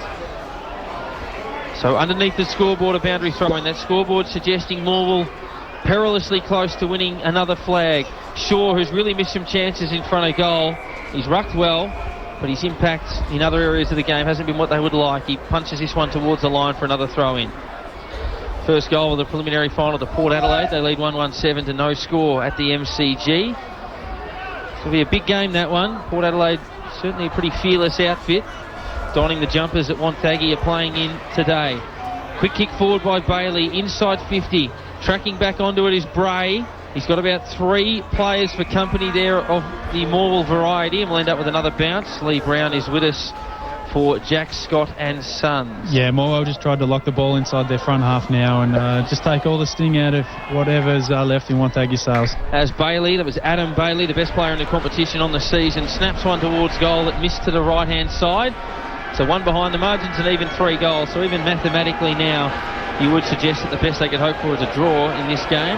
So underneath the scoreboard, a boundary throw in. That scoreboard suggesting Morwell perilously close to winning another flag. Shaw, who's really missed some chances in front of goal. He's rucked well, but his impact in other areas of the game hasn't been what they would like. He punches this one towards the line for another throw-in. First goal of the preliminary final to Port Adelaide. They lead 1-1-7 to no score at the MCG. It'll be a big game, that one. Port Adelaide, certainly a pretty fearless outfit, donning the jumpers that Wonthaggi are playing in today. Quick kick forward by Bailey, inside 50. Tracking back onto it is Bray. He's got about 3 players for company there of the Morwell variety, and we'll end up with another bounce. Lee Brown is with us for Jack Scott and Sons. Yeah, Morwell just tried to lock the ball inside their front half now and just take all the sting out of whatever's left in Wonthaggi sails. As Bailey, that was Adam Bailey, the best player in the competition on the season, snaps one towards goal that missed to the right-hand side. So one behind the margins and even 3 goals. So even mathematically now, you would suggest that the best they could hope for is a draw in this game.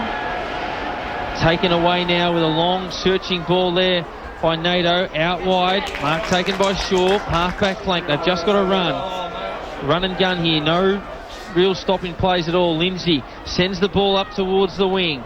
Taken away now with a long searching ball there by Nato, out wide. Mark taken by Shaw, half-back flank. They've just got to run and gun here. No real stopping plays at all. Lindsay sends the ball up towards the wing.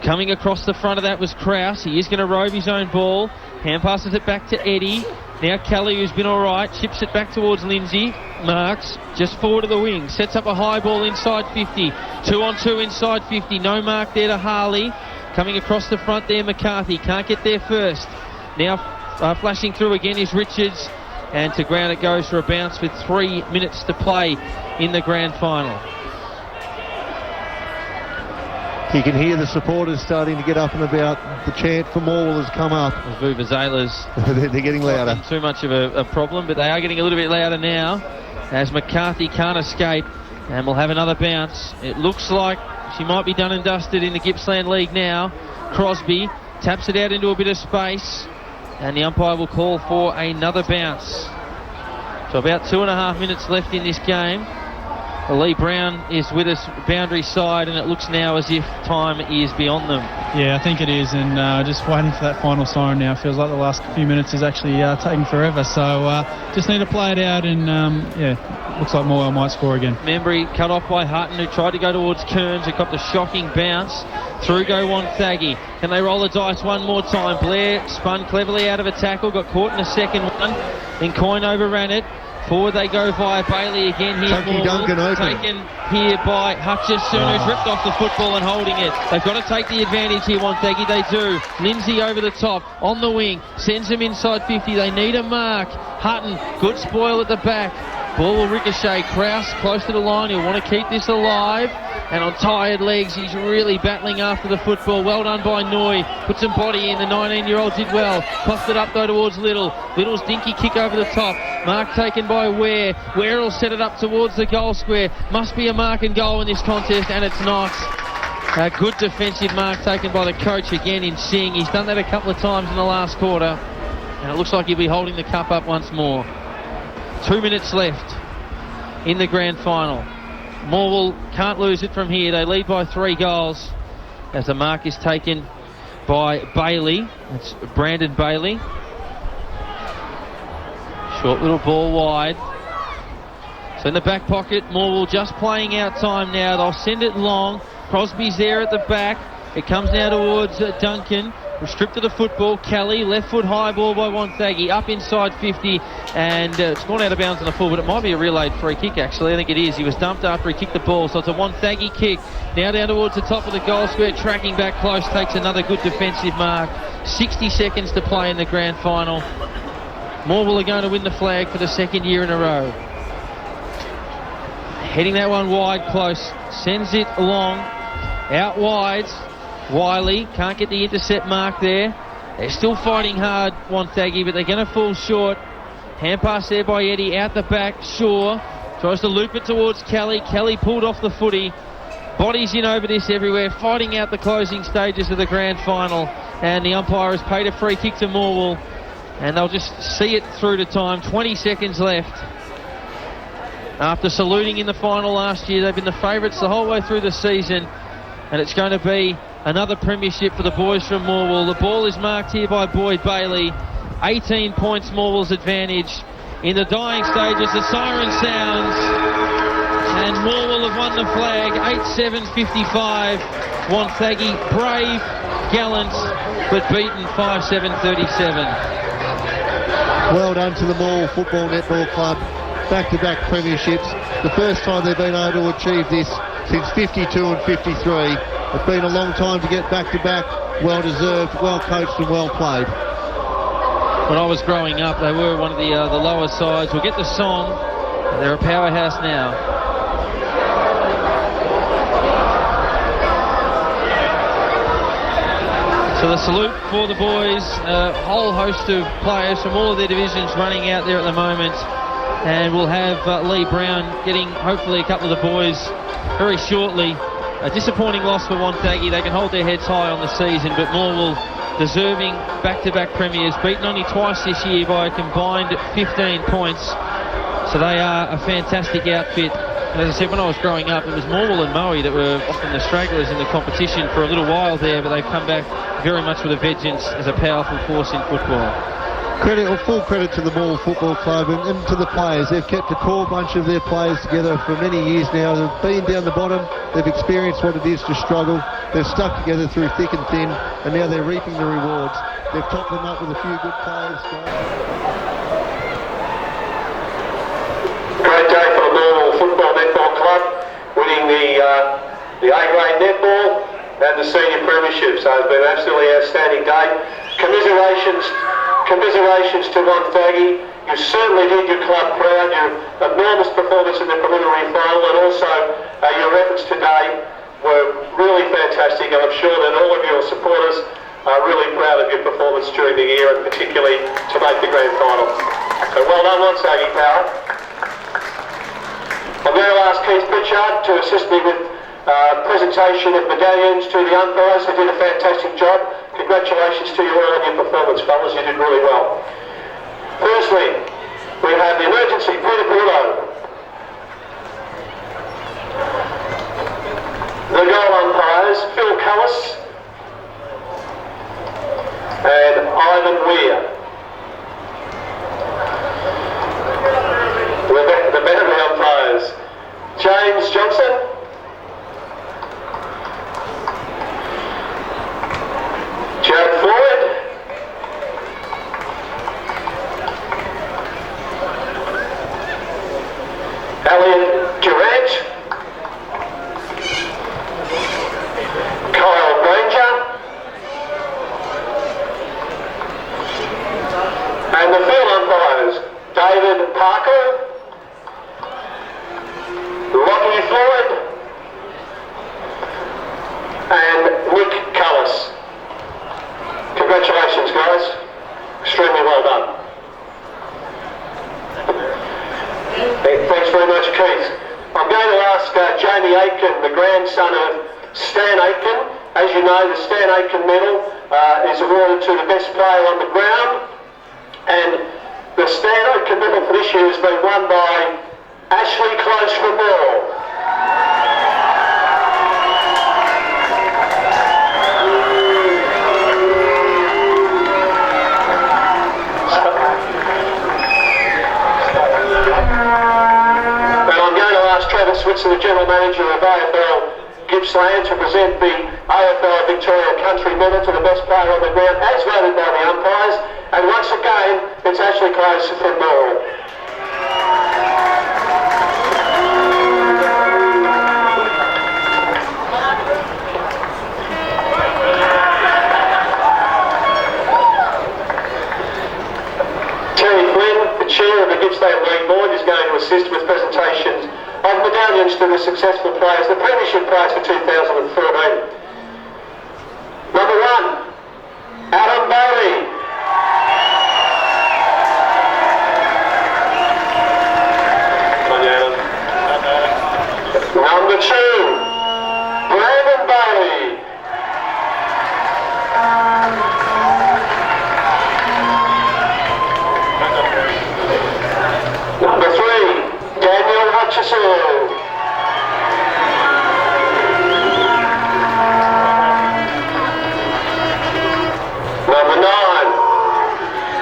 Coming across the front of that was Krause. He is going to rove his own ball. Hand passes it back to Eddie. Now Kelly, who's been all right, chips it back towards Lindsay. Marks just forward of the wing. Sets up a high ball inside 50. 2-on-2 inside 50. No mark there to Harley. Coming across the front there, McCarthy. Can't get there first. Now flashing through again is Richards. And to ground it goes for a bounce with 3 minutes to play in the grand final. You can hear the supporters starting to get up and about. The chant for Morwell has come up. Vuvuzelas. They're getting louder. Too much of a problem, but they are getting a little bit louder now as McCarthy can't escape. And we'll have another bounce. It looks like she might be done and dusted in the Gippsland League now. Crosby taps it out into a bit of space, and the umpire will call for another bounce. So about 2.5 minutes left in this game. Lee Brown is with us, boundary side, and it looks now as if time is beyond them. Yeah, I think it is, and just waiting for that final siren now. Feels like the last few minutes is actually taking forever, so just need to play it out, and looks like Morwell might score again. Membry cut off by Hutton, who tried to go towards Kearns, who got the shocking bounce. Through go Wonthaggi. Can they roll the dice one more time? Blair spun cleverly out of a tackle, got caught in a second one, then Coyne overran it. Forward they go via Bailey again. Here's Morwell, taken here by Hutchison, who's ripped off the football and holding it. They've got to take the advantage here, Wonthaggi. They do. Lindsay over the top, on the wing, sends him inside 50. They need a mark. Hutton, good spoil at the back. Ball will ricochet. Krause close to the line. He'll want to keep this alive. And on tired legs, he's really battling after the football. Well done by Noy. Put some body in. The 19-year-old did well. Puffed it up, though, towards Little. Little's dinky kick over the top. Mark taken by Ware. Ware will set it up towards the goal square. Must be a mark and goal in this contest, and it's not. A good defensive mark taken by the coach again in Singh. He's done that a couple of times in the last quarter. And it looks like he'll be holding the cup up once more. 2 minutes left in the grand final. Morwell can't lose it from here. They lead by 3 goals as the mark is taken by Bailey. It's Brandon Bailey. Short little ball wide. So in the back pocket, Morwell just playing out time now. They'll send it long. Crosby's there at the back. It comes now towards Duncan. Stripped of the football. Kelly, left foot high ball by Wonthaggi, up inside 50, and it's gone out of bounds on the full, but it might be a relayed free kick actually. I think it is. He was dumped after he kicked the ball, so it's a Wonthaggi kick. Now down towards the top of the goal square, tracking back close, takes another good defensive mark. 60 seconds to play in the grand final. Morwell are going to win the flag for the 2nd year in a row. Heading that one wide close, sends it along, out wide. Wiley can't get the intercept mark there. They're still fighting hard, Wonthaggi, but they're going to fall short. Hand pass there by Eddie, out the back. Shaw tries to loop it towards Kelly. Kelly pulled off the footy. Bodies in over this everywhere, fighting out the closing stages of the grand final. And the umpire has paid a free kick to Morwell, and they'll just see it through to time. 20 seconds left. After saluting in the final last year, they've been the favourites the whole way through the season, and it's going to be another premiership for the boys from Morwell. The ball is marked here by Boyd Bailey. 18 points Morwell's advantage. In the dying stages, the siren sounds, and Morwell have won the flag. 8-7-55. Wonthaggi, brave, gallant, but beaten 5-7-37. Well done to the Morwell Football Netball Club. Back-to-back premierships. The first time they've been able to achieve this since 52 and 53. It's been a long time to get back-to-back. Well deserved, well coached and well played. When I was growing up, they were one of the lower sides. We'll get the song. They're a powerhouse now. So the salute for the boys, a whole host of players from all of their divisions running out there at the moment. And we'll have Lee Brown getting hopefully a couple of the boys very shortly. A disappointing loss for Wonthaggi. They can hold their heads high on the season, but Morwell deserving back-to-back premiers, beaten only twice this year by a combined 15 points. So they are a fantastic outfit. And as I said, when I was growing up, it was Morwell and Moe that were often the stragglers in the competition for a little while there, but they've come back very much with a vengeance as a powerful force in football. Full credit to the Morwell Football Club and to the players. They've kept a core bunch of their players together for many years now. They've been down the bottom. They've experienced what it is to struggle. They've stuck together through thick and thin, and now they're reaping the rewards. They've topped them up with a few good players. Great day for the Morwell Football Netball Club, winning the A-grade netball and the senior premiership. So it's been an absolutely outstanding day. Commiserations to Wonthaggi. You certainly did your club proud. Your enormous performance in the preliminary final, and also your efforts today were really fantastic. And I'm sure that all of your supporters are really proud of your performance during the year, and particularly to make the grand final. So well done, Wonthaggi Power. I'm going to ask Keith Pritchard to assist me with presentation of medallions to the umpires who did a fantastic job. Congratulations to you all on your performance, fellas. You did really well. Firstly, we have the emergency Peter Pillow. The goal umpires, Phil Cullis and Ivan Weir. The boundary umpires, James Johnson, Jared Floyd, Elliot Durant, Kyle Granger, and the field umpires, David Parker, Lockie Floyd, and Nick Cullis. Congratulations, guys. Extremely well done. Thanks very much, Keith. I'm going to ask Jamie Aitken, the grandson of Stan Aitken. As you know, the Stan Aitken medal is awarded to the best player on the ground. And the Stan Aitken medal for this year has been won by Ashley Close from Morwell. Switzer, the General Manager of AFL Gippsland, to present the AFL Victoria Country Medal to the best player on the ground as voted by the umpires. And once again, it's Ashley Close from Morwell. Terry Flynn, the Chair of the Gippsland League Board, is going to assist with presentations of medallions to the successful players, the premiership players for 2014. Number 1, Adam Bailey. Number 2, Brandon Bailey. Number 3, Daniel Hutchison.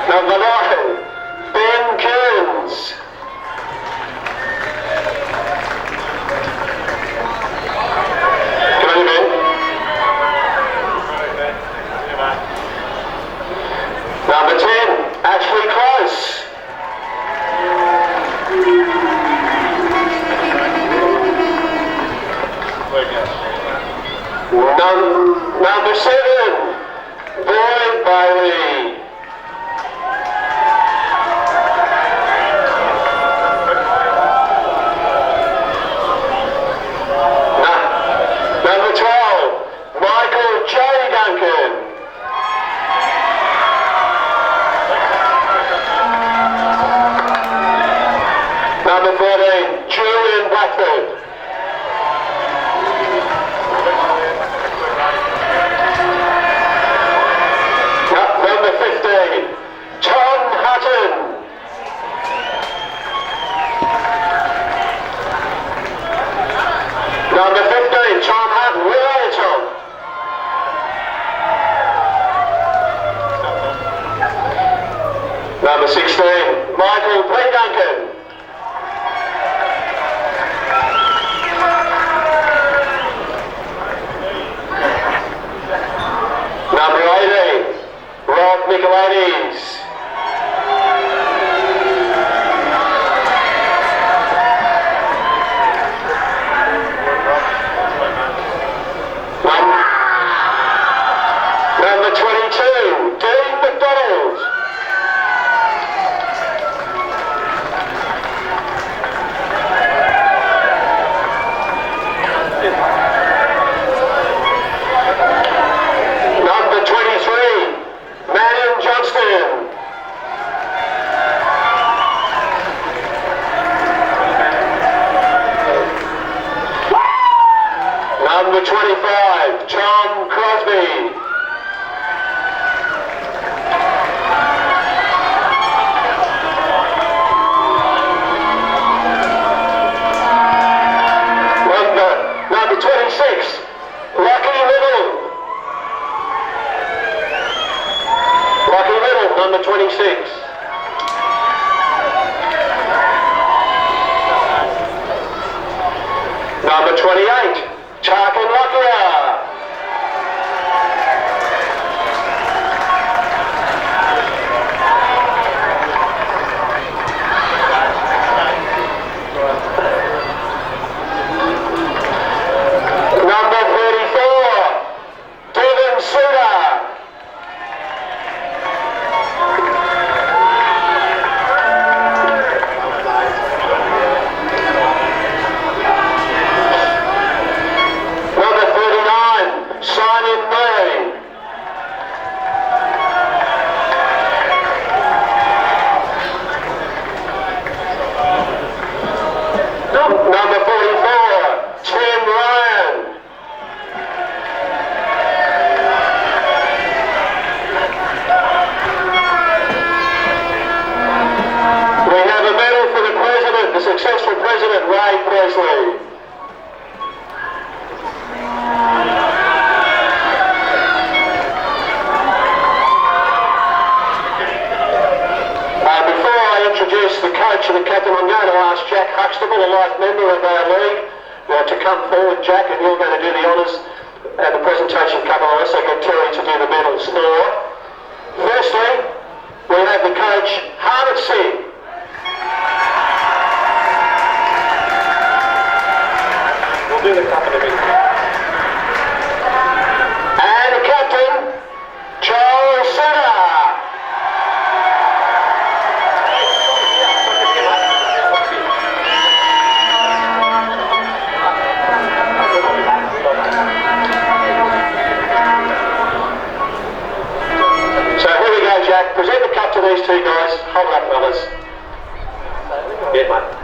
Number 9, Ben Kearns. Number 7, Boyd Bailey. Number 12, Michael J. Duncan. Number 14, Julian Blackford. Number 15, Tom Hutton. Number 15, Tom Hutton. Where are you, Tom? Number 16, Michael P. Duncan. Number 18, Rob Nicolaides. Number 22, Dean McDonald. Number 23, Marion Johnston. Number 25, Tom Crosby. Number 26, Lucky Little. Lucky Little, number 26. Number 28, Tarkin Lockyer. Number 34, Devon Suter. Number 39, Simon Murray. Number 44, Tim Ryan. We have a medal for the President, the successful President, Ray Presley. Before I introduce the coach and the captain, I'm going to ask Jack Huxtable, a life member of our league, to come forward, Jack, and you're going to do the honours and the presentation cover. I'll also get Terry to do the medals. Firstly, we have the coach, Harmit Singh. We'll do the cup in a minute. And the captain, Charles Sutter. So here we go, Jack. Present the cup to these two guys. Hold it up, fellas. Yeah, mate.